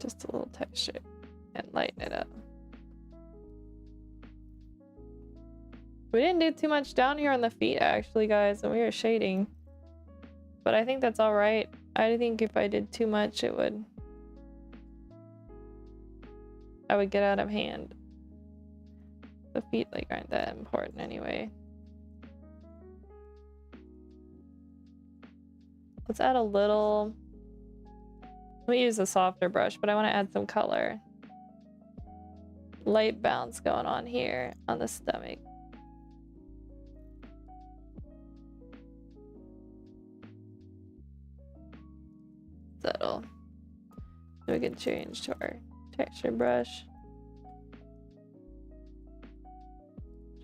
just a little texture and lighten it up? We didn't do too much down here on the feet actually, guys, and we were shading. But I think that's all right. I think if I did too much, I would get out of hand. The feet like aren't that important anyway. Let's add a little. Let me use a softer brush, but I want to add some color. Light bounce going on here on the stomach. we can change to our texture brush.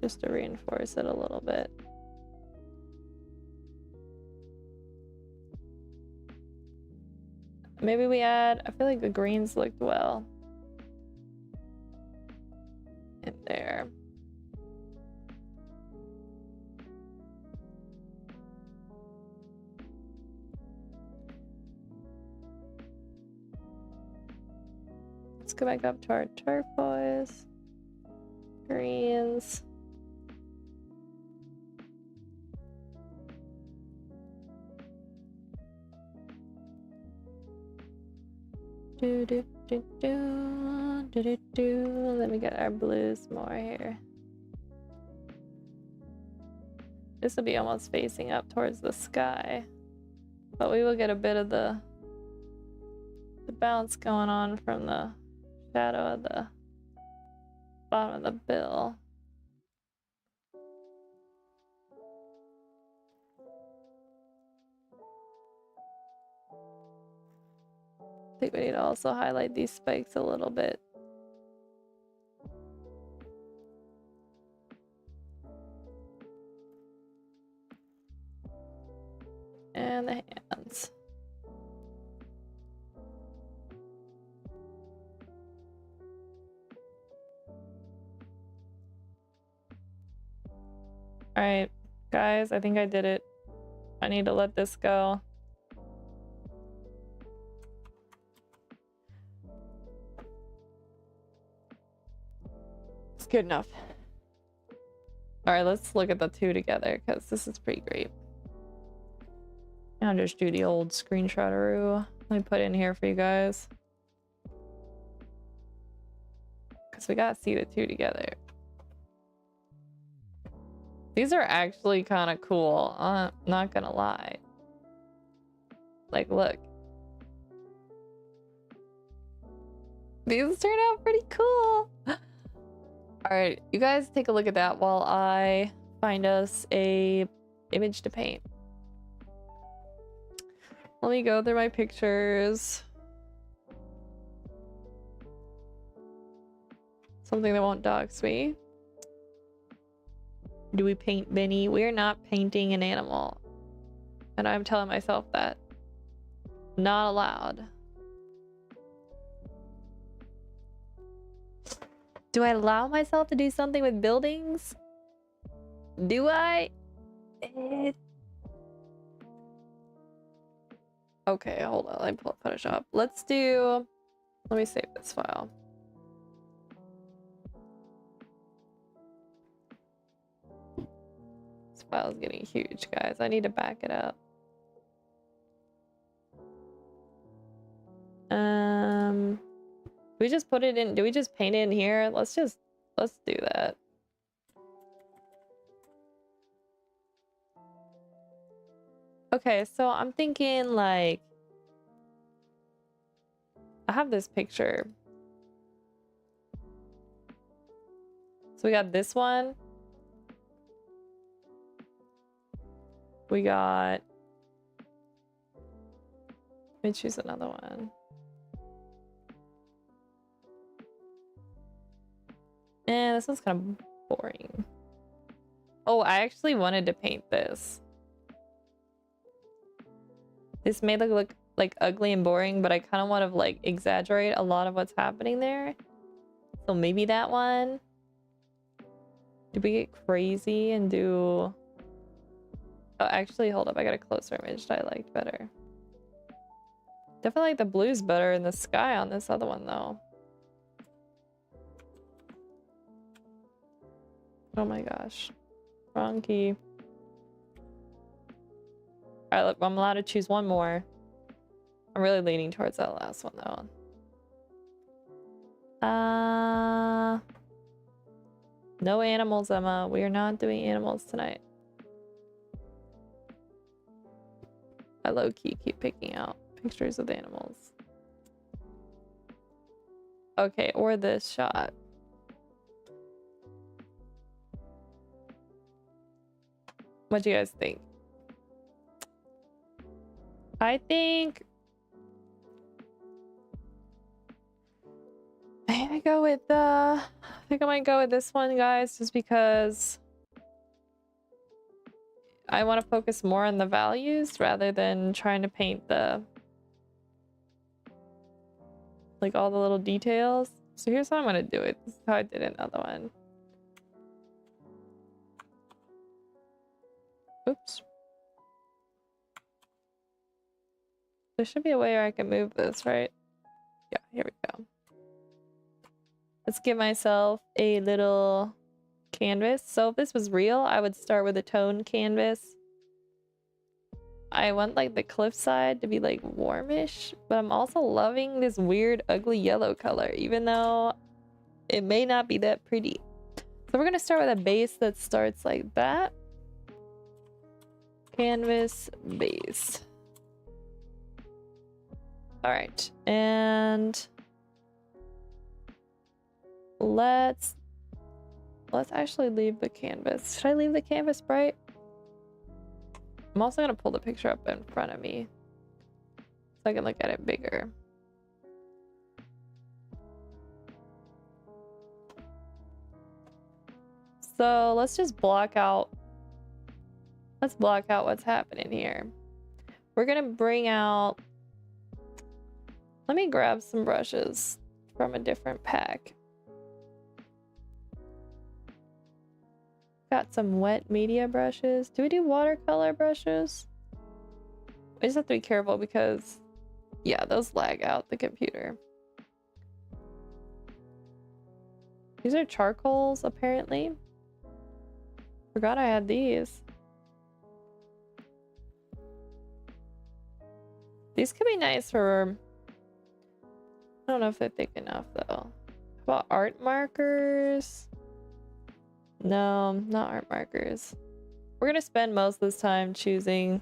Just to reinforce it a little bit. Maybe we add, I feel like the greens looked well in there. Let's go back up to our turquoise, greens. Do, do, do, do, do, do, do. Let me get our blues more here. This will be almost facing up towards the sky, but we will get a bit of the bounce going on from the shadow of the bottom of the bill. I think we need to also highlight these spikes a little bit. And the hands. All right, guys, I think I did it. I need to let this go. It's good enough. All right, let's look at the two together because this is pretty great. I'll just do the old screenshot-aroo. Let me put in here for you guys. Because we gotta see the two together. These are actually kind of cool. I'm not gonna lie. Like, look. These turn out pretty cool. Alright, you guys take a look at that while I find us a image to paint. Let me go through my pictures. Something that won't dox me. Do we paint Benny? We are not painting an animal. And I'm telling myself that. Not allowed. Do I allow myself to do something with buildings? Do I? Okay, hold on. Let me pull up Photoshop. Let's do... Let me save this file. This file is getting huge, guys. I need to back it up. Do we just put it in? Do we just paint it in here? Let's do that. Okay, so I'm thinking like I have this picture. So we got this one. We got, let me choose another one. Eh, this one's kind of boring. Oh, I actually wanted to paint this. This may look like ugly and boring, but I kind of want to like exaggerate a lot of what's happening there. So maybe that one. Did we get crazy and do... Oh, actually, hold up. I got a closer image that I liked better. Definitely like the blues better in the sky on this other one, though. Oh my gosh. Wrong key. Alright, look, I'm allowed to choose one more. I'm really leaning towards that last one, though. No animals, Emma. We are not doing animals tonight. I low-key keep picking out pictures of animals. Okay, or this shot. What do you guys think? I think might go with I think I might go with this one, guys, just because I want to focus more on the values rather than trying to paint the like all the little details. So here's how I'm gonna do it. This is how I did another one. Oops. There should be a way where I can move this, right? Yeah, here we go. Let's give myself a little canvas. So if this was real, I would start with a tone canvas. I want like the cliffside to be like warmish, but I'm also loving this weird ugly yellow color, even though it may not be that pretty. So we're gonna start with a base that starts like that. Canvas base. All right, and let's actually leave the canvas. Should I leave the canvas bright? I'm also gonna pull the picture up in front of me so I can look at it bigger. So let's just block out. Let's block out what's happening here. We're gonna bring out. Let me grab some brushes from a different pack. Got some wet media brushes. Do we do watercolor brushes? We just have to be careful because, yeah, those lag out the computer. These are charcoals, apparently. Forgot I had these. These could be nice for... I don't know if they're thick enough, though. How about art markers? No, not art markers. We're gonna spend most of this time choosing.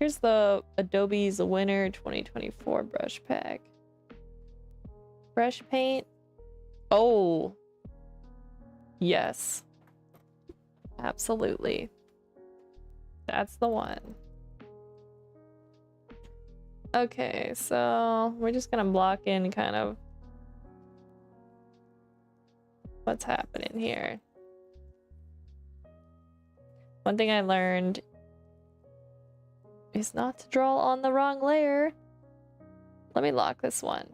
Here's the Adobe's Winter 2024 brush pack. Brush paint. Oh, yes. Absolutely. That's the one. Okay, so we're just gonna block in kind of what's happening here. One thing I learned is not to draw on the wrong layer. Let me lock this one.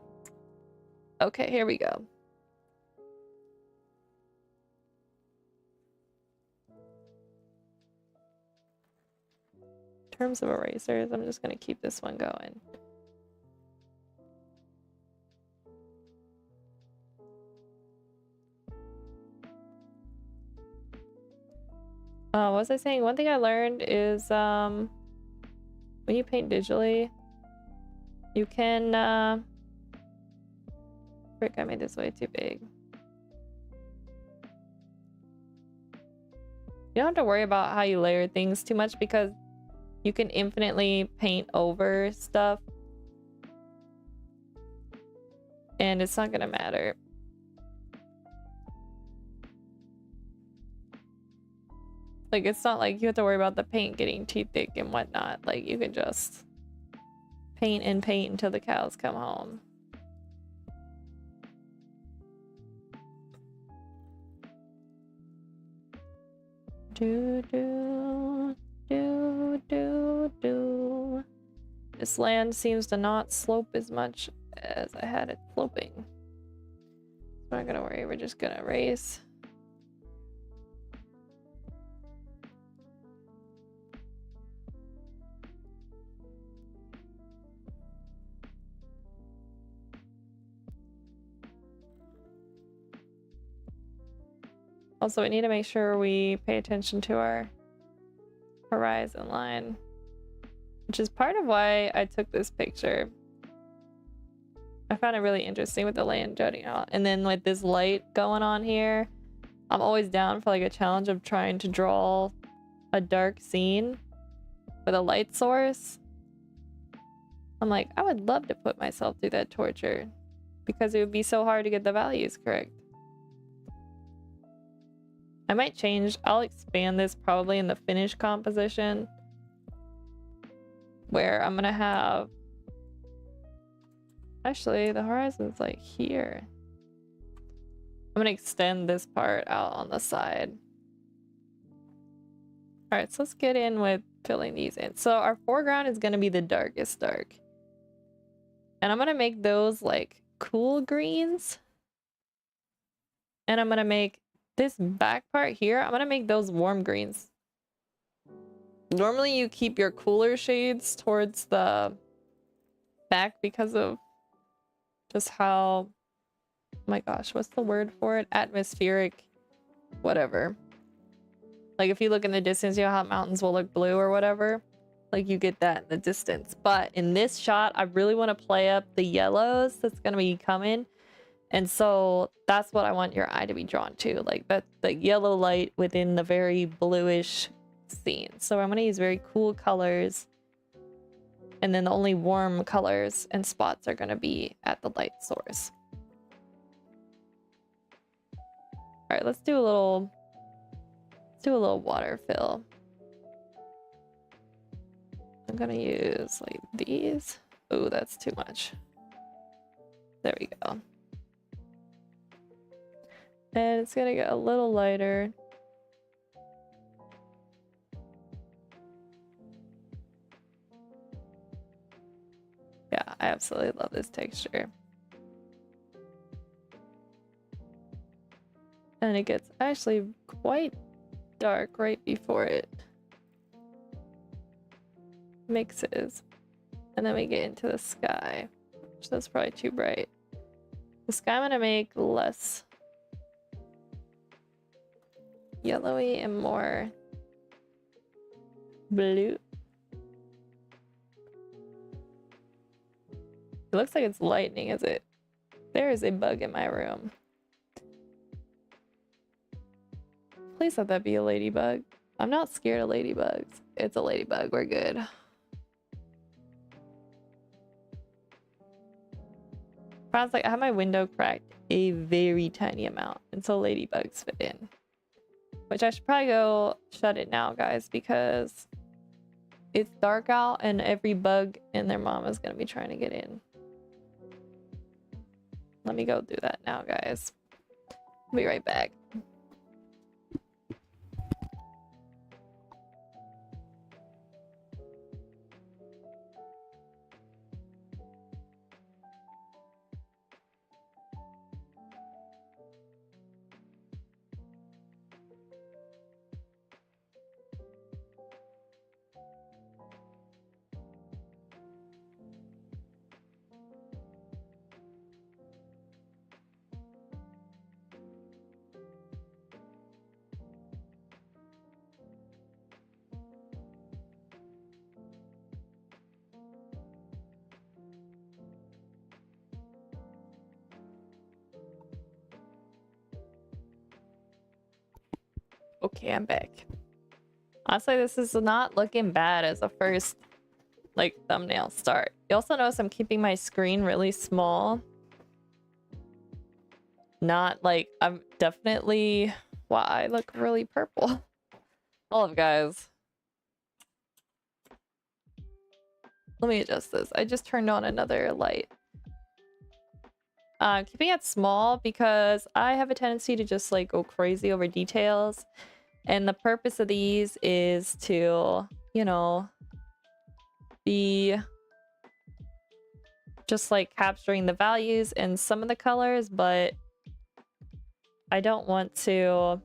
Okay, here we go. In terms of erasers, I'm just gonna keep this one going. What was I saying? One thing I learned is when you paint digitally, you can frick, I made this way too big. You don't have to worry about how you layer things too much because you can infinitely paint over stuff and it's not gonna matter. Like, it's not like you have to worry about the paint getting too thick and whatnot. Like, you can just paint and paint until the cows come home. Do, do, do, do, do. This land seems to not slope as much as I had it sloping. I'm not gonna worry, we're just gonna erase. Also, we need to make sure we pay attention to our horizon line, which is part of why I took this picture. I found it really interesting with the land jutting out. And then with this light going on here, I'm always down for like a challenge of trying to draw a dark scene with a light source. I'm like, I would love to put myself through that torture because it would be so hard to get the values correct. I might change, I'll expand this probably in the finished composition where I'm gonna have Actually, the horizon's like here. I'm gonna extend this part out on the side. All right, so let's get in with filling these in. So our foreground is gonna be the darkest dark. And I'm gonna make those like cool greens. And I'm gonna make this back part here, I'm gonna make those warm greens. Normally you keep your cooler shades towards the back because of just how, oh my gosh, what's the word for it? Atmospheric, whatever. Like if you look in the distance, you know how mountains will look blue or whatever? Like you get that in the distance. But in this shot, I really want to play up the yellows that's going to be coming. And so that's what I want your eye to be drawn to. Like that, the yellow light within the very bluish scene. So I'm going to use very cool colors. And then the only warm colors and spots are going to be at the light source. All right, let's do a little water fill. I'm gonna use like these. Oh, that's too much. There we go. And it's gonna get a little lighter. Yeah, I absolutely love this texture. And it gets actually quite dark right before it mixes. And then we get into the sky, which that's probably too bright. The sky I'm gonna make less yellowy and more blue. It looks like it's lightning, is it? There is a bug in my room. Please let that be a ladybug. I'm not scared of ladybugs. It's a ladybug. We're good. Sounds like I have my window cracked a very tiny amount, and so ladybugs fit in. Which I should probably go shut it now, guys, because it's dark out and every bug and their mom is going to be trying to get in. Let me go do that now, guys. I'll be right back. Okay, I'm back. Honestly, this is not looking bad as a first, like, thumbnail start. You also notice I'm keeping my screen really small. Not like, I'm definitely... Wow, I look really purple. Hold up, guys. Let me adjust this. I just turned on another light. Keeping it small because I have a tendency to just like go crazy over details. And the purpose of these is to, you know, be just like capturing the values and some of the colors, but I don't want to...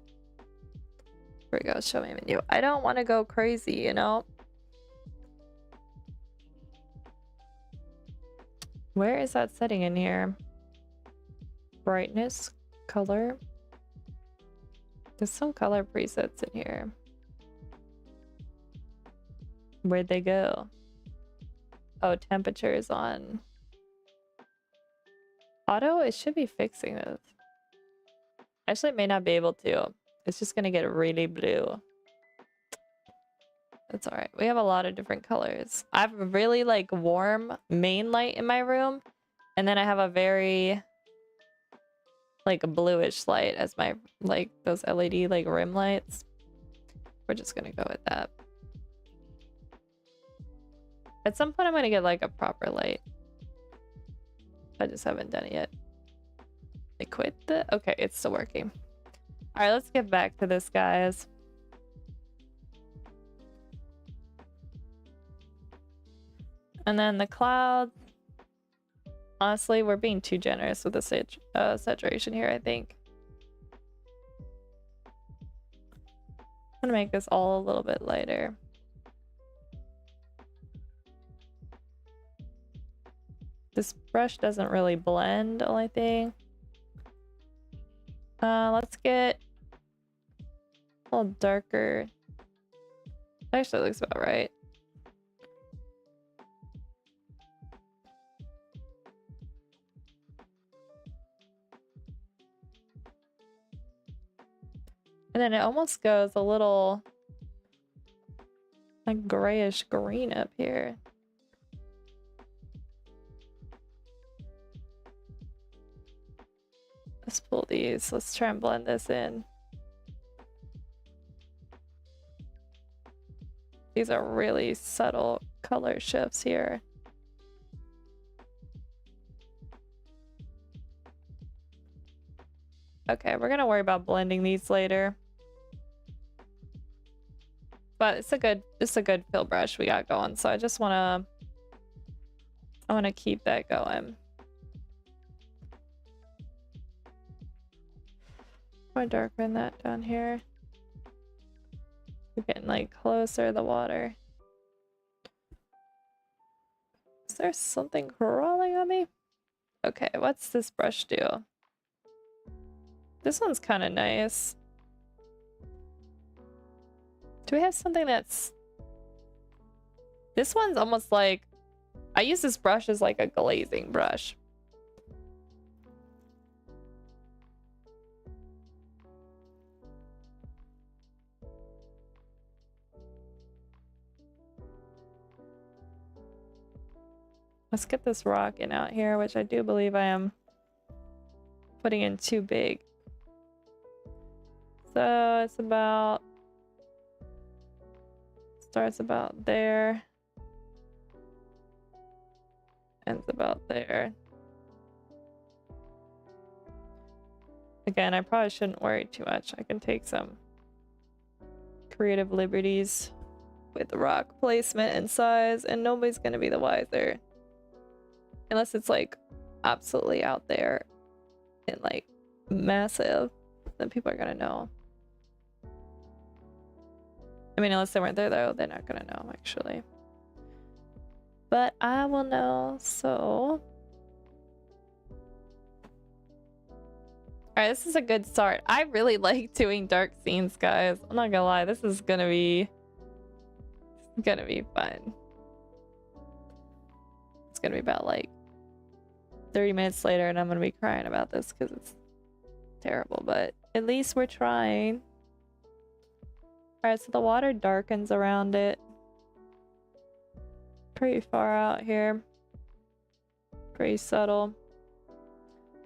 Here we go, show me menu. I don't want to go crazy, you know? Where is that setting in here? Brightness, color. There's some color presets in here. Where'd they go? Oh, temperature is on auto. It should be fixing this. Actually, it may not be able to. It's just gonna get really blue. That's all right. We have a lot of different colors. I have a really like warm main light in my room, and then I have a very like a bluish light as my like those LED like rim lights. We're just gonna go with that. At some point I'm gonna get like a proper light. I just haven't done it yet. I quit the... Okay, it's still working. Alright, let's get back to this, guys. And then the cloud. Honestly, we're being too generous with the saturation here, I think. I'm gonna make this all a little bit lighter. This brush doesn't really blend, only thing. Let's get a little darker. Actually, looks about right. And then it almost goes a little like grayish green up here. Let's pull these. Let's try and blend this in. These are really subtle color shifts here. Okay, we're gonna worry about blending these later. But it's a good fill brush we got going, so I wanna keep that going. More darken that down here. We're getting like closer to the water. Is there something crawling on me? Okay, what's this brush do? This one's kind of nice. Do we have something that's... This one's almost like... I use this brush as like a glazing brush. Let's get this rock in out here, which I do believe I am putting in too big. So it's about... Starts about there. Ends about there. Again, I probably shouldn't worry too much. I can take some creative liberties with the rock placement and size, and nobody's gonna be the wiser. Unless it's like absolutely out there and like massive, then people are gonna know. I mean, unless they weren't there though, they're not gonna know actually. But I will know, so. Alright, this is a good start. I really like doing dark scenes, guys. I'm not gonna lie, this is gonna be fun. It's gonna be about like 30 minutes later and I'm gonna be crying about this because it's terrible, but at least we're trying. Alright, so the water darkens around it. Pretty far out here. Pretty subtle.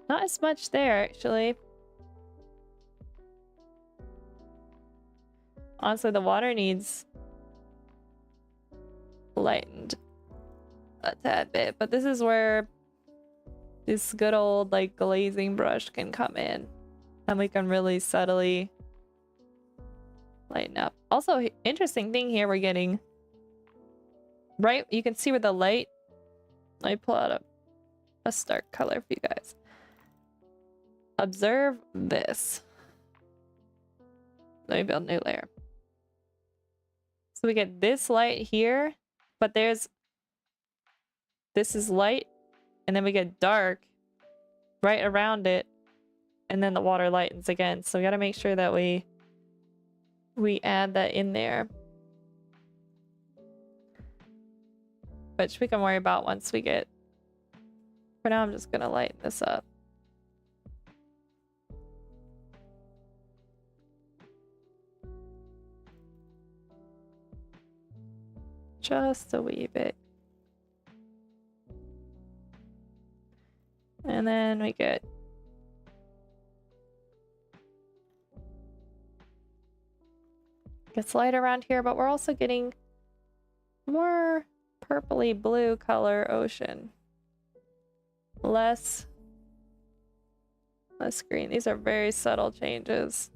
Not as much there, actually. Honestly, the water needs lightened a tad bit, but this is where this good old like glazing brush can come in and we can really subtly lighten up. Also, interesting thing here, we're getting right, you can see where the light, let me pull out a stark color for you guys. Observe this. Let me build a new layer. So we get this light here, but this is light, and then we get dark right around it, and then the water lightens again. So we got to make sure that we add that in there, which we can worry about once we get. For now, I'm just gonna lighten this up. Just a wee bit. And then we get gets light around here, but we're also getting more purpley blue color ocean. less green. These are very subtle changes.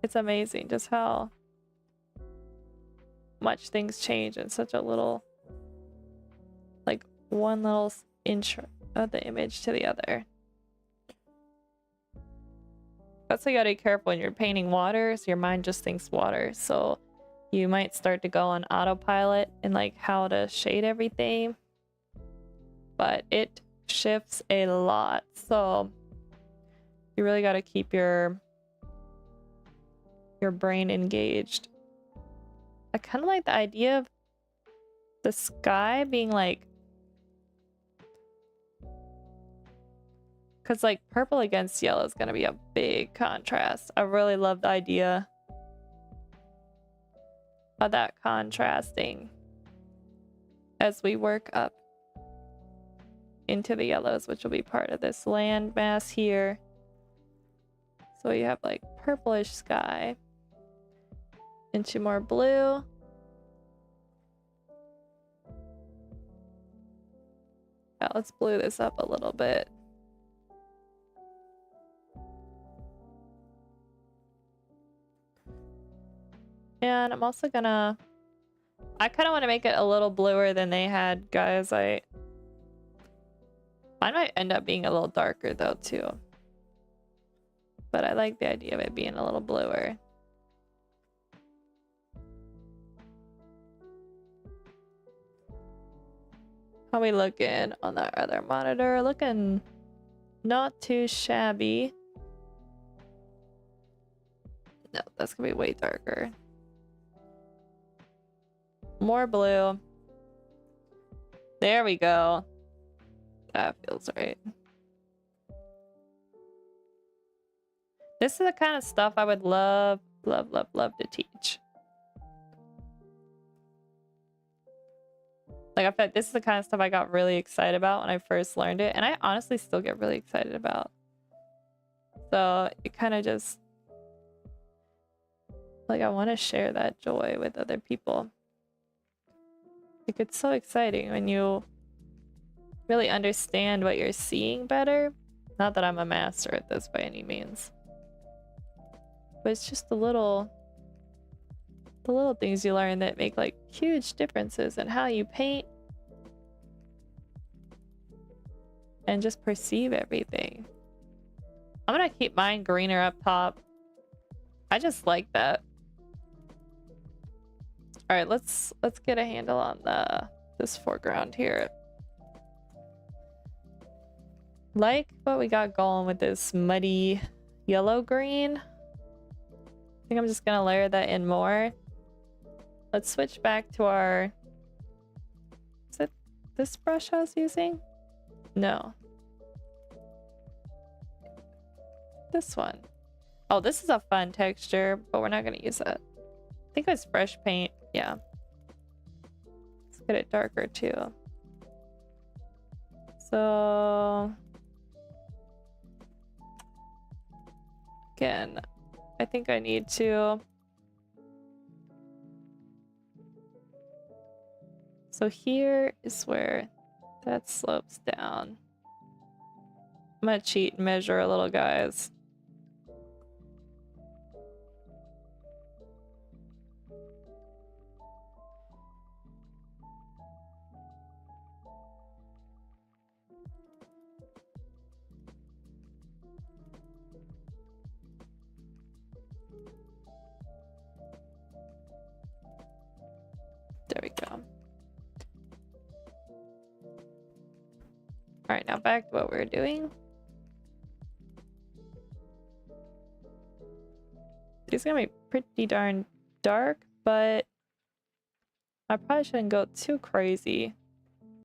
It's amazing just how much things change in such a little, like one little inch of the image to the other. That's why you gotta be careful when you're painting water, so your mind just thinks water. So you might start to go on autopilot and like how to shade everything, but it shifts a lot. So you really gotta keep your brain engaged. I kind of like the idea of the sky being like, because like purple against yellow is going to be a big contrast. I really love the idea of that contrasting as we work up into the yellows, which will be part of this land mass here. So you have like purplish sky into more blue. Yeah, let's blue this up a little bit. And I'm also gonna, I kind of want to make it a little bluer than they had, guys. Mine might end up being a little darker though too. But I like the idea of it being a little bluer. How we looking on that other monitor? Looking not too shabby. No, that's gonna be way darker. More blue. There we go. That feels right. This is the kind of stuff I would love to teach. Like, I feel like this is the kind of stuff I got really excited about when I first learned it, and I honestly still get really excited about. So it kind of just, like, I want to share that joy with other people. Like, it's so exciting when you really understand what you're seeing better. Not that I'm a master at this by any means, but it's just the little things you learn that make like huge differences in how you paint and just perceive everything. I'm gonna keep mine greener up top. I just like that. All right, let's get a handle on this foreground here. Like what we got going with this muddy yellow green. I think I'm just gonna layer that in more. Let's switch back to our... Is it this brush I was using? No. This one. Oh, this is a fun texture, but we're not gonna use that. I think it was fresh paint. Yeah. Let's get it darker too. So... Again, I think I need to... So here is where that slopes down. I'm gonna cheat and measure a little, guys. There we go. All right, now back to what we were doing. These are gonna be pretty darn dark, but I probably shouldn't go too crazy.